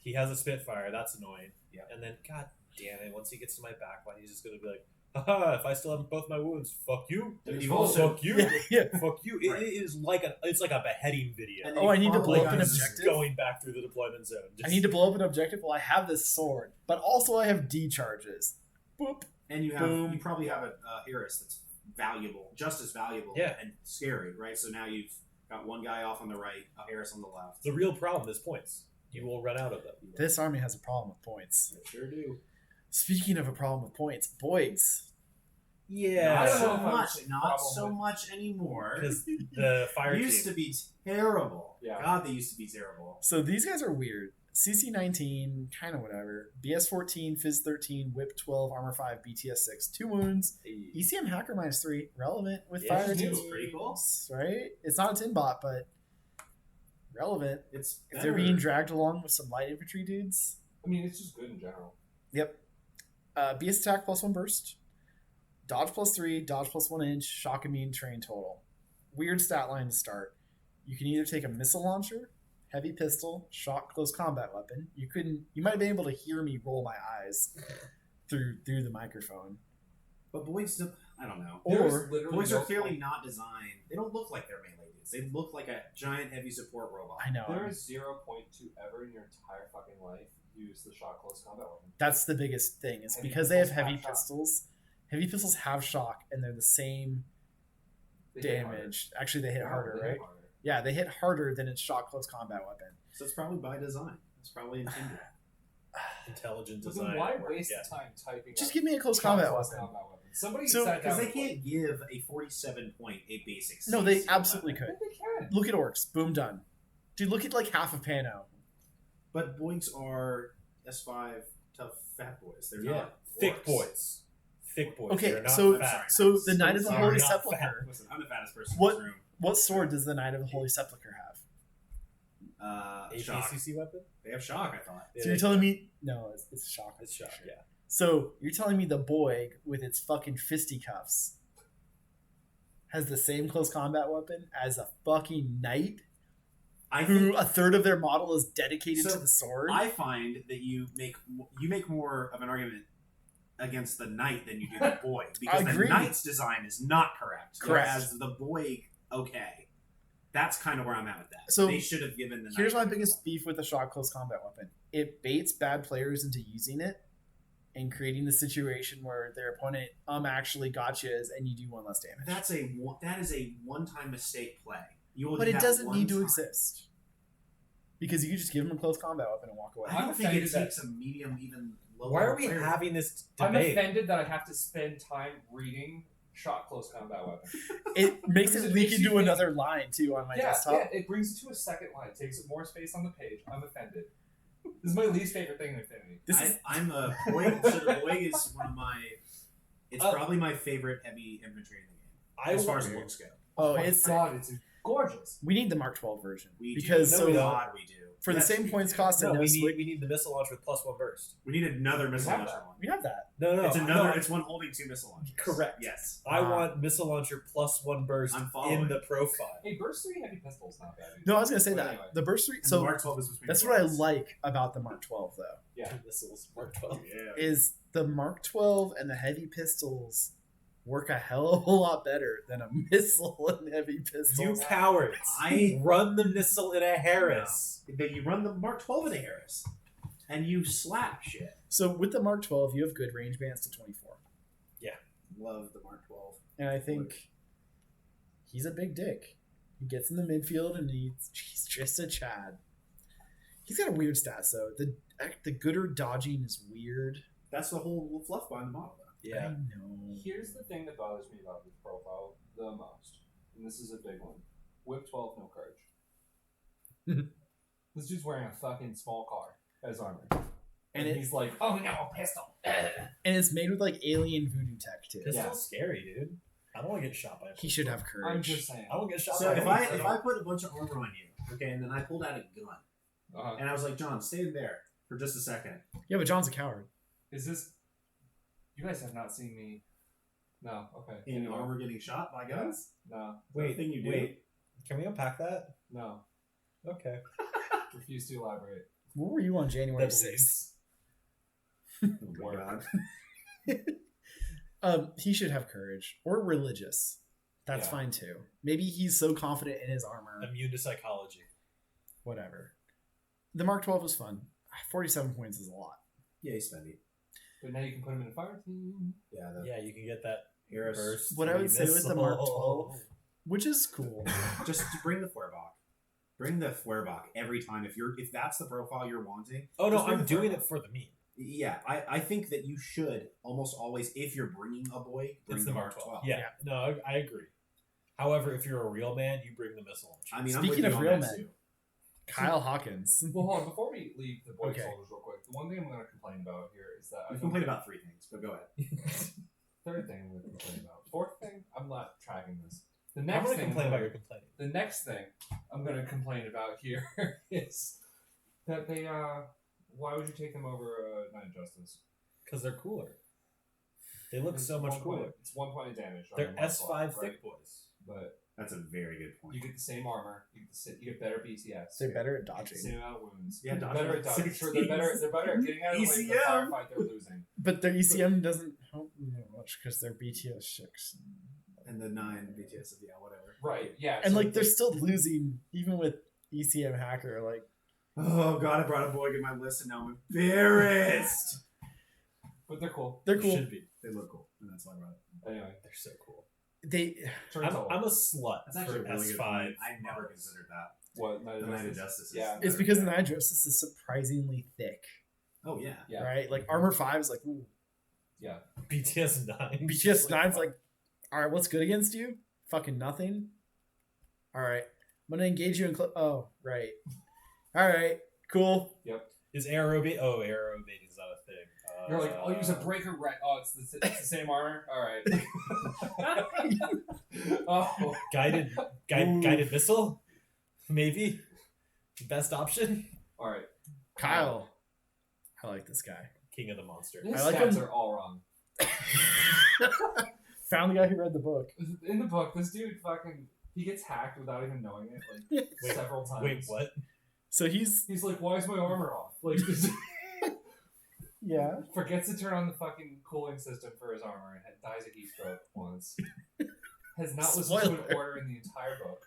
He has a Spitfire. That's annoying. Yeah. And then, god damn it, once he gets to my back line, he's just gonna be like, haha, if I still have both my wounds, fuck you. You've also- Fuck you. Yeah. Fuck you. Right. It is like it's like a beheading video. And Oh, I need to blow Like up an guys- objective. Going back through the deployment zone. I need to blow up an objective. Well, I have this sword, but also I have D-charges. Boop. And you Boom. probably have a Harris that's valuable, just as valuable, Yeah. and scary, right? So now you've got one guy off on the right, a Harris on the left. The real problem is points. You will run out of them. This army has a problem with points. They sure do. Speaking of a problem with points, Boygs. Yeah. Not I don't know so if I would much. say Not problem so with- much anymore. Because the fire used team. to be terrible. Yeah. God, they used to be terrible. So these guys are weird. CC-19, kind of whatever. BS-14, Phys-13, Whip 12, Armor 5, BTS-6, 2 wounds. ECM Hacker -3, relevant with Yeah, fire it's teams, pretty cool. right? It's not a tin bot, but relevant. It's If they're being dragged along with some light infantry dudes. I mean, it's just good in general. Yep. BS attack +1 burst. Dodge +3, dodge +1 inch, shock immune, train total. Weird stat line to start. You can either take a missile launcher, heavy pistol, shock close combat weapon. You might have been able to hear me roll my eyes through the microphone. But Boygs, I don't know. Or Boygs are clearly not designed. They don't look like they're melee dudes. They look like a giant heavy support robot. I know. There is 0.2 ever in your entire fucking life use the shot close combat weapon. That's the biggest thing. Is Heavy because they have pistols heavy have shock. pistols. Heavy pistols have shock, and they're the same They hit harder. damage. Actually, they hit Yeah, harder, they hit right? harder. Yeah, they hit harder than its shot close combat weapon. So it's probably by design. It's probably intended. Intelligent But design. then why at work, waste yeah. the time typing? Just up give me a close shot combat close weapon. combat weapon? Somebody So- sat Because down. they can't give a 47 point a basic. No, they CC absolutely weapon. could. They can. Look at orcs. Boom, done. Dude, look at like half of Pano. But Boygs are S5 tough fat boys. They're Yeah. not Thick orcs. boys. Thick boys. Okay, They're not so- fat. So the Knight of the Sorry, Holy not Sepulchre. Listen, I'm the fattest person What- in this room. What sword does the Knight of the Holy Sepulchre have? Shock. APCC weapon? They have shock, I thought. So you're telling me no, it's shock. It's shock, yeah. So you're telling me the Boyg with its fucking fisticuffs has the same close combat weapon as a fucking knight I who think a third of their model is dedicated So, to the sword? I find that you make more of an argument against the knight than you do the boy because the Agreed. knight's design is not correct. Correct. Whereas the boy, okay, that's kind of where I'm at with that. So, they should have given the. Here's knight my biggest beef with the shot close combat weapon. It baits bad players into using it and creating the situation where their opponent actually got you and you do one less damage. That is a one-time mistake play. You will But do it that doesn't one need to time. exist. Because you can just give them a close combat weapon and walk away. I don't I'm think it offended that- takes a medium, even low. Why are we player. having this I'm debate? offended that I have to spend time reading shot close combat weapon. It makes Because it it leak makes you into think- another line too on my desktop. It brings it to a second line. It takes up more space on the page. I'm offended. This is my least favorite thing in Infinity. I'm a Boyg. So the Boyg is one of my. It's probably my favorite heavy infantry in the game, as far as looks go. Oh, my it's God, it's gorgeous. we need the Mark 12 version We because do. so No, God, we do. for the Yes, same we points do. cost and No, no we swing, need the missile launcher with +1 burst. We need another missile have launcher that. one. we have that. No, It's another. no. It's one holding 2 missile launchers. Correct. Yes. I want missile launcher +1 burst I'm following. in the profile. Hey, burst 3 heavy pistol's not bad. Either. No, I was gonna say But that anyway. the burst 3. And So the Mark 12 is between. that's the what I rows. like about the Mark 12 though. Yeah. Missiles Mark 12. Yeah. Is the Mark 12 and the heavy pistols work a hell of a lot better than a missile and heavy pistol. You cowards! I- run the missile in a Harris. But you run the Mark 12 in a Harris, and you slap shit. So with the Mark 12, you have good range bands to 24, Love the Mark 12. and I think he's a big dick. He gets in the midfield and he's just a Chad. He's got a weird stats though. The gooder dodging is weird. That's the whole fluff behind the model, though. I know. Here's the thing that bothers me about this profile the most, and this is a big one. Whip 12, no courage. This dude's wearing a fucking small car as armor. And And he's like, oh no, a pistol. And it's made with like alien voodoo tech too. Pistol's Yeah. scary, dude. I don't want to get shot by a He should have I'm courage. just saying. I don't get shot So by if a I pistol. if I put a bunch of armor on you, okay, and then I pulled out a gun, Uh-huh. and I was like, John, stay there for just a second. Yeah, but John's a coward. Is this... You guys have not seen me... No, okay. In Anyway. armor getting shot by guns? No, Wait, thing you do. wait. Can we unpack that? no. Okay. Refuse to elaborate. What were you on January That 6th? Oh my God. He should have courage or religious. That's Yeah. fine too. Maybe he's so confident in his armor. Immune to psychology. Whatever. The Mark 12 was fun. 47 points is a lot. Yeah, he's spendy. But now you can put him in a fire team. Yeah, the Yeah, you can get that Harris. burst. What I would heavy say with the Mark missile. 12, which is cool. Just to bring the Feuerbach. Bring the Feuerbach every time. If that's the profile you're wanting. Oh no, just bring I'm the doing Feuerbach. it for the meme. Yeah, I think that you should almost always, if you're bringing a boy, bring It's the Mark 12. Yeah, no, I agree. However, if you're a real man, you bring the missile launcher. I mean, I'm Speaking with you of on real that men. too. Kyle Hawkins. Well, hold on. Before we leave the Boyg Okay. soldiers real quick, the one thing I'm going to complain about here is that... We complained about 3 things, but go ahead. Third thing I'm going to complain about. Fourth thing, I'm not tracking this. The I'm next going to thing complain about your complaining. The next thing I'm going to complain about here is that they... Why would you take them over Nine Justice? Because they're cooler. They look It's so much 1 cooler. point- It's 1 point of damage. on They're the Mark S5 12, thick right? boys. But That's a very good point. you get the same armor. You get better BTS. They're better at You get the dodging. same amount of wounds. Yeah, They're dodging better like at dodging. Sure, 16s. they're better at getting out of the way of the ECM. firefight they're losing. But their ECM doesn't help them that much because they're BTS 6. And the 9 BTS, yeah, whatever. Right, yeah. And so like they're still losing even with ECM hacker. Like Oh god, I brought a Boyg in my list and now I'm embarrassed. But they're cool. they're cool. Should be. They look cool, and that's why I brought it. Anyway. They're so cool. They Turns out I'm a slut That's actually for a really good S5. point. I never considered that. what? Night The of Night of Justice? Justice is Yeah. it's because the Nine Justice is surprisingly thick, Oh yeah. Yeah. right? Like Armor 5 is like, ooh. Yeah. BTS 9. BTS 9's like, all right, what's good against you? Fucking nothing. All right, I'm gonna engage you in. Oh, right. All right, cool. Is arrow bait? Oh, arrow bait is not a thing. You're like, I'll use a breaker right. Oh, it's the same armor? Alright. Oh. Guided missile? Maybe? Best option? Alright. Kyle. I like this guy. King of the monster. His I like stats him. are all wrong. Found the guy who read the book. In the book, this dude fucking... He gets hacked without even knowing it, like, Wait, several times. Wait, what? So he's He's like, why is my armor off? Like, yeah. forgets to turn on the fucking cooling system for his armor and dies a heat stroke once. Has not listened to an Spoiler. order in the entire book.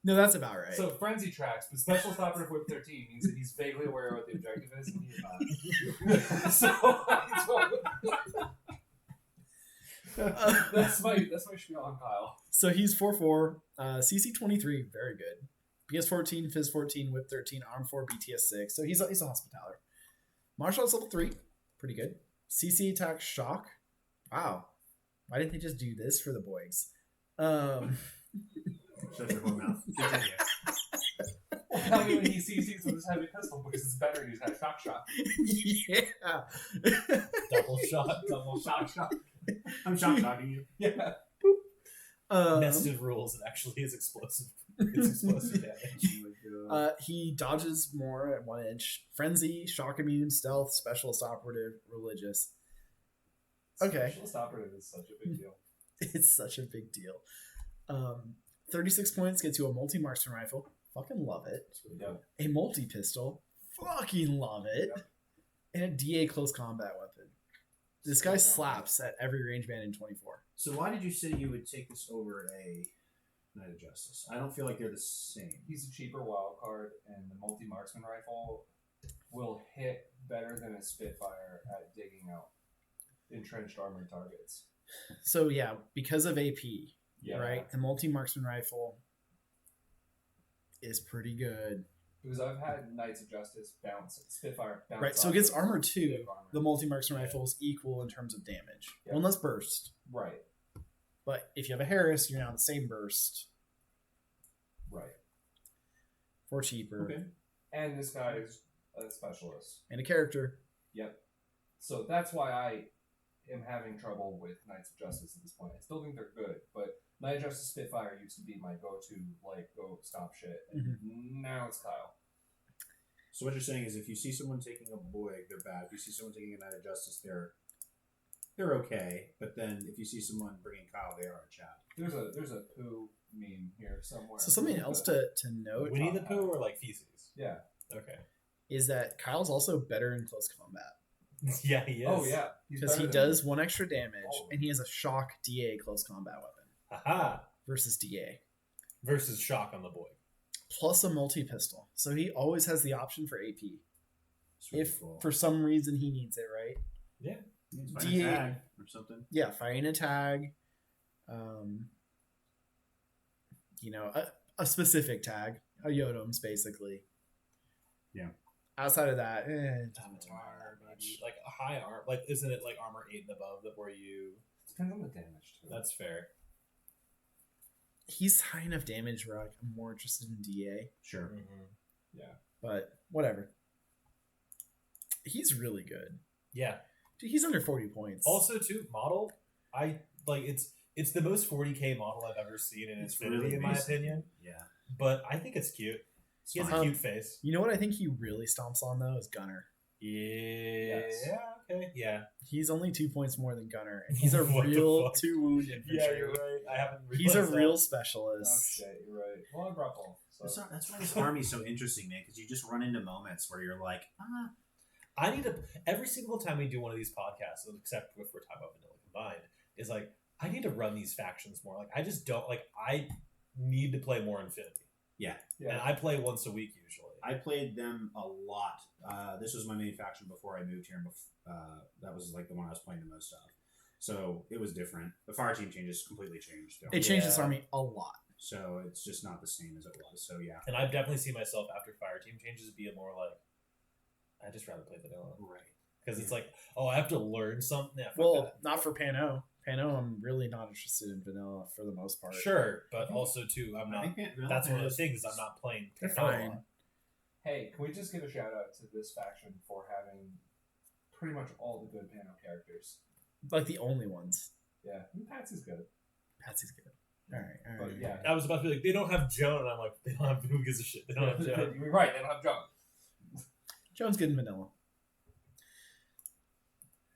No, that's about right. So frenzy tracks, but special stopper of whip 13 means that he's vaguely aware of what the objective is, and he's not. That's my spiel on Kyle. So he's 4-4, CC 23, very good. PS 14, Fizz 14, Whip 13, Arm 4, BTS 6. So he's a hospitaler. Martial arts level 3, pretty good. CC attack shock. Wow. Why didn't they just do this for the Boygs? Shut your whole mouth. Continue. tell me when he sees with his heavy pistol because it's better to use that shot. Yeah. Double shot. Shot. I'm shocking you. Yeah. Nested rules. It actually is explosive. It's explosive damage. He dodges more at 1 inch. Frenzy, shock immune, stealth, specialist operative, religious. Okay. Specialist operative is such a big deal. It's such a big deal. 36 points gets you a multi-marksman rifle. Fucking love it. Yep. A multi-pistol. Fucking love it. Yep. And a DA close combat weapon. This guy slaps at every range band in 24. So why did you say you would take this over a Knight of Justice? I don't feel like they're the same. He's a cheaper wild card, and the multi-marksman rifle will hit better than a Spitfire at digging out entrenched armored targets. So yeah, because of AP, Yeah. right? The multi-marksman rifle is pretty good. Because I've had Knights of Justice bounce, Spitfire bounce. Right, so off against of armor 2, stiff armor. the multi-marksman rifle is equal in terms of damage. Yeah. One less burst. Right, But if you have a Harris, you're now the same burst right. for cheaper. Okay. And this guy is a specialist. And a character. Yep. So that's why I am having trouble with Knights of Justice at this point. I still think they're good, but Knight of Justice Spitfire used to be my go-to, like, go stop shit. And now it's Kyle. So what you're saying is if you see someone taking a Boyg, they're bad. If you see someone taking a Knight of Justice, they're okay. But then if you see someone bringing Kyle, they are a chat. There's a poo meme here somewhere. So something else to note Winnie the Pooh or like feces? Yeah. Okay. is that Kyle's also better in close combat. Yeah, he is. Oh, yeah. He's Because he better than- does 1 extra damage, Oh. and he has a shock DA close combat weapon Aha. versus DA. Versus shock on the boy. Plus a multi-pistol. So he always has the option for AP. It's really If cool. for some reason he needs it, right? Yeah. It's DA a tag or something. Yeah, firing a tag. A specific tag. A Yodom's basically. Yeah. Outside of that, Armor, maybe. Like a high arm. Like, isn't it like armor 8 and above that where you. Depends on the damage, too. That's fair. he's high enough damage where like, I'm more interested in DA. Sure. Mm-hmm. Yeah. But whatever. He's really good. Yeah. Dude, he's under 40 points. Also, too, model. I like it's the most 40k model I've ever seen in It's Infinity, really in my basic. opinion. Yeah. But I think it's cute. He has a fine. cute face. You know what I think he really stomps on though is Gunner. Yeah. Yes. Okay. Yeah. He's only 2 points more than Gunner, and he's a What the real fuck? 2 wound infantry. Yeah, you're right. I haven't. He's a realized that. real Oh specialist. shit, you're right. Well, I brought both. So. That's why this army's so interesting, man, because you just run into moments where you're like, I need to every single time we do one of these podcasts, except if we're talking about Vanilla Combined, is like I need to run these factions more. Like I just don't like. I need to play more Infinity, yeah. and I play once a week usually. I played them a lot. This was my main faction before I moved here, and that was like the one I was playing the most of. So it was different. The fire team changes completely changed. It changed this Yeah. army a lot. So it's just not the same as it was. So yeah. And I've definitely seen myself after fire team changes be a more like I just rather play vanilla Right. because it's like I have to learn something. Yeah, fuck Well, that. not for Pano. Pano, I'm really not interested in vanilla for the most part. Sure, but also too, I'm not. That's one of the things I'm not playing. They're vanilla. fine. Hey, can we just give a shout out to this faction for having pretty much all the good Pano characters? Like the only ones. Yeah, and Patsy's good. Patsy's good. All right. But yeah, I was about to be like, they don't have Joan, and I'm like, they don't have who gives a shit. They don't have Joan. You're right. They don't have John. Joan's good in vanilla.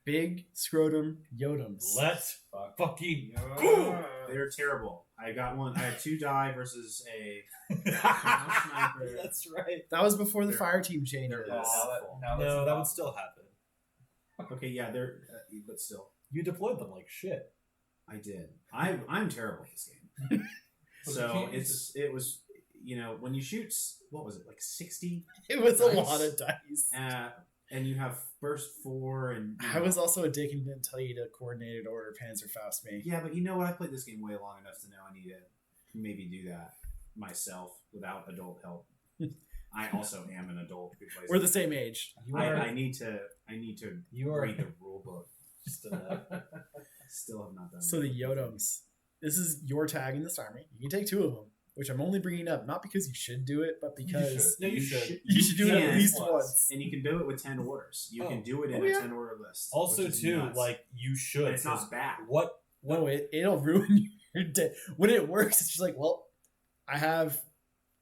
Big scrotum Yodoms. Let's Fuck. fucking Yeah. go. They're terrible. I got one. I had 2 die versus a. That's right. That was before the They're- fire team changes. they're awful. Now No, that's that would still happen. Okay, yeah, they're. But still, You deployed them like shit. I did. I'm terrible at this game. So it was when you shoot, what was it, like 60, It was a Dice. lot of dice. and you have burst 4 and I was also a dick and didn't tell you to coordinated order Panzerfaust me. yeah, but you know what? I played this game way long enough to know I need to maybe do that myself without adult help. I also am an adult who plays. We're the same age. You are. I need to You are. read the rule book. Just, Still have not done. So the Yodoms. This is your tag in this army. You can take 2 of them. which I'm only bringing up not because you should do it, but because No, you should. you should do it at can. least once. And you can do it with 10 orders. You can do it in Oh, yeah. a 10 order list. Also, which is too, nuts. like you should. And it's 'cause not bad. What? No, it'll ruin your day. When it works, it's just like, well, I have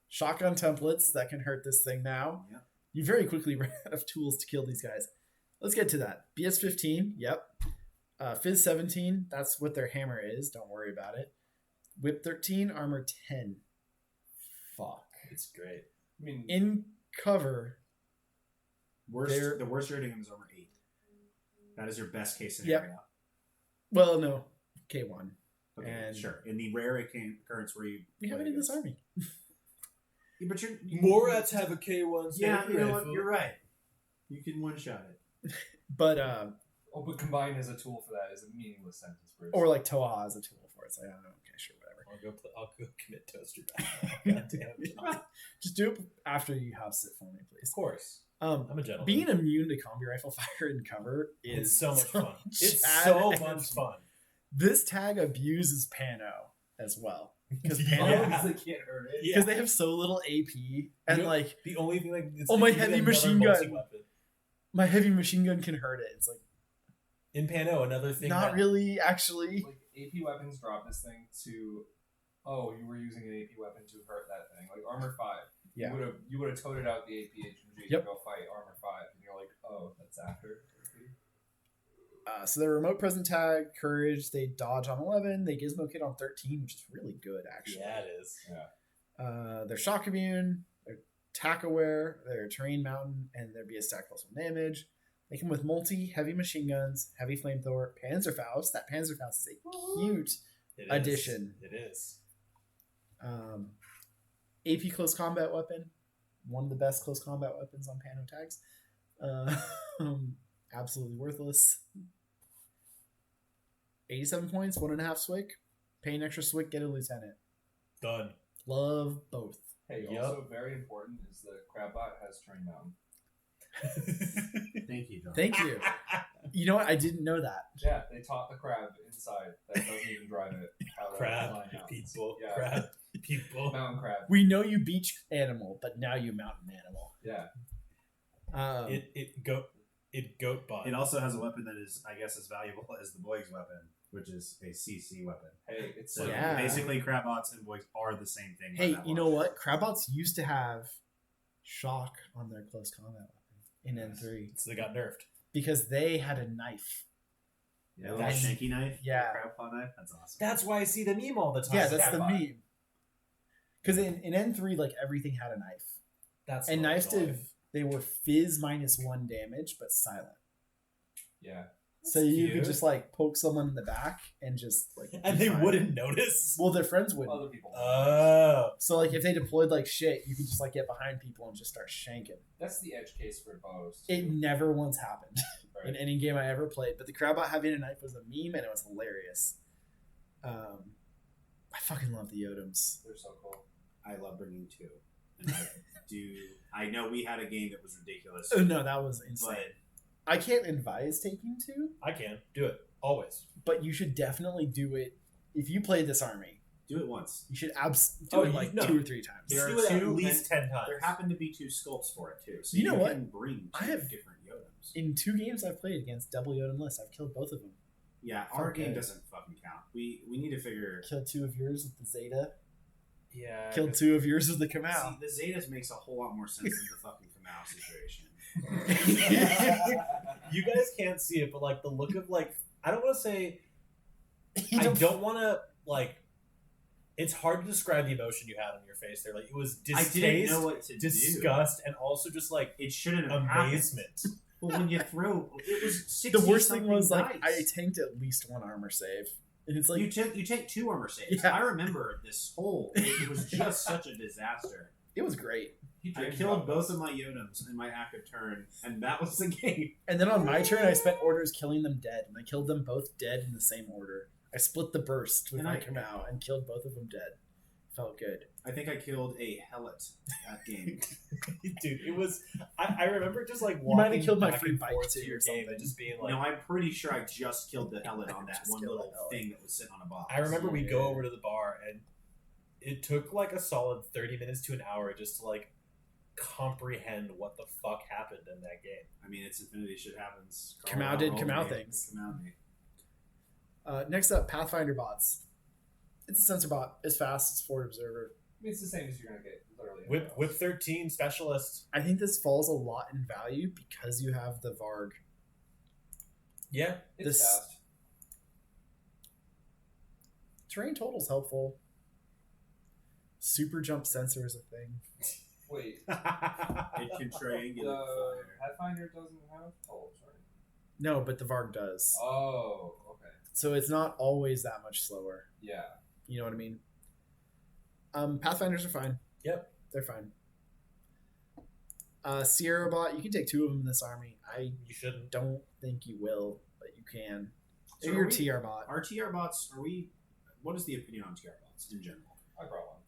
shotgun templates that can hurt this thing now. Yeah. You very quickly run out of tools to kill these guys. Let's get to that. BS 15, yep. Fizz 17, that's what their hammer is. Don't worry about it. Whip 13, armor 10. Fuck. It's great. I mean, In cover, they're- The worst rating is over 8. That is your best case scenario. well, no, K1. Okay, And- sure. In the rare occurrence where you We have it play in this against- army. Yeah, but you're Morats have a K1. Yeah, you know what? rifle. You're right. You can one shot it. But but combined as a tool for that is a meaningless sentence, Bruce. or like Toa has a tool for it. So I don't know. Okay, sure, whatever. I'll go commit toaster back. God damn it. Just do it after you house it for me, please. Of course. I'm a gentleman. being immune to combi rifle fire in cover is It's so much fun. It's sad so and much fun. This tag abuses Pano as well because Yeah. Pano because they can't hurt it. because they have so little AP and You know, like The only thing like it's Oh, my like heavy another machine gun. multi-weapon. my heavy machine gun can hurt it. It's like In Pano, another thing. not that, really actually. Like AP weapons drop this thing to, oh, you were using an AP weapon to hurt that thing. Like armor 5. Yeah. You would have toted out the AP HMG Yep. to go fight armor 5, and you're like, oh, that's after. So their remote present tag, courage, they dodge on 11, they gizmo kit on 13, which is really good actually. Yeah, it is. Their shock immune, their attack aware, their terrain mountain, and their BS stack plus 1 damage. They come with multi heavy machine guns, heavy flamethrower, Panzerfaust. That Panzerfaust is a cute It is. addition. It is. AP close combat weapon, one of the best close combat weapons on Pano tags. Absolutely worthless. 87 points, 1.5 Swick. Pay an extra Swick, get a lieutenant. Done. Love both. Hey, Yep. also very important is the Crabbot has terrain mountain. Thank you, John. Thank you. You know what? I didn't know that. Yeah, they taught the crab inside that doesn't even drive it how to Crab climb mountains. people. Yeah. Crab people. Mountain crab. We know you beach animal, but now you mountain animal. Yeah. It goat bot. It also has a weapon that is, I guess, as valuable as the Boygs weapon, which is a CC weapon. Hey, it's So like, Yeah. basically, Crabbots and Boygs are the same thing. by Hey, that you know logic. what? Crabbots used to have shock on their close combat weapon in N3 So they got nerfed. because they had a knife. Yeah, a little That's- shanky knife. yeah. Crab paw knife. That's awesome. That's why I see the meme all the time. Yeah, that's the Crabot. meme. Because in N3, like everything had a knife, That's and knives annoying. they were fizz -1 damage but silent. Yeah. So That's you cute. could just like poke someone in the back and just like And be they fine. wouldn't notice. Well, their friends wouldn't. other people. Oh. So like if they deployed like shit, you could just like get behind people and just start shanking. That's the edge case for bows. It never once happened Right. in any game I ever played. But the Crowbot having a knife was a meme and it was hilarious. I fucking love the Yodems. They're so cool. I love bringing 2. And I do. I know we had a game that was ridiculous. Oh no, that was insane. But I can't advise taking 2, I can. Do it. Always. but you should definitely do it if you played this army. do it once. You should do Oh, it like no. 2 or 3 times. There Do are it at 2 least 10 times. There happen to be 2 sculpts for it too, so You know what? can bring 2 I have- different Yodems. In 2 games I've played against double Yodem lists, I've killed both of them. Yeah, our Okay. game doesn't fucking count. We need to figure. Killed 2 of yours with the Zeta. Yeah. Killed 2 of yours with the Kamau. See, the Zetas makes a whole lot more sense than the fucking Kamau situation. You guys can't see it, but like the look of like I don't want to say I don't want to like. It's hard to describe the emotion you had on your face there. Like it was I distaste, didn't know what to disgust, and also just like do. It shouldn't have happened. amazement. Well, when you throw, it was 60 The worst thing was something like dice. I tanked at least 1 armor save, and it's like you take 2 armor saves. Yeah. I remember this whole. It was just such a disaster. it was great. He I dreams killed about both this. of my Yodems in my active turn, and that was the game. And then on my turn, I spent orders killing them dead, and I killed them both dead in the same order. I split the burst with And my I- Kamau and killed both of them dead. Felt good. I think I killed a Hellet that game. Dude, it was. I remember just like You might have walking killed my back free and bike forth too to your or game something. and just being like. No, I'm pretty sure I just killed the Hellet on that Just one killed little the Hellet. thing that was sitting on a box. I remember we go over to the bar and it took like a solid 30 minutes to an hour just to like comprehend what the fuck happened in that game. I mean, it's Infinity. Shit happens. Kamau did Kamau things. Next up, Pathfinder bots. It's a sensor bot. It's fast. It's forward observer. I mean, it's the same as you're gonna get literally. Whip 13 specialist. I think this falls a lot in value because you have the Varg. Yeah, It's this- fast. Terrain total's helpful. Super jump sensor is a thing. Wait, It can triangulate the fire. Pathfinder doesn't have totals, right? No, but the Varg does. Oh, okay. So it's not always that much slower. Yeah. You know what I mean? Pathfinders are fine. Yep. They're fine. Sierra bot, you can take 2 of them in this army. I you shouldn't. don't think you will, but you can. So Maybe your are we- TR bot. Our TR bots, are we? What is the opinion on TR bots in general? I brought one.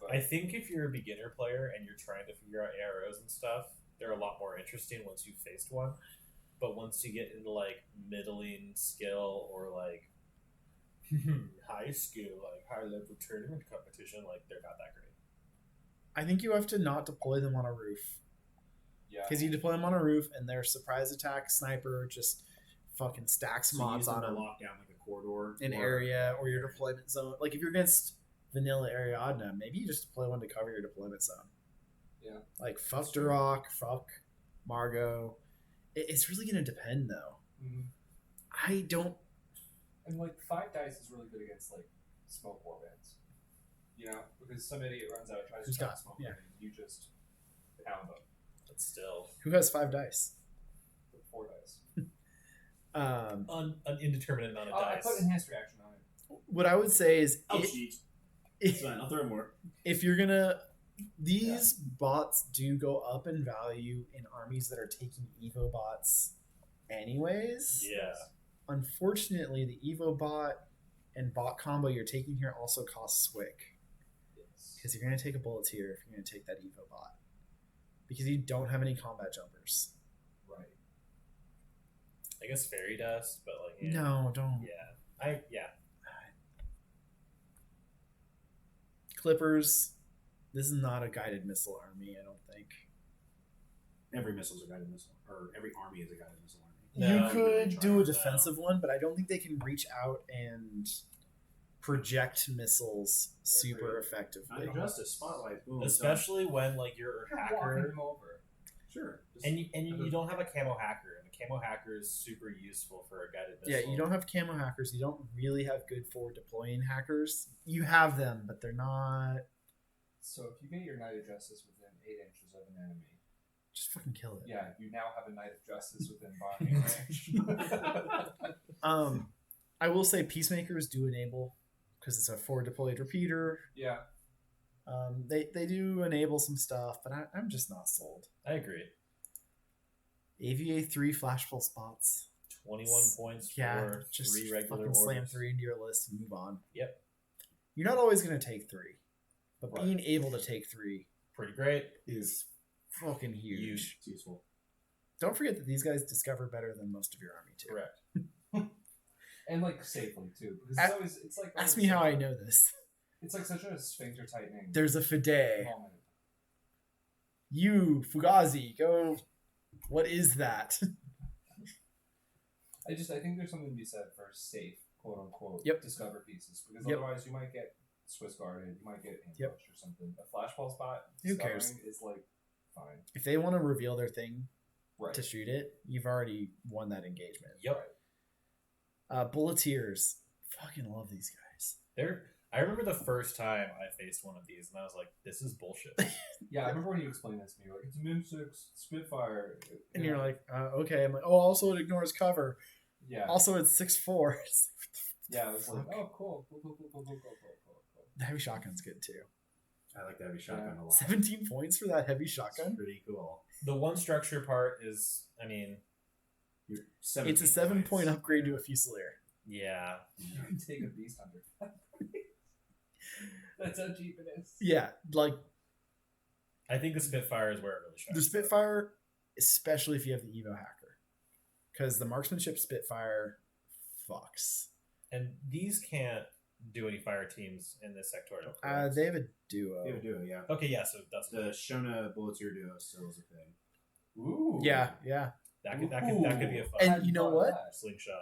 But I think if you're a beginner player and you're trying to figure out AROs and stuff, they're a lot more interesting once you've faced one. But once you get into like middling skill or like high skill, like high level tournament competition, like they're not that great. I think you have to not deploy them on a roof. yeah. Because you deploy them on a roof and their surprise attack sniper just fucking stacks So you mods use them on to them. lock down like a corridor, An or- area or your deployment zone. Like if you're against vanilla Ariadna, maybe you just deploy one to cover your deployment zone. Yeah. Like fuck Duroc, fuck Margot. It's really gonna depend though. Mhm. I don't. And like 5 dice is really good against like smoke warbands. You know, because some idiot runs out, tries Who's to got- smoke, yeah. and you just pound them But still, Who has 5 dice? with 4 dice. an indeterminate amount of I dice. put enhanced reaction on it. What I would say is, Oh, if, cheat. It's fine. I'll throw more. if you're gonna, these bots do go up in value in armies that are taking Evo bots, anyways. Yeah. Unfortunately, the Evo bot and bot combo you're taking here also costs Swick. Yes. Because you're going to take a Bulleteer if you're going to take that Evo bot. Because you don't have any combat jumpers. Right. I guess fairy dust, but like yeah. No, don't. Yeah. Clippers. This is not a guided missile army, I don't think. Every missile's a guided missile, or every army is a guided missile army. No, you could do a no. defensive one, but I don't think they can reach out and project missiles super effectively. Not justice, spotlight, boom. Especially when like you're a You're walking hacker them over. Sure. Just- and you don't have a camo hacker, and a camo hacker is super useful for a guided Yeah, missile. you don't have camo hackers. You don't really have good forward deploying hackers. You have them, but they're not. So if you get your Knight of Justice within 8 inches of an enemy, Just fucking kill it. yeah, you now have a Knight of Justice within bombing range. I will say peacemakers do enable because it's a forward deployed repeater. Yeah. They do enable some stuff, but I'm just not sold. I agree. AVA 3 flash pull spots. 21 points Yeah, for just 3 regular fucking slam orders. 3 into your list and move on. Yep. You're not always going to take 3, but Right. being able to take 3 Pretty great. is fucking huge. It's useful. Don't forget that these guys discover better than most of your army too. Correct. And like safely too. Because A- it's always it's like Ask me how I know this. It's like such a sphincter tightening There's a Fide. moment. You, Fugazi, go. What is that? I think there's something to be said for safe, quote unquote, Yep. discover pieces. Because Yep. otherwise you might get Swiss guarded, you might get ambushed Yep. or something. A flashball spot Who cares? discovering is like fine. If they want to reveal their thing Right. to shoot it, you've already won that engagement. Yep. Bulleteers. Fucking love these guys. I remember the first time I faced one of these, and I was like, "This is bullshit." Yeah, I remember when you explained this to me, like it's a Min 6 Spitfire. And you you're know, like, okay. I'm like, oh, also it ignores cover. yeah. Also, it's 6'4". It's like, Yeah, it was like, fuck? oh, cool. Cool. The heavy shotgun's good too. I like the heavy shotgun a lot. 17 points for that heavy It's shotgun. pretty cool. The one structure part is, I mean, You're It's a 17 7-point points. upgrade to a Fusilier. yeah. You can take a Beast Hunter. That's how cheap it is. Yeah, like I think the Spitfire is where it really shines. the Spitfire, especially if you have the Evo hacker, because the marksmanship Spitfire fucks. And these can't do any fire teams in this sectorial. correct? They have a duo. They would do it, yeah. Okay, yeah, so that's The Shona Bulletier duo still is a thing. Ooh. Yeah. that could be a fun And you know what? slingshot.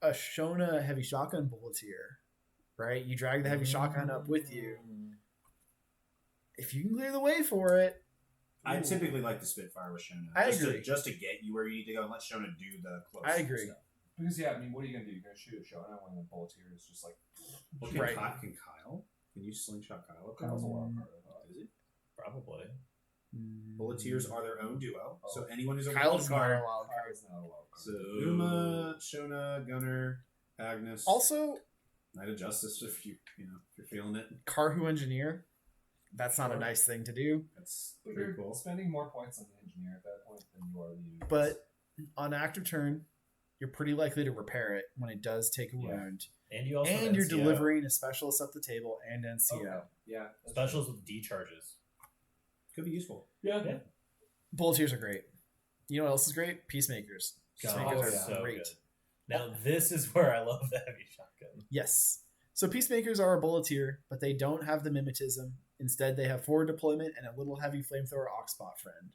A Shona heavy shotgun bulleteer, right? You drag the heavy shotgun up with you. If you can clear the way for it. I typically like the Spitfire with Shona. I just agree. just to get you where you need to go and let Shona do the close. I agree. stuff. Because yeah, I mean, what are you gonna do? You're gonna shoot a Shona when the Bulletier is just like. Well, Right. Can Kyle? Can you slingshot Kyle? Kyle's a wild card. I thought. Is it? Probably. Bulletiers are their own duo, so anyone who's a Kyle's wild not card. a wild card. Kyle's not a wild card. So Uma, Shona, Gunner, Agnes. Also, Knight of Justice if if you're feeling it. Karhu Engineer. That's not a Sure. nice thing to do. That's But pretty you're cool. spending more points on the engineer at that point than you are the unit. But on active turn, you're pretty likely to repair it when it does take a Yeah. wound. And you also have And you're NCO. delivering a specialist up the table and NCO. Okay. Yeah. that's Specials with D charges. Could be useful. Yeah. Bulletiers are great. You know what else is great? Peacemakers. Peacemakers are so great. good. Now this is where I love the heavy shotgun. Yes. So Peacemakers are a bulletier, but they don't have the mimetism. Instead, they have forward deployment and a little heavy flamethrower Oxbot friend.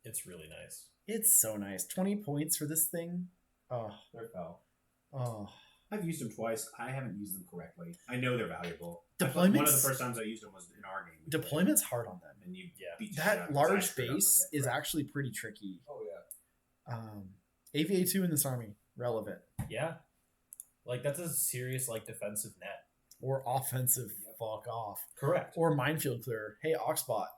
It's really nice. It's so nice. 20 points for this thing. Oh, They're foul. oh. I've used them twice. I haven't used them correctly. I know they're valuable. Deployments- One of the first times I used them was in our game. we played. Deployment's hard on them. And you Yeah. beat the shit out That of 'cause I large screwed up base with it. is Right. actually pretty tricky. Oh yeah. AVA2 in this army, relevant. Yeah. Like that's a serious like defensive net. Or offensive, Yep. fuck off. Correct. Or minefield clearer. Hey, Oxbot,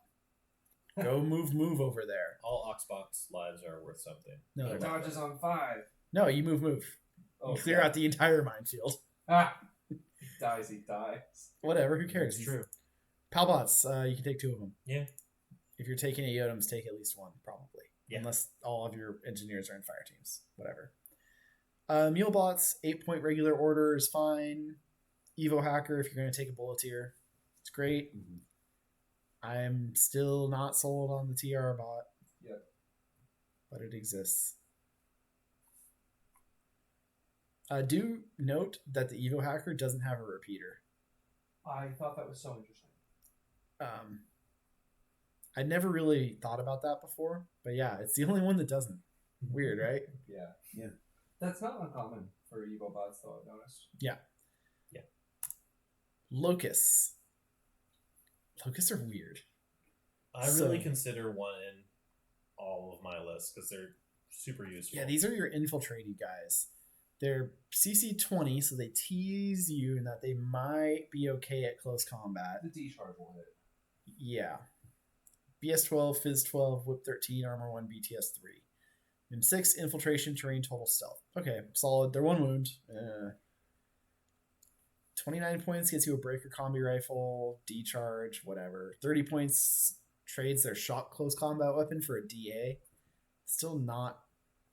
go move over there. All Oxbox lives are worth something. No, they're not. Dodge is on 5. No, you move. Oh, You clear out the entire minefield. Ah. He dies. Whatever, who cares? It's true. Palbots, you can take 2 of them. Yeah. If you're taking Aeodums, take at least 1, probably. Yeah. Unless all of your engineers are in fire teams. Whatever. Mulebots, 8-point regular order is fine. Evo Hacker, if you're going to take a Bulletier, it's great. Mhm. I'm still not sold on the TR bot. Yep. But it exists. Do note that the Evo Hacker doesn't have a repeater. I thought that was so interesting. I'd never really thought about that before, but yeah, it's the only one that doesn't. Weird, right? Yeah. Yeah. That's not uncommon for Evo bots, though. I've noticed. Locusts. Locusts are weird. I So- really consider one in all of my lists because they're super useful. Yeah, these are your infiltrating guys. They're CC20, so they tease you in that they might be okay at close combat. The D charge will hit. Yeah. BS12, Fizz 12, Whip 13, Armor 1, BTS 3. And 6, Infiltration, Terrain, Total Stealth. Okay, solid. They're 1 wound. 29 points gets you a Breaker Combi Rifle, D charge, whatever. 30 points trades their Shock Close Combat Weapon for a DA. Still not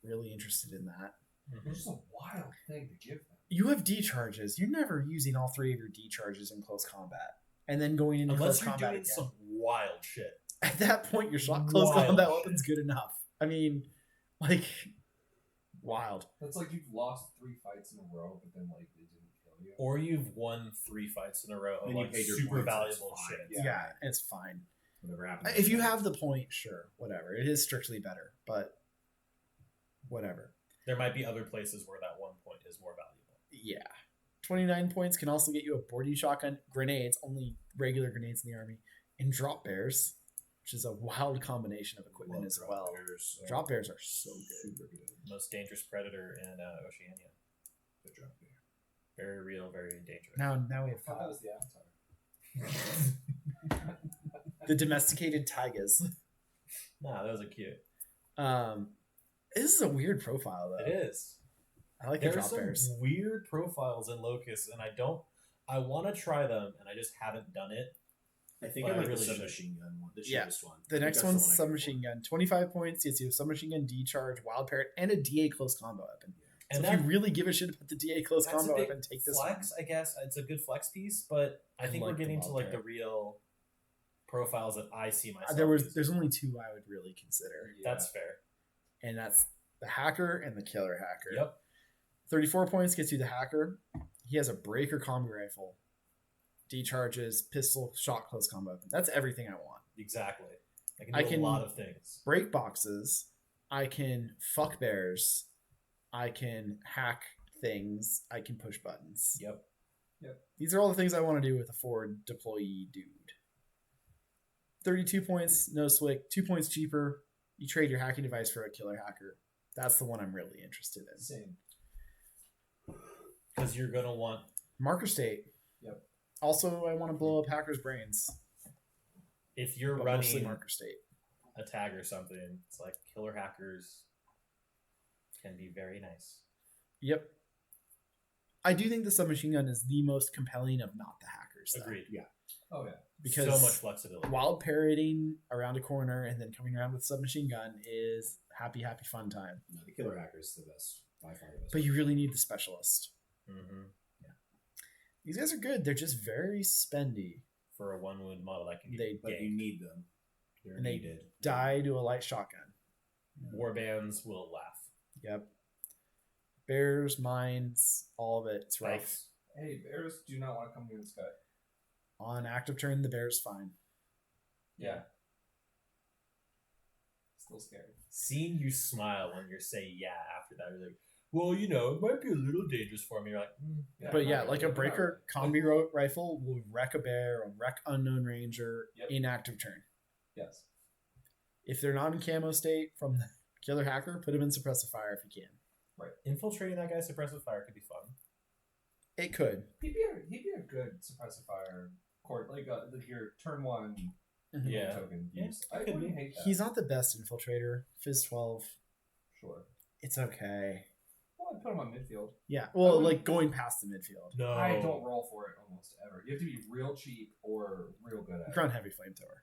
really interested in that. Mhm. It's just a wild thing to give them. You have D charges. You're never using all 3 of your D charges in close combat. And then going into Unless close you're combat doing again. some wild shit. At that point, your shot close Wild combat shit. weapon's good enough. I mean, like, wild. That's like you've lost 3 fights in a row, but then like they didn't kill you. Or you've won 3 fights in a row of And you like paid your super points, that's valuable fine. shit. Yeah, it's fine. Whatever happens. If you have the point, sure, whatever. It is strictly better, but whatever. There might be other places where that 1 point is more valuable. Yeah. 29 points can also get you a boarding shotgun, grenades, only regular grenades in the army, and drop bears, which is a wild combination of equipment Love as drop well. bears. Drop bears are so good. Super good. Most dangerous predator in Oceania. The drop bear. Very real, very dangerous. Now we I have thought that Kyle. was the avatar. The domesticated tigers. Nah, those are cute. This is a weird profile though. It is. I like the There are drop some bears. weird profiles in Locust, and I want to try them, and I just haven't done it. I think But I I like really the should. submachine gun one. The Yeah. cheapest one. The I think next that's one's one I go submachine gun. 25 points gets you a submachine gun, D charge, wild parrot, and a DA close combo weapon. So And if you really give a shit about the DA close that's combo a big weapon, take this flex, I guess. It's a good flex piece, but I I think like we're the getting to wild like the parrot. real profiles that I see myself. one. using. There's only 2 I would really consider, That's fair. and that's the hacker and the killer hacker. Yep. 34 points gets you the hacker. He has a breaker combi rifle, decharges, pistol, shot, close combat weapon. That's everything I want. Exactly. I can do a lot of things. Break boxes. I can fuck bears. I can hack things. I can push buttons. Yep. These are all the things I want to do with a forward deployee dude. 32 points, no swick, 2 points cheaper. You trade your hacking device for a killer hacker. That's the one I'm really interested in. Same. Because you're going to want... Marker state. Yep. Also, I want to blow up hackers' brains. If you're But mostly running marker state. a tag or something, it's like killer hackers can be very nice. Yep. I do think the submachine gun is the most compelling of not the hackers. Though. Agreed. Oh yeah. Because so much flexibility. wild parroting around a corner and then coming around with submachine gun is happy fun time. No, the killer hacker is the best, by far the best. But you really need the specialist. Mm-hmm. These guys are good. They're just very spendy. For a one wound model that can get They but you need them. They're And they needed. die to a light shotgun. Warbands will laugh. Yep. Bears, mines, all of it. It's rough. Spikes. Hey, bears do not want to come near this guy. On active turn, the bear's fine. Yeah. Still scary. Seeing you smile when you say yeah after that, you're like, well, you know, it might be a little dangerous for me. You're like, But yeah, like a breaker combi rifle will wreck a bear or wreck unknown ranger in active turn. Yes. If they're not in camo state from the killer hacker, put them in suppressive fire if you can. infiltrating that guy's suppressive fire could be fun. It could. He'd be a good suppressive fire court, like your turn one Yeah. token Yeah, use. I could wouldn't be. hate that. He's not the best infiltrator. Fizz 12. Sure. It's okay. Well, I'd put him on midfield. Yeah. Well, wouldn't- like going past the midfield. No. I don't roll for it almost ever. You have to be real cheap or real good at Ground heavy flamethrower.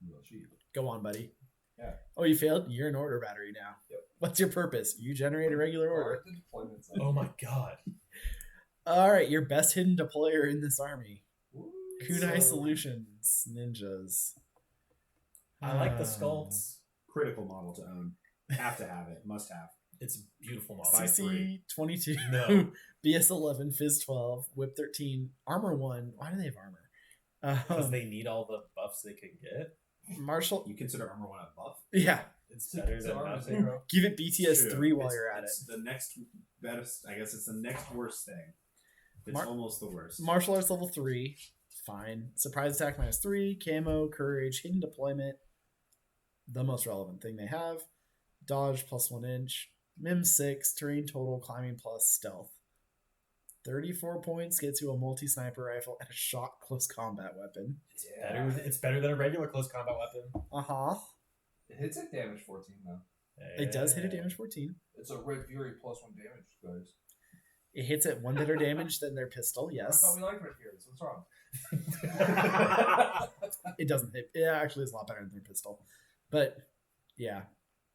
it. Real cheap. Go on, buddy. Yeah. Oh, you failed? You're an order battery now. Yep. What's your purpose? You generate a regular Or order. the deployment side. Oh my god. All right, your best hidden deployer in this army. Ooh, Kunai so- Solutions. Ninjas. I like the sculpts. Critical model to own. Have to have it. Must have. It's a beautiful model. By CC 22. No. BS 11. Fizz 12. Whip 13. Armor 1. Why do they have armor? Because they need all the buffs they can get. Marshall. You consider armor one a buff? Yeah. It's better than armor nothing. zero. Give it BTS True. 3 while It's- you're at it. it's the next best. I guess it's the next worst thing. It's Mar- almost the worst. Martial arts level 3. Fine. Surprise attack -3. Camo, courage, hidden deployment. The most relevant thing they have. Dodge +1 inch. Mim 6. Terrain total. Climbing plus stealth. 34 points gets you a multi-sniper rifle and a shot close combat weapon. It's better than a regular close combat weapon. Uh-huh. It hits at damage 14 though. It does hit a damage 14. It's a Red Fury +1 damage, guys. It hits at 1 better damage than their pistol, I yes. thought we liked Red Furies. What's wrong? It doesn't hit. It actually is a lot better than their pistol. But, yeah.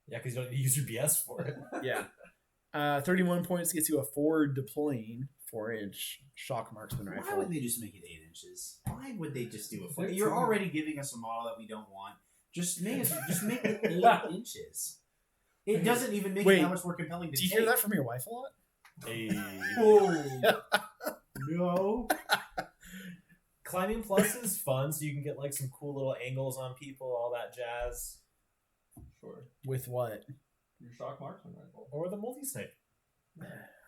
Yeah, because you don't use your BS for it. Yeah. 31 points gets you a forward deploying 4-inch shock marksman Why rifle. would they just make it 8 inches? Why would they just do it? They're You're too- already giving us a model that we don't want. Just make it 8 inches. It doesn't even make Wait, it that much more compelling to Do you take. hear that from your wife a lot? Hey. No. Climbing plus is fun, so you can get like some cool little angles on people, all that jazz. Sure. With what? Your shock marksman rifle. Or the multi-snipe.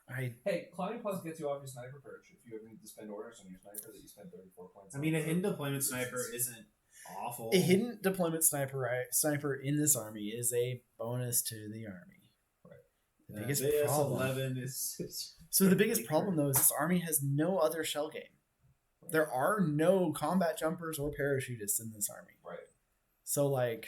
Hey, climbing plus gets you off your sniper perch if you ever need to spend orders on your sniper that you spend 34 points I on. mean, a hidden deployment sniper isn't awful. A hidden deployment sniper in this army is a bonus to the army. Right. The biggest BS problem. 11 is. So the biggest problem though is this army has no other shell game. There are no combat jumpers or parachutists in this army. Right. So like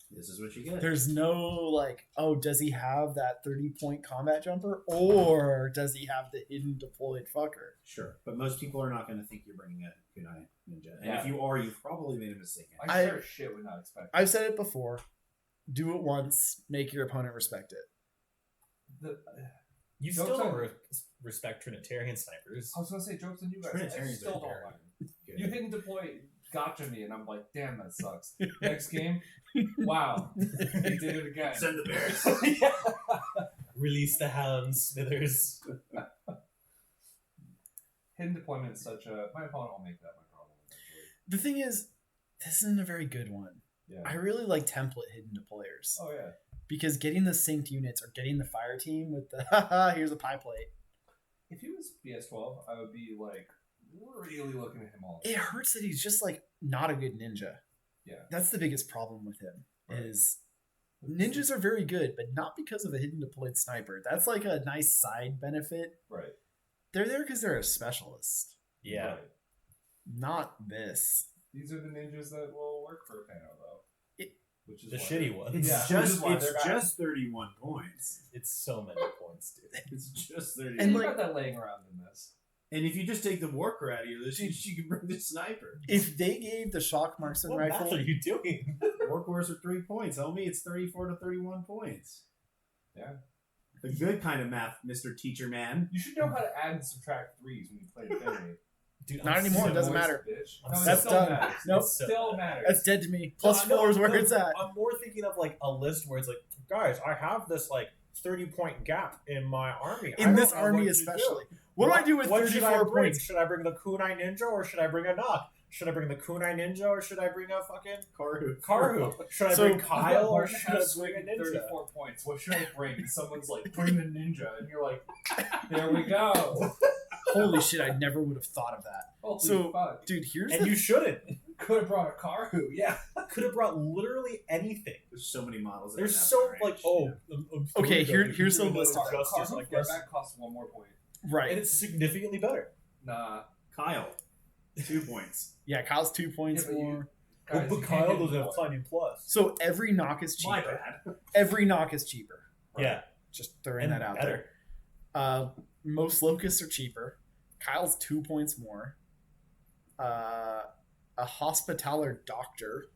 This is what you get. there's no like, oh, does he have that 30-point combat jumper or does he have the hidden deployed fucker? Sure, but most people are not going to think you're bringing a kunai ninja, and Yeah. if you are, you've probably made a mistake. I sure as shit would not expect I've said it before. Do it once, make your opponent respect it. the, You Jokes still don't on- respect Trinitarian snipers. I was gonna say jokes on you guys. I Trinitarians still are don't very like it. good. You hidden deploy gotcha me, and I'm like, damn, that sucks. Next game, wow, he did it again. Send the bears. Yeah. Release the hounds, Smithers. hidden deployment is such a. My opponent will make that my problem. Actually. The thing is, this isn't a very good one. Yeah. I really like template hidden deployers Oh yeah. because getting the synced units or getting the fire team with the haha, here's a pie plate. If he was BS12, I would be like really looking at him all. It hurts that he's just like not a good ninja. Yeah. That's the biggest problem with him. Right. Is ninjas are very good, but not because of a hidden deployed sniper. That's like a nice side benefit. Right. They're there because they're a specialist. Yeah. Right. Not this. These are the ninjas that will work for Pano though. Which is The why shitty they're- ones. It's Yeah, which just is why it's they're bad. just 31 points. It's so many points, dude. It's just 31. And You like- got that laying around in this. And if you just take the Walker out of your list, you can bring the sniper. If they gave the shock marksman What math rifle, are you doing? Workhorse are 3 points. Homie, it's 34 to 31 points. Yeah. The good kind of math, Mr. Teacher Man. You should know how to add and subtract threes when you play Infinity. Dude, Not I'm anymore, so it doesn't moist. matter. Bitch. I'm No, it that's still done. Matters. Nope. It still matters. that's dead to me. Plus No, four is where no, it's at. I'm more thinking of like a list where it's like, guys, I have this like 30-point gap in my army. I In don't this know army what to do. especially. What do I do with What should I 34 bring? points? Should I bring the kunai ninja or should I bring a knock? Should I bring the kunai ninja or should I bring a fucking Karhu? Should I So- bring Kyle or Or should should I I bring swing a ninja? 34 points? What should I bring? And someone's like, bring the ninja. And you're like, there we go. Holy shit, I never would have thought of that. Holy So- fuck. Dude, here's And the you shouldn't. Could have brought a Karhu. Yeah. Could have brought literally anything. There's so many models. that There's have so that like range. Okay, here, here's the list. Justice, I guess. That costs 1 more point. right. And it's significantly better. Nah. Kyle, 2 points. Yeah, Kyle's 2 points Yeah, but you- more. Guys, but you can't Kyle get doesn't have more. climbing plus. So every knock is My cheaper. bad. Every knock is cheaper. Yeah. Just throwing And that out better. there. Most locusts are cheaper. Kyle's 2 points more. A hospitaller doctor.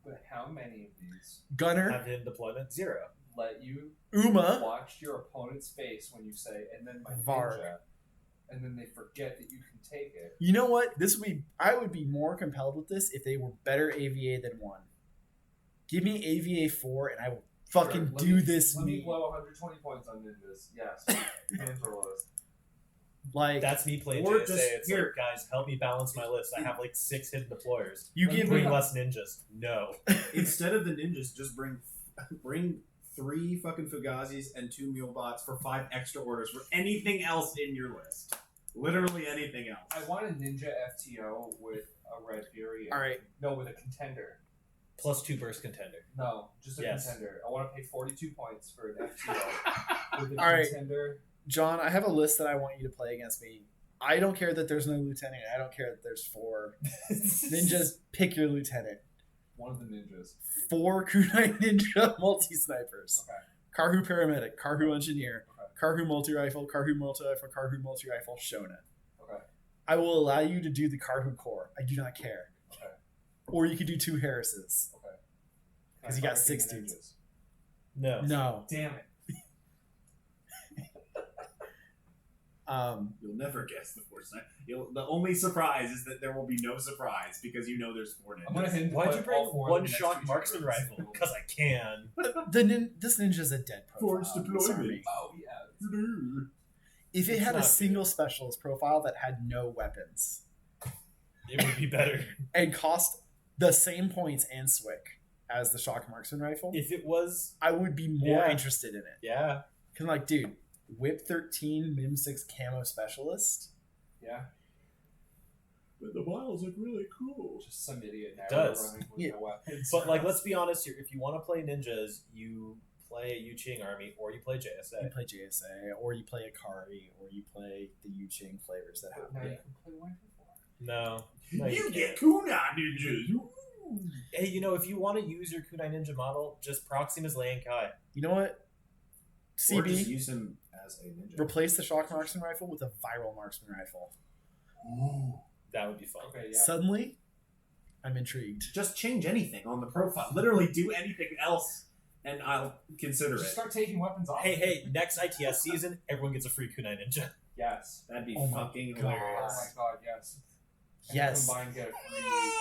But how many of these Gunner. Have hidden deployment 0. let you Uma. watch your opponent's face when you say, and then my Varg. ninja, and then they forget that you can take it? You know what? This would be. I would be more compelled with this if they were better AVA than 1. Give me AVA 4 and I will fucking Sure, let do me- this. Let me Me. blow 120 points on ninjas. Yes. Hands are lowest. Like That's me playing Or JSA. just It's here. like, guys, help me balance my list. I have like 6 hidden deployers. you Let give me me. Bring less ninjas. No. Instead of the ninjas, just bring 3 fucking Fugazis and 2 mule bots for 5 extra orders for anything else in your list. Literally anything else. I want a ninja FTO with a red fury. All right. No, with a contender. Plus 2 burst contender. No, just a Yes. contender. I want to pay 42 points for an FTO with a All right. contender. John, I have a list that I want you to play against me. I don't care that there's no lieutenant. I don't care that there's 4 ninjas. Pick your lieutenant. One of the ninjas. 4 kunai ninja multi snipers. Okay. Karhu paramedic, Karhu engineer, Okay. Karhu multi rifle, Karhu multi rifle, Karhu multi rifle, Shona. Okay. I will allow you to do the Karhu core. I do not care. Okay. Or you could do 2 Harrises. Okay. 'Cause you got 6 dudes. No. No. Damn it. You'll never guess the 4 sniper. The only surprise is that there will be no surprise because you know there's 4 ninjas. I'm gonna hit Why'd you all bring 4 of one the next shot few marksman turns. rifle? Because I can. This ninja's a dead profile. Forged in this deployment. army. Oh, yeah. If it It's had a not single specialist profile that had no weapons It would be better. and cost the same points and Swick as the shock marksman rifle, If it was, I would be more Yeah. interested in it. yeah. Cause like, dude, Whip 13 Mim 6 camo specialist. Yeah. But the models look really cool. Just some idiot now does. running with Yeah. no weapons. But like, let's be honest here. If you want to play ninjas, you play a Yu-Ching army or you play You JSA. play JSA, or you play Akari, or you play the Yu-Ching flavors that have. now Yeah. you can play Winter 4. No. No, You can't. get kunai ninjas. Ooh. Hey, you know, if you want to use your Kunai Ninja model, just proxy him as Lei and Kai. You know what? Or just CB, use him as a ninja. replace the shock marksman rifle with a viral marksman rifle. That would be fun. Okay, yeah. Suddenly, I'm intrigued. Just change anything on the profile. Literally do anything else, and I'll consider Just it. start taking weapons off. Hey, next ITS season, everyone gets a free Kunai Ninja. Yes. That'd be Oh my fucking God. Oh hilarious. my god, yes. And Yes. Combine get a free.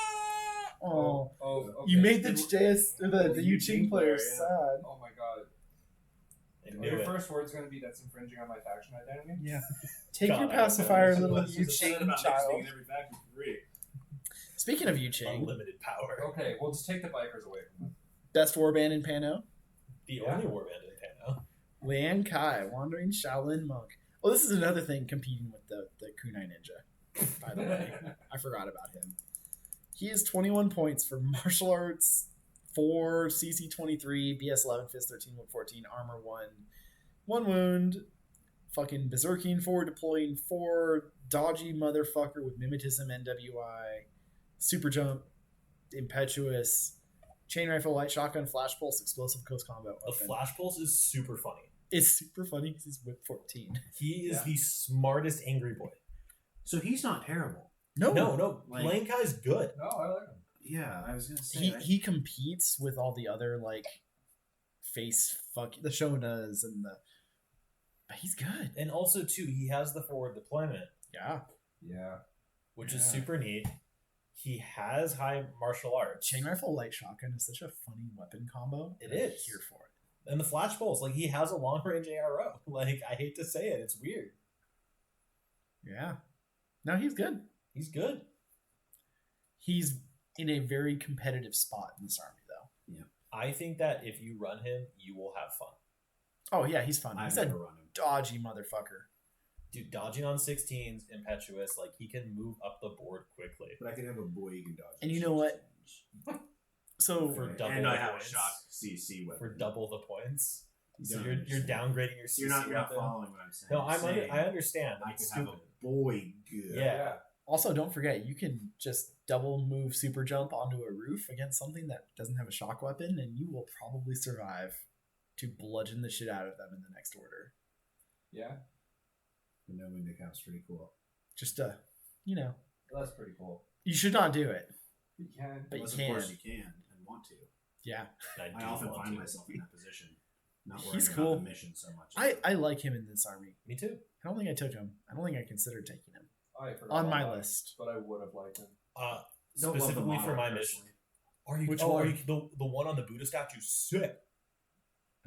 Oh, okay. you made the It- JS or the the Yu-Ching Yu-Ching player, players yeah. sad. Oh my god. Your it. first word's going to be that's infringing on my faction identity? Yeah. Take God, your I pacifier, was little Let's Yu just say that Ching about child. mixing in every faction for free. Speaking of Yu Ching, Unlimited power. Okay, we'll just take the bikers away from them. best warband in Pano, The Yeah. only warband in Pano. Lian Kai, Wandering Shaolin Monk. Well, this is another thing competing with the Kunai Ninja, by the way. I forgot about him. He has 21 points for martial arts, 4, CC 23, BS 11, Fist 13, Whip 14, Armor 1, 1 wound, fucking Berserking 4, Deploying 4, Dodgy Motherfucker with Mimetism, NWI, Super Jump, Impetuous, Chain Rifle, Light Shotgun, Flash Pulse, Explosive Coast Combat The Weapon. Flash Pulse is super funny. It's super funny because he's Whip 14. He is Yeah. the smartest angry boy. So he's not terrible. No, like- Lane Kai's good. No, I like him. Yeah, I was gonna say He competes with all the other like the Shonas and the, but he's good. And also, too, he has the forward deployment, Yeah, Yeah. which is Yeah. super neat. He has high martial arts. Chain Rifle Light Shotgun is such a funny weapon combo. It and I'm is. here for it. And the Flash Pulse, like, he has a long range ARO. Like, I hate to say it, it's weird. Yeah, no, he's good. He's good. He's in a very competitive spot in this army, though. I think that if you run him, you will have fun. Oh yeah, he's fun. I've He's a never run him. dodgy motherfucker. Dude, dodging on 16s, impetuous, like, he can move up the board quickly. But I could have a Boyg and dodge. And you know what? So For double and I the have points. a shock CC weapon. For double the points. You So don't you're understand. downgrading your CC You're not weapon. following what I'm saying. No, I'm saying I understand. I It's could have stupid. a Boyg. Yeah. also, don't forget you can just double move super jump onto a roof against something that doesn't have a shock weapon, and you will probably survive to bludgeon the shit out of them in the next order. Yeah. The no window count's pretty cool. Just you know, That's pretty cool. you should not do it, You can. but Unless, you can. of course, you can and want to. Yeah, I, I do often want find to. myself in that position, not worrying He's about cool. the mission so much. I like him in this army. Me too. I don't think I took him. I don't think I considered taking him I forgot on my about that, list. But I would have liked him. Don't love the Specifically for model, my personally. mission. Are you? Which oh, one? Are you the one on the Buddha statue? Sick.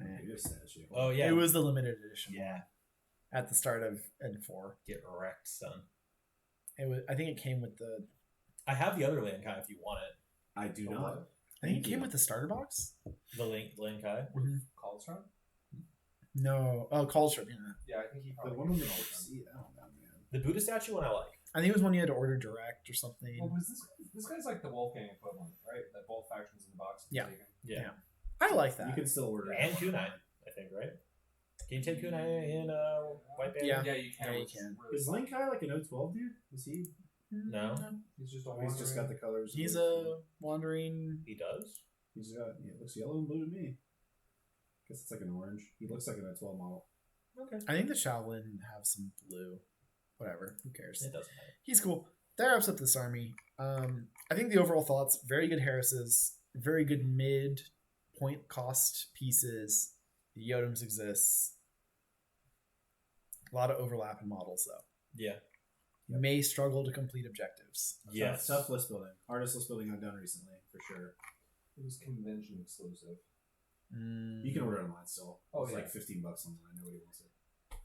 Eh. It is statue. Oh yeah. It was the limited edition. Yeah. At the start of N4, Get wrecked, son. it was. I think it came with the. I have the other Lankai if you want it. I do The not. what? I think it Thank came you. with the starter box. The Lankai. Coltrane? No, oh, Culture. Yeah. Yeah, I think he The probably one on the Coltrane. see, I don't know, man. The Buddha statue one I like. I think it was one you had to order direct or something. Well, was this guy's like the Wolfgang equivalent, right? That both factions in the box. Yeah. Taken. Yeah. I like that. You can still order it. And Kunai, I think, right? Can you take Kunai in White Band? Yeah. Yeah, you can. Yeah, you which is can. really Is Link Kai like an 012 dude? Is he? No. He's just a Oh, he's just got the colors. of He's what it's a wandering. He does? He's got. Yeah, it looks yellow and blue to me. Guess it's like an orange. He looks like an 012 model. Okay. I think the Shaolin have some blue. Whatever. Who cares? It doesn't matter. He's cool. That wraps up this army. I think the overall thoughts: very good Harrises, very good mid point cost pieces. The Yodems exists. A lot of overlap in models, though. Yeah. You may struggle to complete objectives. Yes. Tough list building. Hardest list building I've done recently, for sure. It was convention exclusive. You can order it online still. Oh, It's yeah. like $15 online. Nobody wants it. I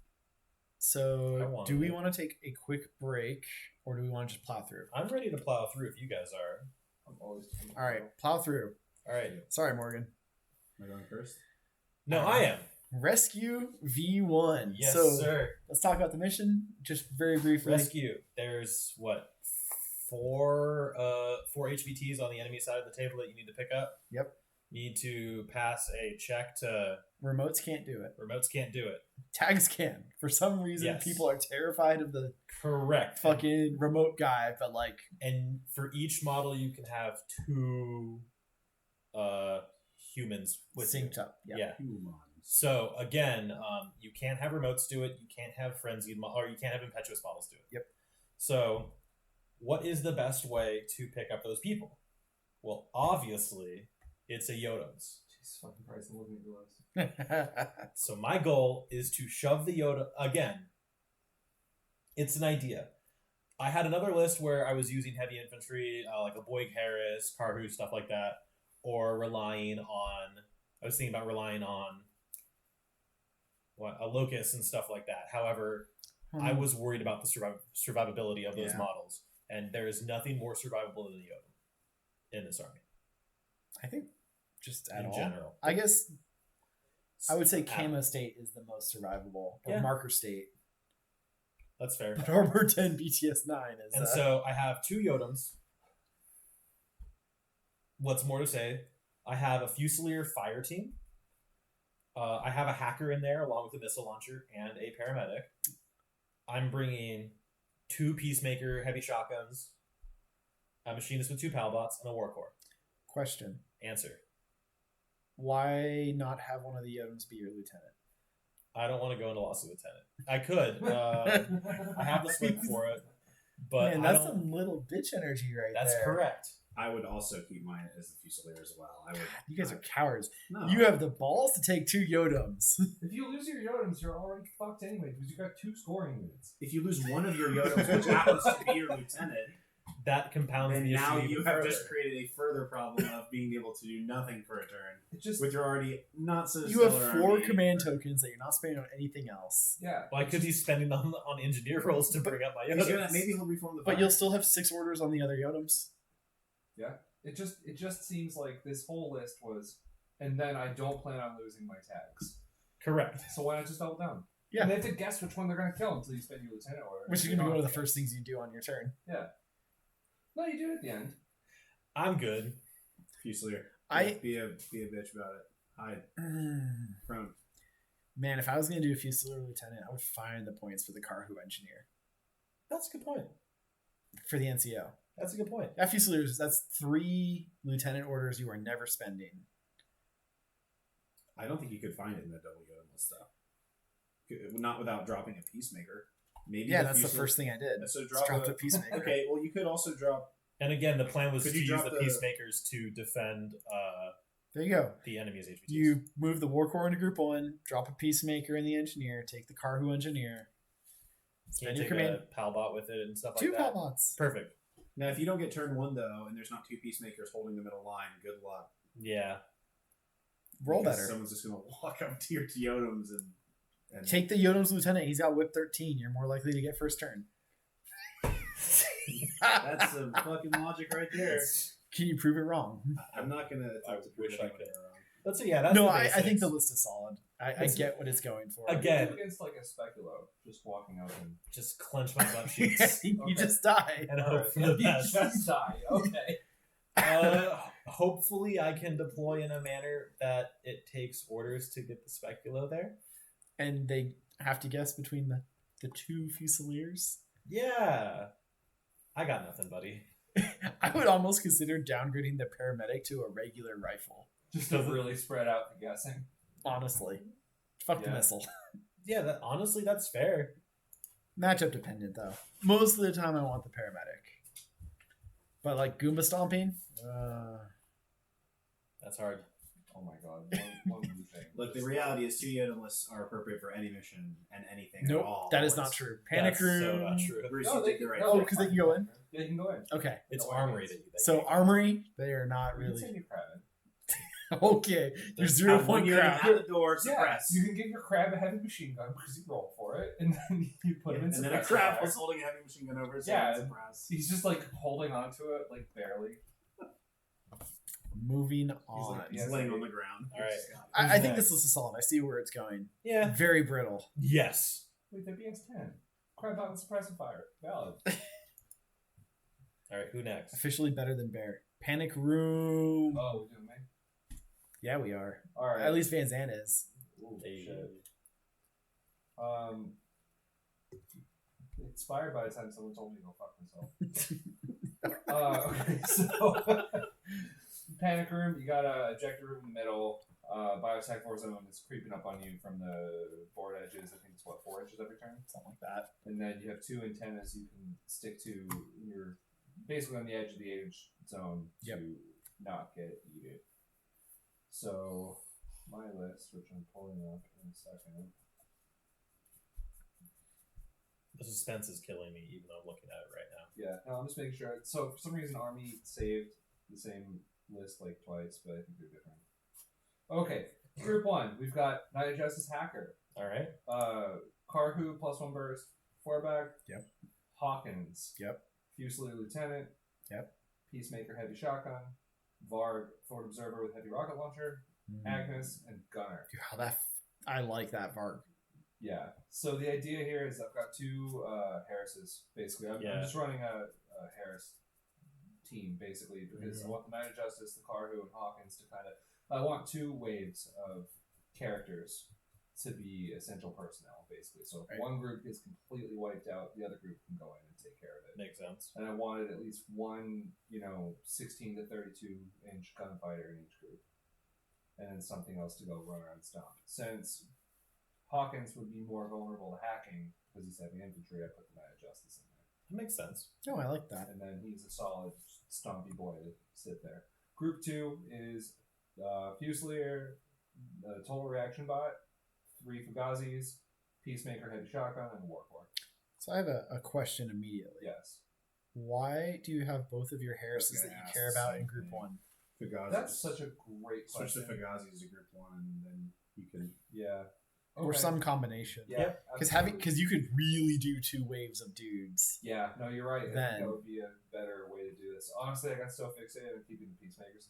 So, want do we it. want to take a quick break, or do we want to just plow through? I'm ready to plow through if you guys are. I'm always. All right, plow through. All right. Sorry, Morgan. Am I going first? No, I am. Rescue V1. Yes, so, sir. let's talk about the mission just very briefly. Rescue. There's what? Four HVTs on the enemy side of the table that you need to pick up. Yep. Need to pass a check to Remotes can't do it. remotes can't do it. Tags can. For some reason, Yes. people are terrified of the Correct. fucking remote guy, but like, And for each model, you can have two humans with you. synced up. Yeah. Yeah. Humans. So again, you can't have remotes do it. You can't have frenzied or you can't have impetuous models do it. Yep. So, what is the best way to pick up those people? Well, obviously, it's a Yoda's. Jesus fucking Christ! I'm looking at your list. So my goal is to shove the Yoda again. It's an idea. I had another list where I was using heavy infantry, like a Boyg Harris, Karhu, stuff like that, or relying on. I was thinking about relying on a locust and stuff like that. However, I was worried about the survivability of those models, and there is nothing more survivable than the Yodam in this army. I think just in general. I guess I would say Camo State is the most survivable. Or Marker State. That's fair. But Armor 10 BTS 9 is. And so I have 2 Yodams. What's more to say? I have a Fusilier fire team. I have a hacker in there along with a missile launcher and a paramedic. I'm bringing 2 Peacemaker heavy shotguns, a machinist with 2 Palbots, and a war core. Question. Answer. Why not have one of the Yodams be your lieutenant? I don't want to go into lawsuit lieutenant. I could. I have the swing for it. But man, that's some little bitch energy right there. That's correct. I would also keep mine as the Fusilier as well. You guys are cowards. No. You have the balls to take 2 Yodams. If you lose your Yodams, you're already fucked anyway because you got 2 scoring units. If you lose one of your Yodams, which happens to be your lieutenant, that compounds and the issue. now you have further. just created a further problem of being able to do nothing for a turn. It just with your already not so. You have stellar 4 army. command tokens that you're not spending on anything else. yeah. Why could he spending on engineer rolls to bring up my He's Yodams? gonna- maybe he'll reform the. But fire. you'll still have 6 orders on the other Yodams. Yeah. It just seems like this whole list was, and then I don't plan on losing my tags. Correct. So why not just double down? Yeah. And they have to guess which one they're going to kill until you spend your lieutenant order. Which is going to be one of the first things you do on your turn. Yeah. No, you do it at the end. I'm good. Fusilier. Be a bitch about it. Hide. Prone. Man, if I was going to do a Fusilier lieutenant, I would find the points for the Carhu engineer. That's a good point. For the NCO. That's a good point. That Fusiliers, that's 3 lieutenant orders you are never spending. I don't think you could find it in the double Yodam list though. Not without dropping a Peacemaker. Maybe. Yeah, that's the first thing I did. So Just dropped a a Peacemaker. Okay, well you could also drop. And again, the plan was Could to you use drop the the- peacemakers to defend There you go. the enemy's HVTs. You move the War Corps into Group 1, drop a Peacemaker in the Engineer, take the Carhu Engineer. Can Spend you your take command. a Palbot with it and stuff 2 like that. Palbots. Perfect. Now, if you don't get turn 1 though, and there's not 2 Peacemakers holding the middle line, good luck. Yeah. Roll Because better. Someone's just gonna walk up to your Yodams and Take the Yodam's lieutenant. He's got whip 13. You're more likely to get first turn. That's some fucking logic right there. Can you prove it wrong? I'm not gonna I attempt to prove wish I anyone could. wrong. That's that's No, the I think basics. the list is solid. I It's- get what it's going for. Again, Against like a speculo, just walking out and just clench my butt cheeks you Okay. just die. and All hope right. for the You best. just die. Okay. Hopefully, I can deploy in a manner that it takes orders to get the speculo there. And they have to guess between the 2 Fusiliers. Yeah. I got nothing, buddy. I would almost consider downgrading the paramedic to a regular rifle. Just to really spread out the guessing. Honestly. Fuck the Yeah. missile. Yeah, honestly, that's fair. Matchup dependent, though. Most of the time, I want the paramedic. But, like, Goomba stomping? That's hard. Oh my god. One thing. Look, the reality is 2 Yodam lists are appropriate for any mission and anything at Nope, all. that is not true. Panic That's room. so not true. Bruce, No, you they take the can- right. no, Oh, they're because they fine. can go in? Yeah, you can go in. Okay. It's No, armory it's- that you So, armory, they are not You can really. send your crab in. Okay. You're 0 Have one point Yodam crowd. at the door, Yeah, suppress. you can give your crab a heavy machine gun because you roll for it, and then you put him in And then a suppressor crab fire. was holding a heavy machine gun over his Yeah. head. Suppress. He's just like holding onto it, like barely. Moving He's, on. like, he's Yes, laying he- on the ground. All right. I think this list is solid. I see where it's going. Yeah. Very brittle. Yes. Wait, the BS-10. Crab out and suppressor fire. Valid. All right, who next? Officially better than Bear. Panic room. Oh, we doing me? Yeah, we are. All right. At least Van Zandt is. Ooh, Hey. shit. Inspired by the time someone told me to go fuck myself. Okay, so panic room. You got a ejector room in the middle. Biosec war zone is creeping up on you from the board edges. I think it's 4 inches every turn, Something like that. and then you have 2 antennas you can stick to. You're basically on the edge of the age zone Yep. to not get eaten. So my list, which I'm pulling up in a second. The suspense is killing me, even though I'm looking at it right now. Yeah, no, I'm just making sure. So for some reason, Army saved the same list like twice, but I think they're different. Okay, Group 1, we've got Night of Justice Hacker. All right. Karhu +1 burst. Fourback. Yep. Hawkins. Yep. Fusilier Lieutenant. Yep. Peacemaker heavy shotgun. Varg forward observer with heavy rocket launcher. Agnes and Gunner. I like that Varg. Yeah. So the idea here is I've got two Harrises basically. I'm just running a Harris team basically because I want the Man of Justice, the Karhu, and Hawkins to kind of. I want two waves of characters to be essential personnel basically. So if one group is completely wiped out, the other group can go in and take care of it. Makes sense. And I wanted at least one, 16 to 32 inch gunfighter in each group, and then something else to go run around stomp. Since Hawkins would be more vulnerable to hacking because he's heavy infantry, I put the Man of Justice in there. That makes sense. Oh, I like that. And then he's a solid stompy boy to sit there. Group 2 is Fusilier, Total Reaction Bot, 3 Fugazis, Peacemaker Heavy Shotgun, and Warcore. So I have a question immediately. Yes. Why do you have both of your Harrises that you care about in Group 1? Fugazi. That's such a great Switch question. the Fugazi as a group 1, and then you can. Yeah. Or some combination. Yeah. Because you could really do 2 waves of dudes. Yeah, no, you're right. I think Then- that would be a better way to do this. Honestly, I got so fixated on keeping the Peacemakers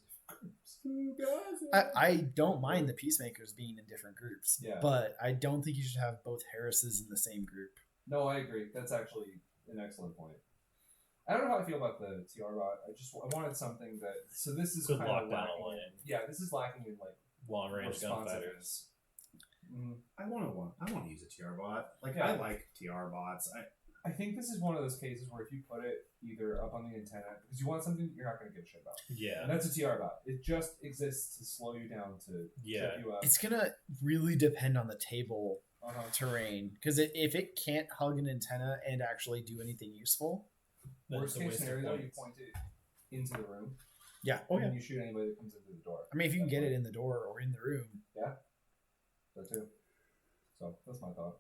in different groups. I don't mind the Peacemakers being in different groups. Yeah. But I don't think you should have both Harrises in the same group. No, I agree. That's actually an excellent point. I don't know how I feel about the TR bot. I wanted something that. So this is Could kind lock of down lacking. a line. Yeah, this is lacking in like Long range gunfighters. responsiveness. Mm-hmm. I want to use a TR bot. Like Yeah. I like TR bots. I think this is one of those cases where if you put it either up on the antenna because you want something that you're not going to give a shit about, Yeah. and that's a TR bot. It just exists to slow you down to trip you up. It's going to really depend on the table Uh-huh. terrain. Because if it can't hug an antenna and actually do anything useful. Then Worst it's a case waste of scenario, you points. point it into the room, Yeah. Oh, yeah. and you shoot anybody that comes into the door. I mean, if you can get it in the door or in the room. That too. So that's my thought.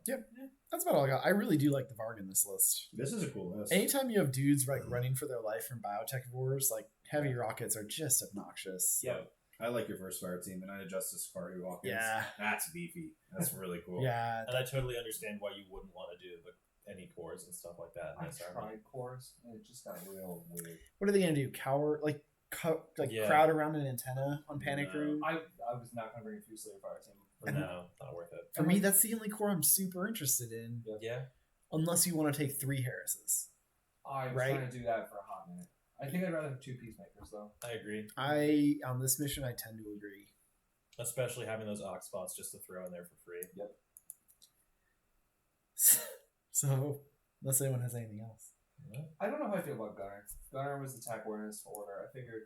That's about all I got. I really do like the Varg in this list. This is a cool list. Anytime you have dudes like running for their life from biotech wars, like heavy rockets are just obnoxious. Yeah. I like your first fire team, the Knight of Justice, Karhu Hawkins. Yeah. That's beefy. That's really cool. Yeah. And I totally understand why you wouldn't want to do any cores and stuff like that. I in this army. tried cores, and it just got real weird. What are they gonna do? Cower Yeah. crowd around an antenna on Panic No. Room? I was not going to bring a Fusilier fire team. No, not worth it. For me, that's the only core I'm super interested in. Yeah. Unless you want to take 3 Harrises. I was Right. trying to do that for a hot minute. I think I'd rather have 2 Peacemakers, though. I agree. On this mission, I tend to agree. Especially having those ox spots just to throw in there for free. So, unless anyone has anything else. I don't know how I feel about Gunner. Gunner was attack awareness for order. I figured,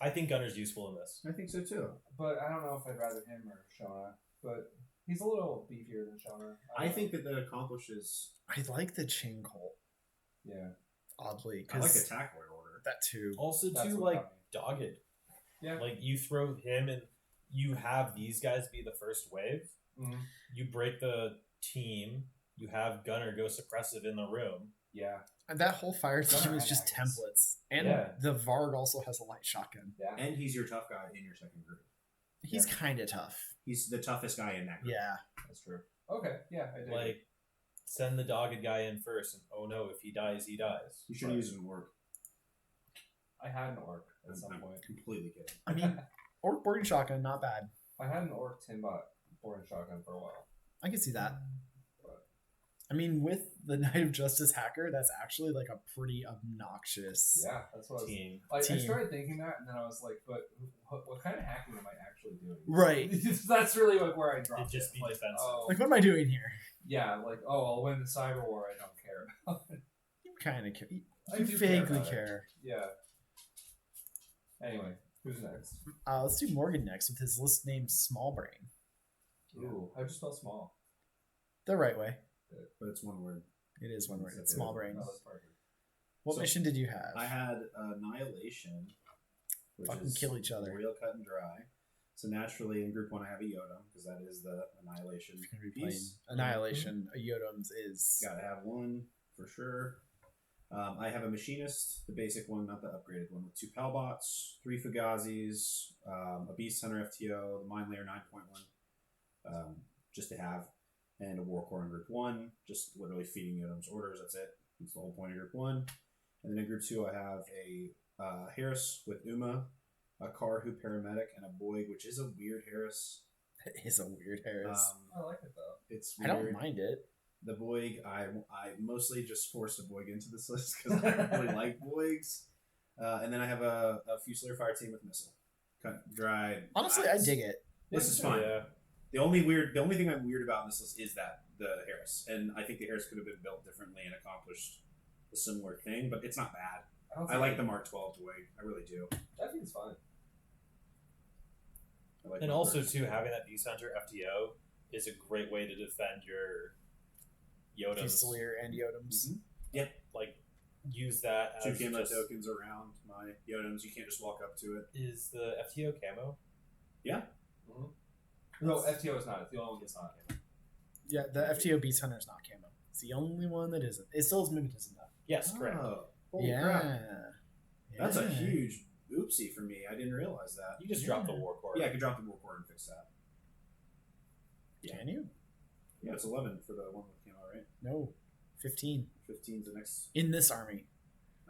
I think Gunner's useful in this. I think so too. but I don't know if I'd rather him or Shona. But he's a little beefier than Shona. I think that accomplishes. I like the Chain Colt, Yeah. oddly. I like 'Cause attack warrior order. that too. Also, That's too, what like, got me. dogged. Yeah. Like, you throw him and you have these guys be the first wave. Mhm. You break the team. You have Gunner go suppressive in the room. Yeah. And that whole fire Gunner team is and just Agnes. templates. And Yeah. the Varg also has a light shotgun. Yeah. And he's your tough guy in your second group. He's kind of tough. He's the toughest guy in that group. Yeah. That's true. Okay. Yeah, I did. Like, send the dogged guy in first, and oh no, if he dies, he dies. You should use him work. I had an orc at some I'm point. completely kidding. I mean, Orc boarding shotgun, not bad. I had an orc Timbot boarding shotgun for a while. I can see that. But I mean, with the Knight of Justice hacker, that's actually like a pretty obnoxious. yeah, that's what I was. Team. I Team. started thinking that, and then I was like, "But what kind of hacking am I actually doing?" Right. That's really like where I dropped It'd just it. be Like, defensive. oh, Like, what am I doing here? yeah, like I'll win the cyber war. I don't care about it. You kind of care. I You do care vaguely about it. care. Yeah. Anyway, who's next? Let's do Morgan next with his list named Small Brain. Ooh, how'd you spell small? The right way. But it's one word. It is one word. It's It's a Small word. Brain. Oh, that's perfect. What So, mission did you have? I had Annihilation, which Fucking is kill each other. real cut and dry. So naturally, in Group 1, I have a Yoda, because that is the Annihilation If you're gonna be playing piece. Annihilation, a Yodom's is. Gotta have one, for sure. I have a Machinist, the basic one, not the upgraded one, with 2 Palbots, 3 Fugazis, a Beast Hunter FTO, the Mind Layer 9.1, just to have. and a War Core in Group 1, just literally feeding Yodom's orders. That's it. That's the whole point of Group 1. And then in Group 2, I have a Harris with Uma, a Karhu Paramedic, and a Boyg, which is a weird Harris. It is a weird Harris. I like it though. It's I weird. don't mind it. The Boyg, I mostly just forced a Boyg into this list because I don't really like Boygs. And then I have a Fusilier Fire Team with Missile. Cut, dried. Honestly, I dig it. This is fine. Yeah. The only thing I'm weird about in this list is that the Harris, and I think the Harris could have been built differently and accomplished a similar thing, but it's not bad. I like the Mark 12 Boyg. I really do. I think it's fine. I like And my also, first. too, having that decenter FTO is a great way to defend your Yodas. Fusilier and Yodoms. Mhm. Like, use that Two as camo just, tokens around my Yodoms. You can't just walk up to it. Is the FTO camo? No, FTO is not. It's the only one that's not. Yeah, the FTO Beast Hunter is not camo. It's the only one that isn't. It still has mimetism though. Yes, correct. Oh, holy Yeah. crap. That's a Yeah. huge oopsie for me. I didn't realize that. You just drop the War Core. Yeah, I could drop the War Core and fix that. Can you? Yeah, it's 11 for the one with camo, right? No. 15. 15's the next. In this army.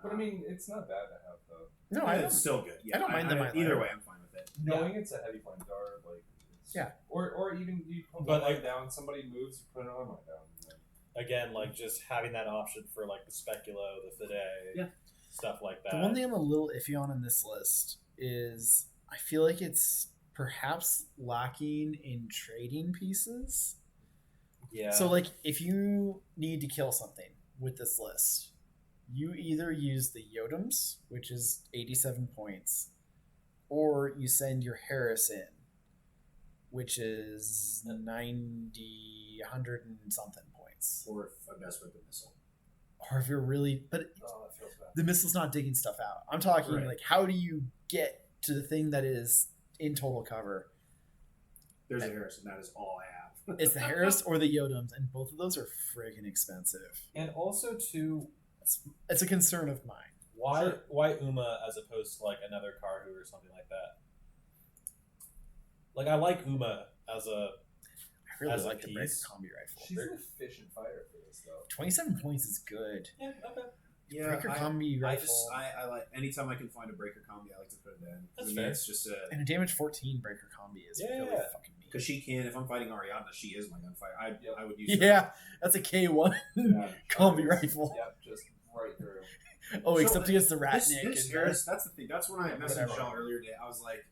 But I mean, it's not bad to have though. No, Yeah, I it's don't. still good. Yeah, I don't mind the Might Either Light. way, I'm fine with it. Knowing it's a heavy flame dart, like. It's, Yeah. Or even you put But one light down, somebody moves, you put another light down. And then, Again, like, just having that option for, like, the Speculo, the Fide, Yeah. stuff like that. The one thing I'm a little iffy on in this list is I feel like it's perhaps lacking in trading pieces. Yeah. So, like, if you need to kill something with this list, you either use the Yodoms, which is 87 points, or you send your Harris in, which is 90, 100 and something points. Or if I best with the missile. Or if you're really, but oh, that feels bad. the missile's not digging stuff out. I'm talking Right. like, how do you get to the thing that is in total cover? There's a Harris, and that is all I have. It's the Harris or the Yodoms, and both of those are friggin' expensive. And also, too, It's a concern of mine. why Uma as opposed to, like, another Karhu or something like that? Like, I like Uma as a... I really As a like the Breaker piece. Combi Rifle. She's an efficient fighter for this though. 27 points is good. Yeah, okay. Yeah, Breaker Combi I Rifle. just I like anytime I can find a breaker combi, I like to put it in. That's I mean, fair. It's just and a damage 14 Breaker Combi is Yeah. really fucking neat. because she can. If I'm fighting Ariadna, she is my gunfighter. I would use. her. Yeah, that's a K1 Yeah. Combi Rifle. Yep, just right through. Oh, So, except against the This Ratnik. Harris, that's the thing. That's when I messaged Whatever. y'all earlier today. I was like,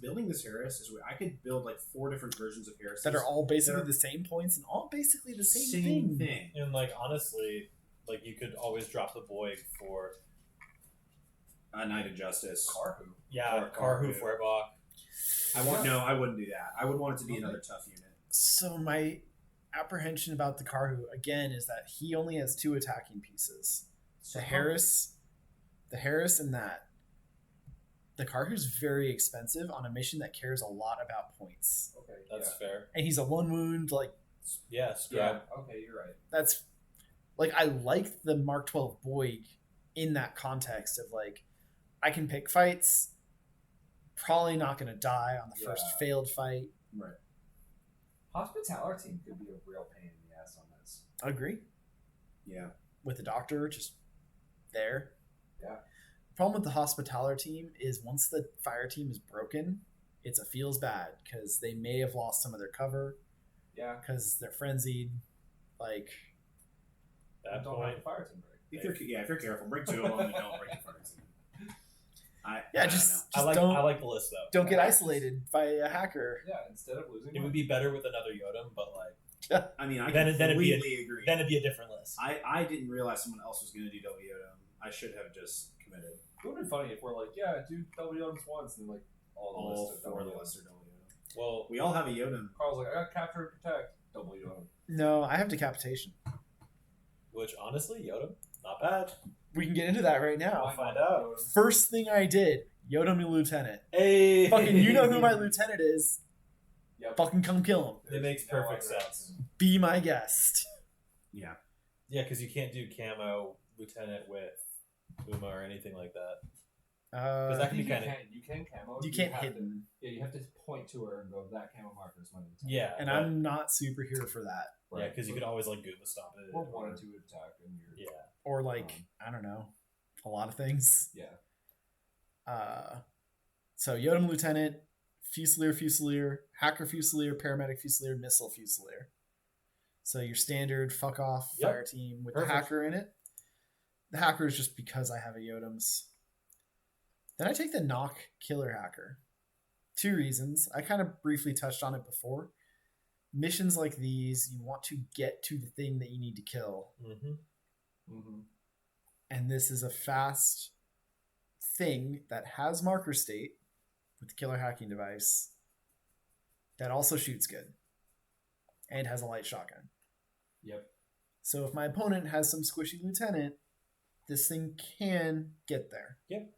building this Harris is where I could build like 4 different versions of Harris that are all basically They're- the same points and all basically the same, same thing. thing. And, like, honestly, like, you could always drop the Boyg for... A Knight of Justice. Karhu. Yeah, Or Karhu Karhu. Feuerbach. I wouldn't do that. I would want it to be another tough unit. So my apprehension about the Karhu again is that he only has 2 attacking pieces. The Harris and that. The Karhu's very expensive on a mission that cares a lot about points. Okay. That's fair. And he's a 1 wound, like Yeah, yeah. scrap. Yeah. Okay, you're right. that's like I like the Mark 12 Boyg in that context of like I can pick fights, probably not gonna die on the first Yeah. failed fight. Right. Hospitality team could be a real pain in the ass on this. I agree. Yeah. With the doctor just there. Yeah. The problem with the hospitaller team is once the fire team is broken, it's a feels bad because they may have lost some of their cover Yeah. because they're frenzied. Like, That don't have point. a fire team break. If you're careful, bring 2 of them and don't break the fire team. I yeah, don't just I like don't I like the list, though. don't get isolated by a hacker. Yeah, instead of losing It would be better with another Yodam, but, like, know. I mean, I Then it'd be a- completely agree. then it'd be a different list. I didn't realize someone else was going to do WODM. I should have just committed. it would have been funny if we're like, yeah, do double Yoda's once, and then like all the All lists are 4 of double the Yoda. lists are WODM. Well, We all have a Yodam. Carl's like, I got capture and protect, double Yoda. No, I have decapitation. which, honestly, Yodam, not bad. We can get into that right now. Why find not out. Yoda? First thing I did, Yoda me lieutenant. Hey! Fucking, you know who my lieutenant is. Yep. Fucking come kill him. It makes No perfect other sense. option. Be my guest. Yeah. Yeah, because you can't do camo lieutenant with Uma or anything like that. Because that I can be think kind of you can camo. you can't have hit to, them. Yeah, you have to point to her and go, that camo marker is my lieutenant. yeah, And but- I'm not super here for that. yeah, because you could always like Goomba stomp it. Or 1 and 2 attack and you're Yeah. Or like, I don't know, a lot of things. yeah. So Yodam Lieutenant, Fusilier, Hacker Fusilier, Paramedic Fusilier, Missile Fusilier. So your standard fuck off Yep. fire team with Perfect. the Hacker in it. The Hacker is just because I have a Yodams. Then I take the Knock Killer Hacker. 2 reasons. I kind of briefly touched on it before. Missions like these, you want to get to the thing that you need to kill. Mm-hmm. And this is a fast thing that has marker state with the killer hacking device that also shoots good and has a light shotgun. Yep. So if my opponent has some squishy lieutenant, this thing can get there. Yep.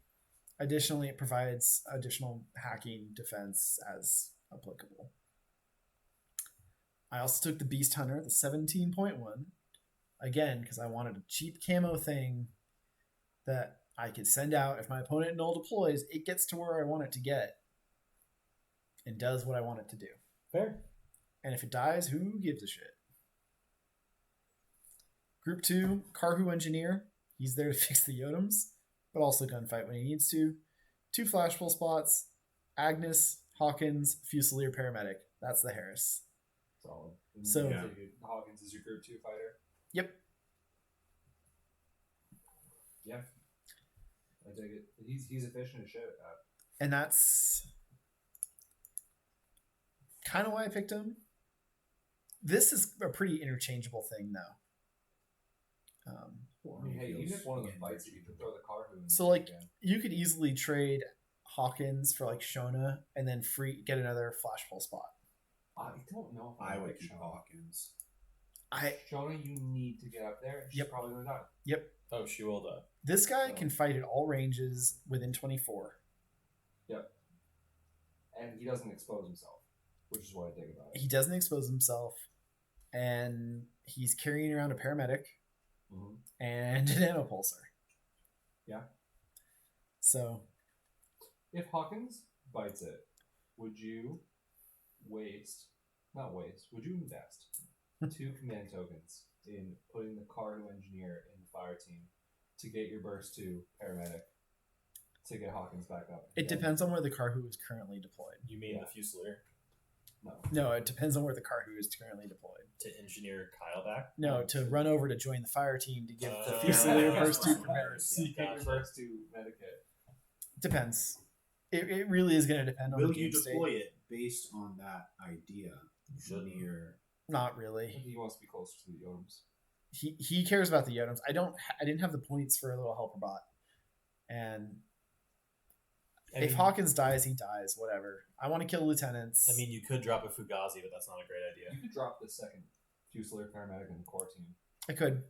Additionally, it provides additional hacking defense as applicable. I also took the Beast Hunter, the 17.1, again, because I wanted a cheap camo thing that I could send out. If my opponent null deploys, it gets to where I want it to get and does what I want it to do. Fair. And if it dies, who gives a shit? Group 2, Karhu Engineer. He's there to fix the Yodams, but also gunfight when he needs to. 2 flashball spots, Agnes, Hawkins, Fusilier, Paramedic. That's the Harris. Solid. So- Yeah. Hawkins is your group 2 fighter. Yep. Yeah. I dig it. He's efficient as shit at that. And that's kind of why I picked him. This is a pretty interchangeable thing, though. I mean, hey, even if one of them fights, you can throw the Karhu in. So, like, again. you could easily trade Hawkins for like Shona and then get another flashball spot. I don't know if I like would keep Shona. Hawkins. Shona, you need to get up there. She's Yep. probably gonna die. Yep. Oh, she will die. This guy So- can fight at all ranges within 24. Yep. And he doesn't expose himself, which is what I dig about it. He doesn't expose himself, and he's carrying around a paramedic Mm-hmm. and a nanopulsar. Yeah. So If Hawkins bites it, would you would you invest 2 command tokens in putting the Karhu engineer in the fire team to get your burst to paramedic to get Hawkins back up? it depends on where the Karhu is currently deployed. You mean Yeah. the Fusilier No. No, it depends on where the Karhu is currently deployed. to engineer Kyle back? No, to run over to join the fire team to give the Oh. Fusilier Yeah. burst to So Primaris. you get your Gotcha. burst to medikit. Depends. It really is going to depend on Will the you game deploy state. it based on that idea? shouldn't. Near Not really. He wants to be closer to the Yodems. He cares about the Yodams. I didn't have the points for a little helper bot, and I if mean- Hawkins dies, he dies. Whatever. I want to kill lieutenants. I mean, you could drop a Fugazi, but that's not a great idea. You could drop the second Fusilier paramedic in the core team. I could.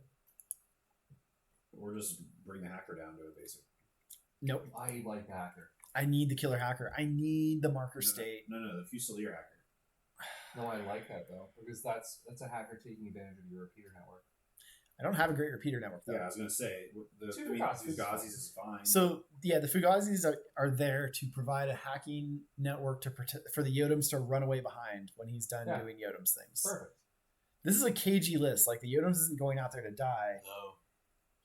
or just bring the hacker down to a basic. Nope. I like the hacker. I need the killer hacker. I need the marker state. No, the Fusilier hacker. No, I like that though because that's a hacker taking advantage of your repeater network. I don't have a great repeater network though. Yeah, I was gonna say the Two I mean, Fugazis is Fugazis fine. is fine. So yeah, the Fugazis are there to provide a hacking network to protect for the Yodams to run away behind when he's done Yeah. doing Yodams things. Perfect. This is a KG list. Like the Yodams isn't going out there to die. No.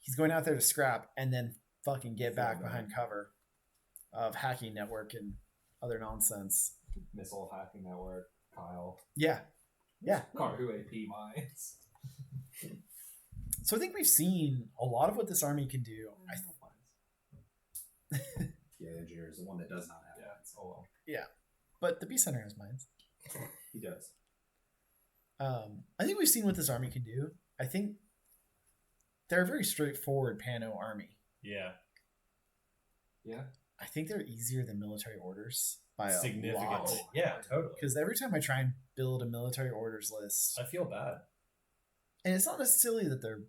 He's going out there to scrap and then fucking get back behind cover of hacking network and other nonsense. Missile hacking network. Kyle. Yeah. Yeah. Karhu AP mines. So I think we've seen a lot of what this army can do. yeah, the engineer is the one that does not have. Yeah. Oh well. But the Beast Center has mines. He does. I think we've seen what this army can do. I think they're a very straightforward Pano army. Yeah. Yeah. I think they're easier than military orders by a Significantly. lot. Yeah, totally. Because every time I try and build a military orders list, I feel bad. and it's not necessarily that they're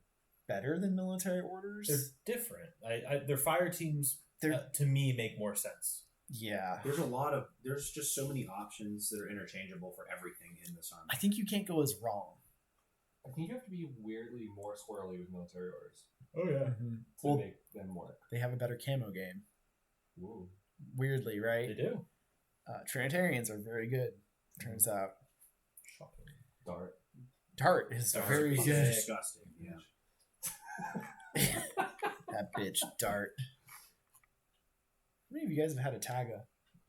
better than military orders. They're different. Their fire teams, They're to me, make more sense. yeah. There's just so many options that are interchangeable for everything in this army. I think you can't go as wrong. I think you have to be weirdly more squirrely with military orders Oh yeah. to Well, make them work. they have a better camo game. Whoa. Weirdly, right? They do. Trinitarians are very good. Turns out, Shocking. Dart is Dart's very fucking good. Disgusting. Yeah. That bitch Dart. How many of you guys have had a tag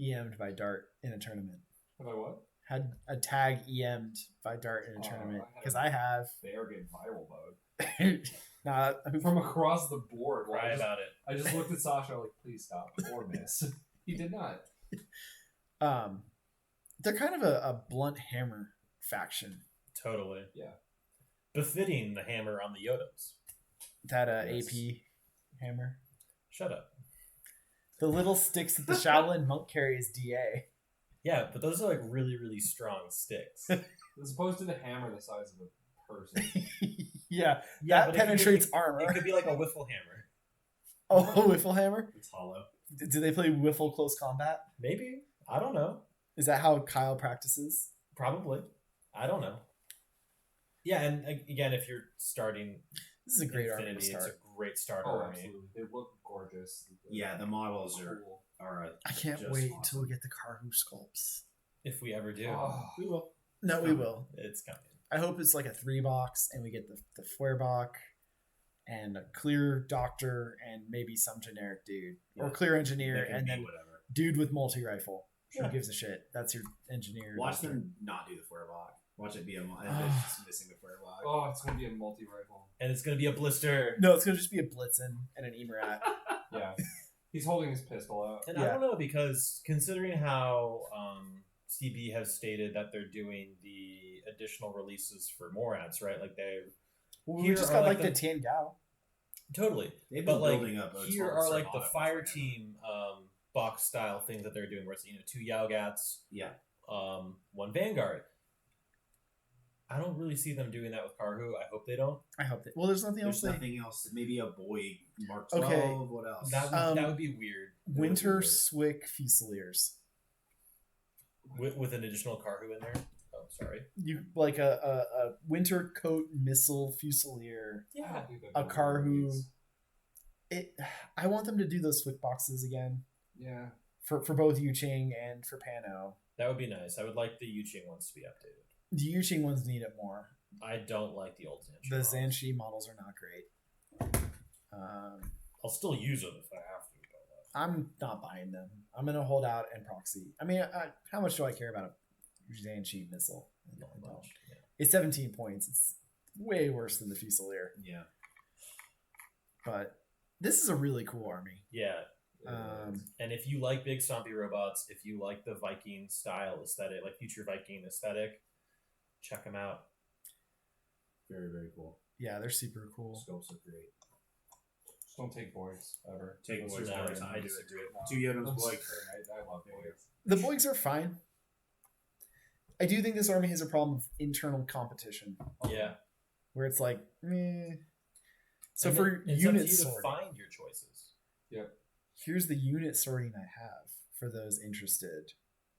EM'd by Dart in a tournament? Have I what? Had a tag EM'd by Dart in a tournament? Because I have. They are getting viral mode. Nah, I mean, From across the board. Cry about it. I just looked at Sasha like, please stop or miss. He did not. they're kind of a blunt hammer faction. Totally. Yeah. Befitting the hammer on the Yodos. That Yes. AP hammer. Shut up. The little sticks that the Shaolin monk carry is DA. Yeah, but those are like really, really strong sticks. As opposed to the hammer the size of a person. Yeah, Yeah, that but it could penetrates be- armor. It could be like a wiffle hammer. Oh, wiffle hammer? It's hollow. Do they play wiffle close combat? Maybe. I don't know. Is that how Kyle practices? Probably. I don't know. Yeah, and again, if you're starting This is a great army to Infinity, start. it's a great starter Oh, army. absolutely. They look gorgeous. Yeah, the models are Cool. I can't just wait awesome. till we get the Karhu sculpts. If we ever do, Oh, We will. No, we will. it's coming. I hope it's like a 3-box and we get the Feuerbach and a clear doctor and maybe some generic dude. Or Yeah. clear engineer They can and be then whatever. dude with multi-rifle. Who Yeah. gives a shit? That's your engineer. Watch doctor. them not do the Feuerbach. Watch it be a just missing the Feuerbach. oh, it's gonna be a multi-rifle. And it's going to be a blister. No, it's going to just be a Blitzen and an Emerat. Yeah. He's holding his pistol out. And I Yeah. don't know, because considering how CB has stated that they're doing the additional releases for Morads, right? Like they Well, we Here just are, got like, like the the- Tian Gao. Totally. They've But been like building up. here are like the fire team box style things that they're doing, where it's 2 Yaogats, Yeah. 1 Vanguard. I don't really see them doing that with Karhu. I hope they don't. I hope that. Well, there's nothing else. There's They, nothing else. Maybe a Boyg Mark 12. Okay. What else? That would be weird Winter weird. Swick Fusiliers. with an additional Karhu in there. Oh, sorry. You like a winter coat missile Fusilier. I don't think they're A gonna car who- release. I want them to do those Swick boxes again Yeah. for both Yuching and for Pano. That would be nice. I would like the Yuching ones to be updated. The Yuching ones need it more. I don't like the old Zanshi. The models. Zanshi models are not great. I'll still use them if I have to. But I'm not buying them. I'm gonna hold out and proxy. I mean, how much do I care about a Zanshi missile? I not don't. much. Yeah. It's 17 points. It's way worse than the Fusilier. Yeah. But this is a really cool army. Yeah. And if you like big stompy robots, if you like the Viking style aesthetic, like future Viking aesthetic, check them out. Very, very cool. yeah, they're super cool. Scopes are great. Just don't take Boygs ever. Take Those Boygs are every great. time. I disagree. Two Yodos, I'm Boygs. sorry, I love Boygs. The Boygs are fine. I do think this army has a problem of internal competition, Yeah. where it's like, meh. So And for it's unit up to you to sorting, find your choices. Yep. here's the unit sorting I have for those interested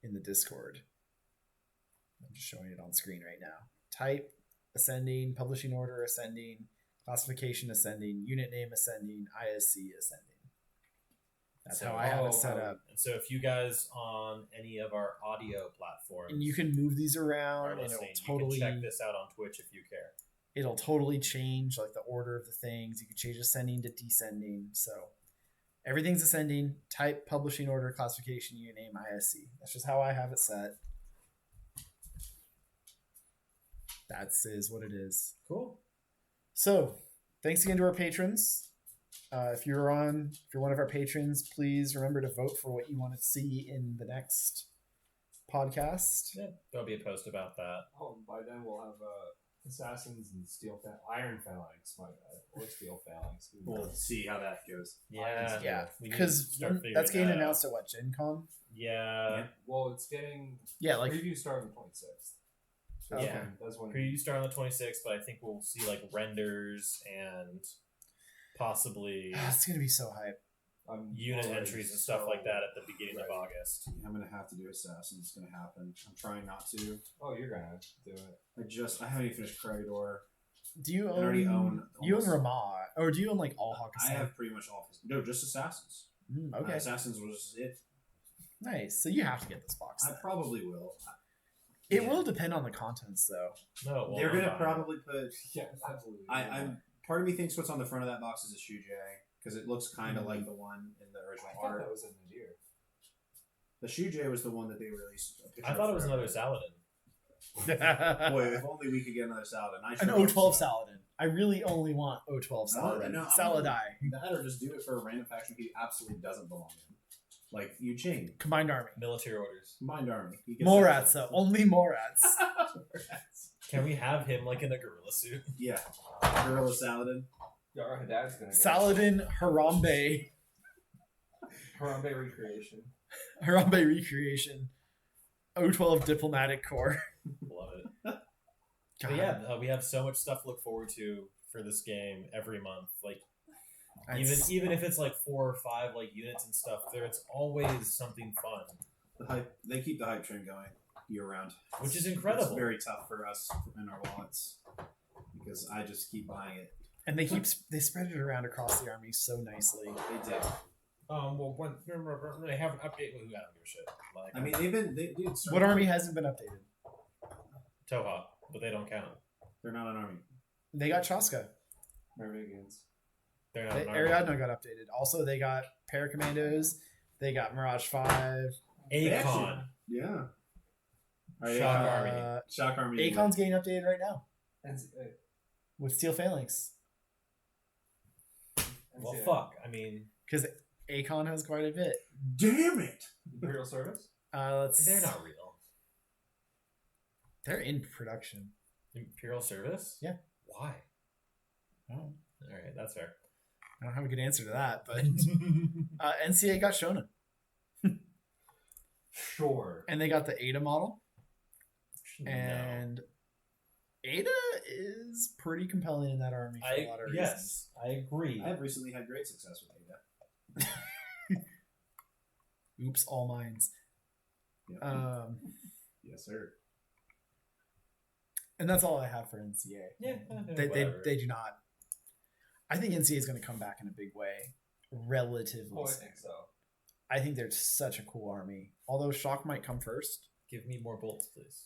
in the Discord. I'm just showing it on screen right now. Type ascending, publishing order ascending, classification ascending, unit name ascending, ISC ascending. That's So- how I have it set up. And so if you guys on any of our audio platforms And you can move these are around, and listening, it'll totally you can check this out on Twitch if you care. it'll totally change like the order of the things. You can change ascending to descending. So everything's ascending. Type, publishing order, classification, unit name, ISC. That's just how I have it set. Is what it is. Cool. So thanks again to our patrons. If you're one of our patrons, please remember to vote for what you want to see in the next podcast. Yeah, there'll be a post about that. Oh, by then we'll have assassins and iron phalanx. My bad, or steel phalanx. Who We'll knows? see how that goes. Yeah. Yeah, we need to because start figuring that's getting that out. announced at what, Gen Con? Yeah. Well, it's getting Yeah, like preview start on the 26th. So Yeah. that's when Preview start on the 26th, but I think we'll see like renders and possibly it's gonna be so hype. I'm unit already entries and stuff so like that at the beginning of ready. August. I'm gonna have to do Assassin. It's gonna happen. I'm trying not to. Oh, you're gonna do it. I haven't even finished Corridor. Do you I already own? own You own almost- Ramah, or do you own like all Hawk I have pretty much all. No, just Assassins. Okay. Assassins was it. Nice. So you have to get this box. I then. probably will. It Yeah. will depend on the contents, though. No, well, They're gonna fine. probably put. Yeah, absolutely. I'm part of me thinks what's on the front of that box is a Shuj because it looks kind of Mm. like the one in the I original thought art. that was in Nadir. The Shuj was the one that they released. A picture I thought of it was forever. another Saladin. Boy, if only we could get another Saladin. I An sure hope O12 so. Saladin. I really only want O12 Saladin. no, I'm Saladai. That or just do it for a random faction he absolutely doesn't belong in, like Yu Ching, Combined army. Military orders. Combined Army. He gets Morats, that. though. Only Morats. Morats. Can we have him like in a gorilla suit? Yeah, Gorilla Saladin. Yara Haddad's gonna get Saladin Harambe. Harambe recreation. Harambe recreation. O12 diplomatic corps. Love it. God. But yeah, we have so much stuff to look forward to for this game every month. Like even if it's like 4 or 5 like units and stuff, there's always something fun, The hype. They keep the hype train going year round, which is incredible. It's very tough for us in our wallets because I just keep buying it. And they spread it around across the army so nicely. They did. Well, when they have an update, who I don't give a shit. Like, I mean, dude. What army hasn't been updated? Toha, but they don't count. They're not an army. They got Chaska. Norwegians. They're not. They, an army. Ariadne got updated. Also, they got Paracommandos. They got Mirage 5. Akon. Yeah. Shock Army. Shock Army. Akon's getting updated right now NCA. with Steel Phalanx. Well, fuck. I mean, Because Akon has quite a bit. Damn it! Imperial Service? they're not real. They're in production. Imperial Service? Yeah. Why? Oh, All right, that's fair. I don't have a good answer to that, but NCA got Shona. Sure. And they got the Ada model. No. And Ada is pretty compelling in that army for a lot of reasons. Yes, I agree. I have recently had great success with Ada. Oops, all mines. Yeah. Yes, sir. And that's all I have for NCA. Yeah, They do not. I think NCA is going to come back in a big way, relatively. Oh, I soon. think so. I think they're such a cool army. Although Shock might come first. Give me more bolts, please.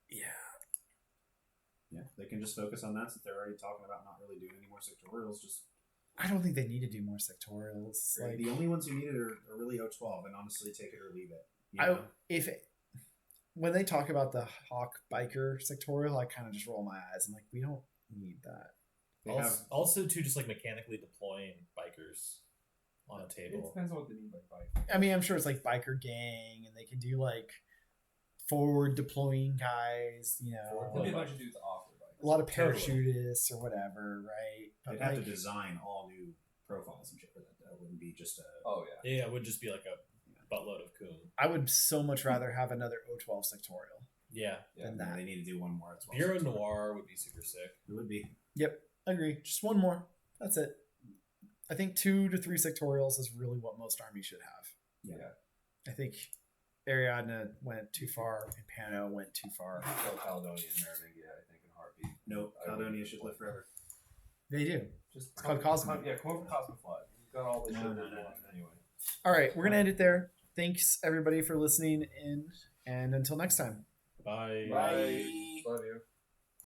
Yeah. Yeah, they can just focus on that since they're already talking about not really doing any more sectorials. Just I don't think they need to do more sectorials. Like the only ones who need it are really O12, and honestly, take it or leave it. You I know? when they talk about the Hawk biker sectorial, I kind of just roll my eyes. I'm like, we don't need that. They Also, have also, too, just like mechanically deploying bikers on a It table. depends on what they mean by bike. I mean, I'm sure it's like biker gang, and they can do like forward deploying guys. You know, There'll be a bunch of dudes off their bikes. a lot of Totally. parachutists or whatever, right? But they'd have like, to design all new profiles and shit for that. That wouldn't be just a. Oh, yeah. Yeah, it would just be like a buttload of coon. I would so much rather have another O12 sectorial Yeah. than Yeah, that. they need to do one more as well. Bureau Noir would be super sick. It would be. Yep, agree. Just one more. That's it. I think 2 to 3 sectorials is really what most armies should have. Yeah. I think Ariadne went too far and Pano went too far. So Caledonia and Merovingia, I think, in heartbeat. No, Caledonia should live forever. They do. Just It's called Cosmo. Yeah, come over Cosmoflood. You've got all the shit No, that no, you no, want anyway. All right, we're going to end it there. Thanks, everybody, for listening in. And until next time. Bye. Bye. Love you.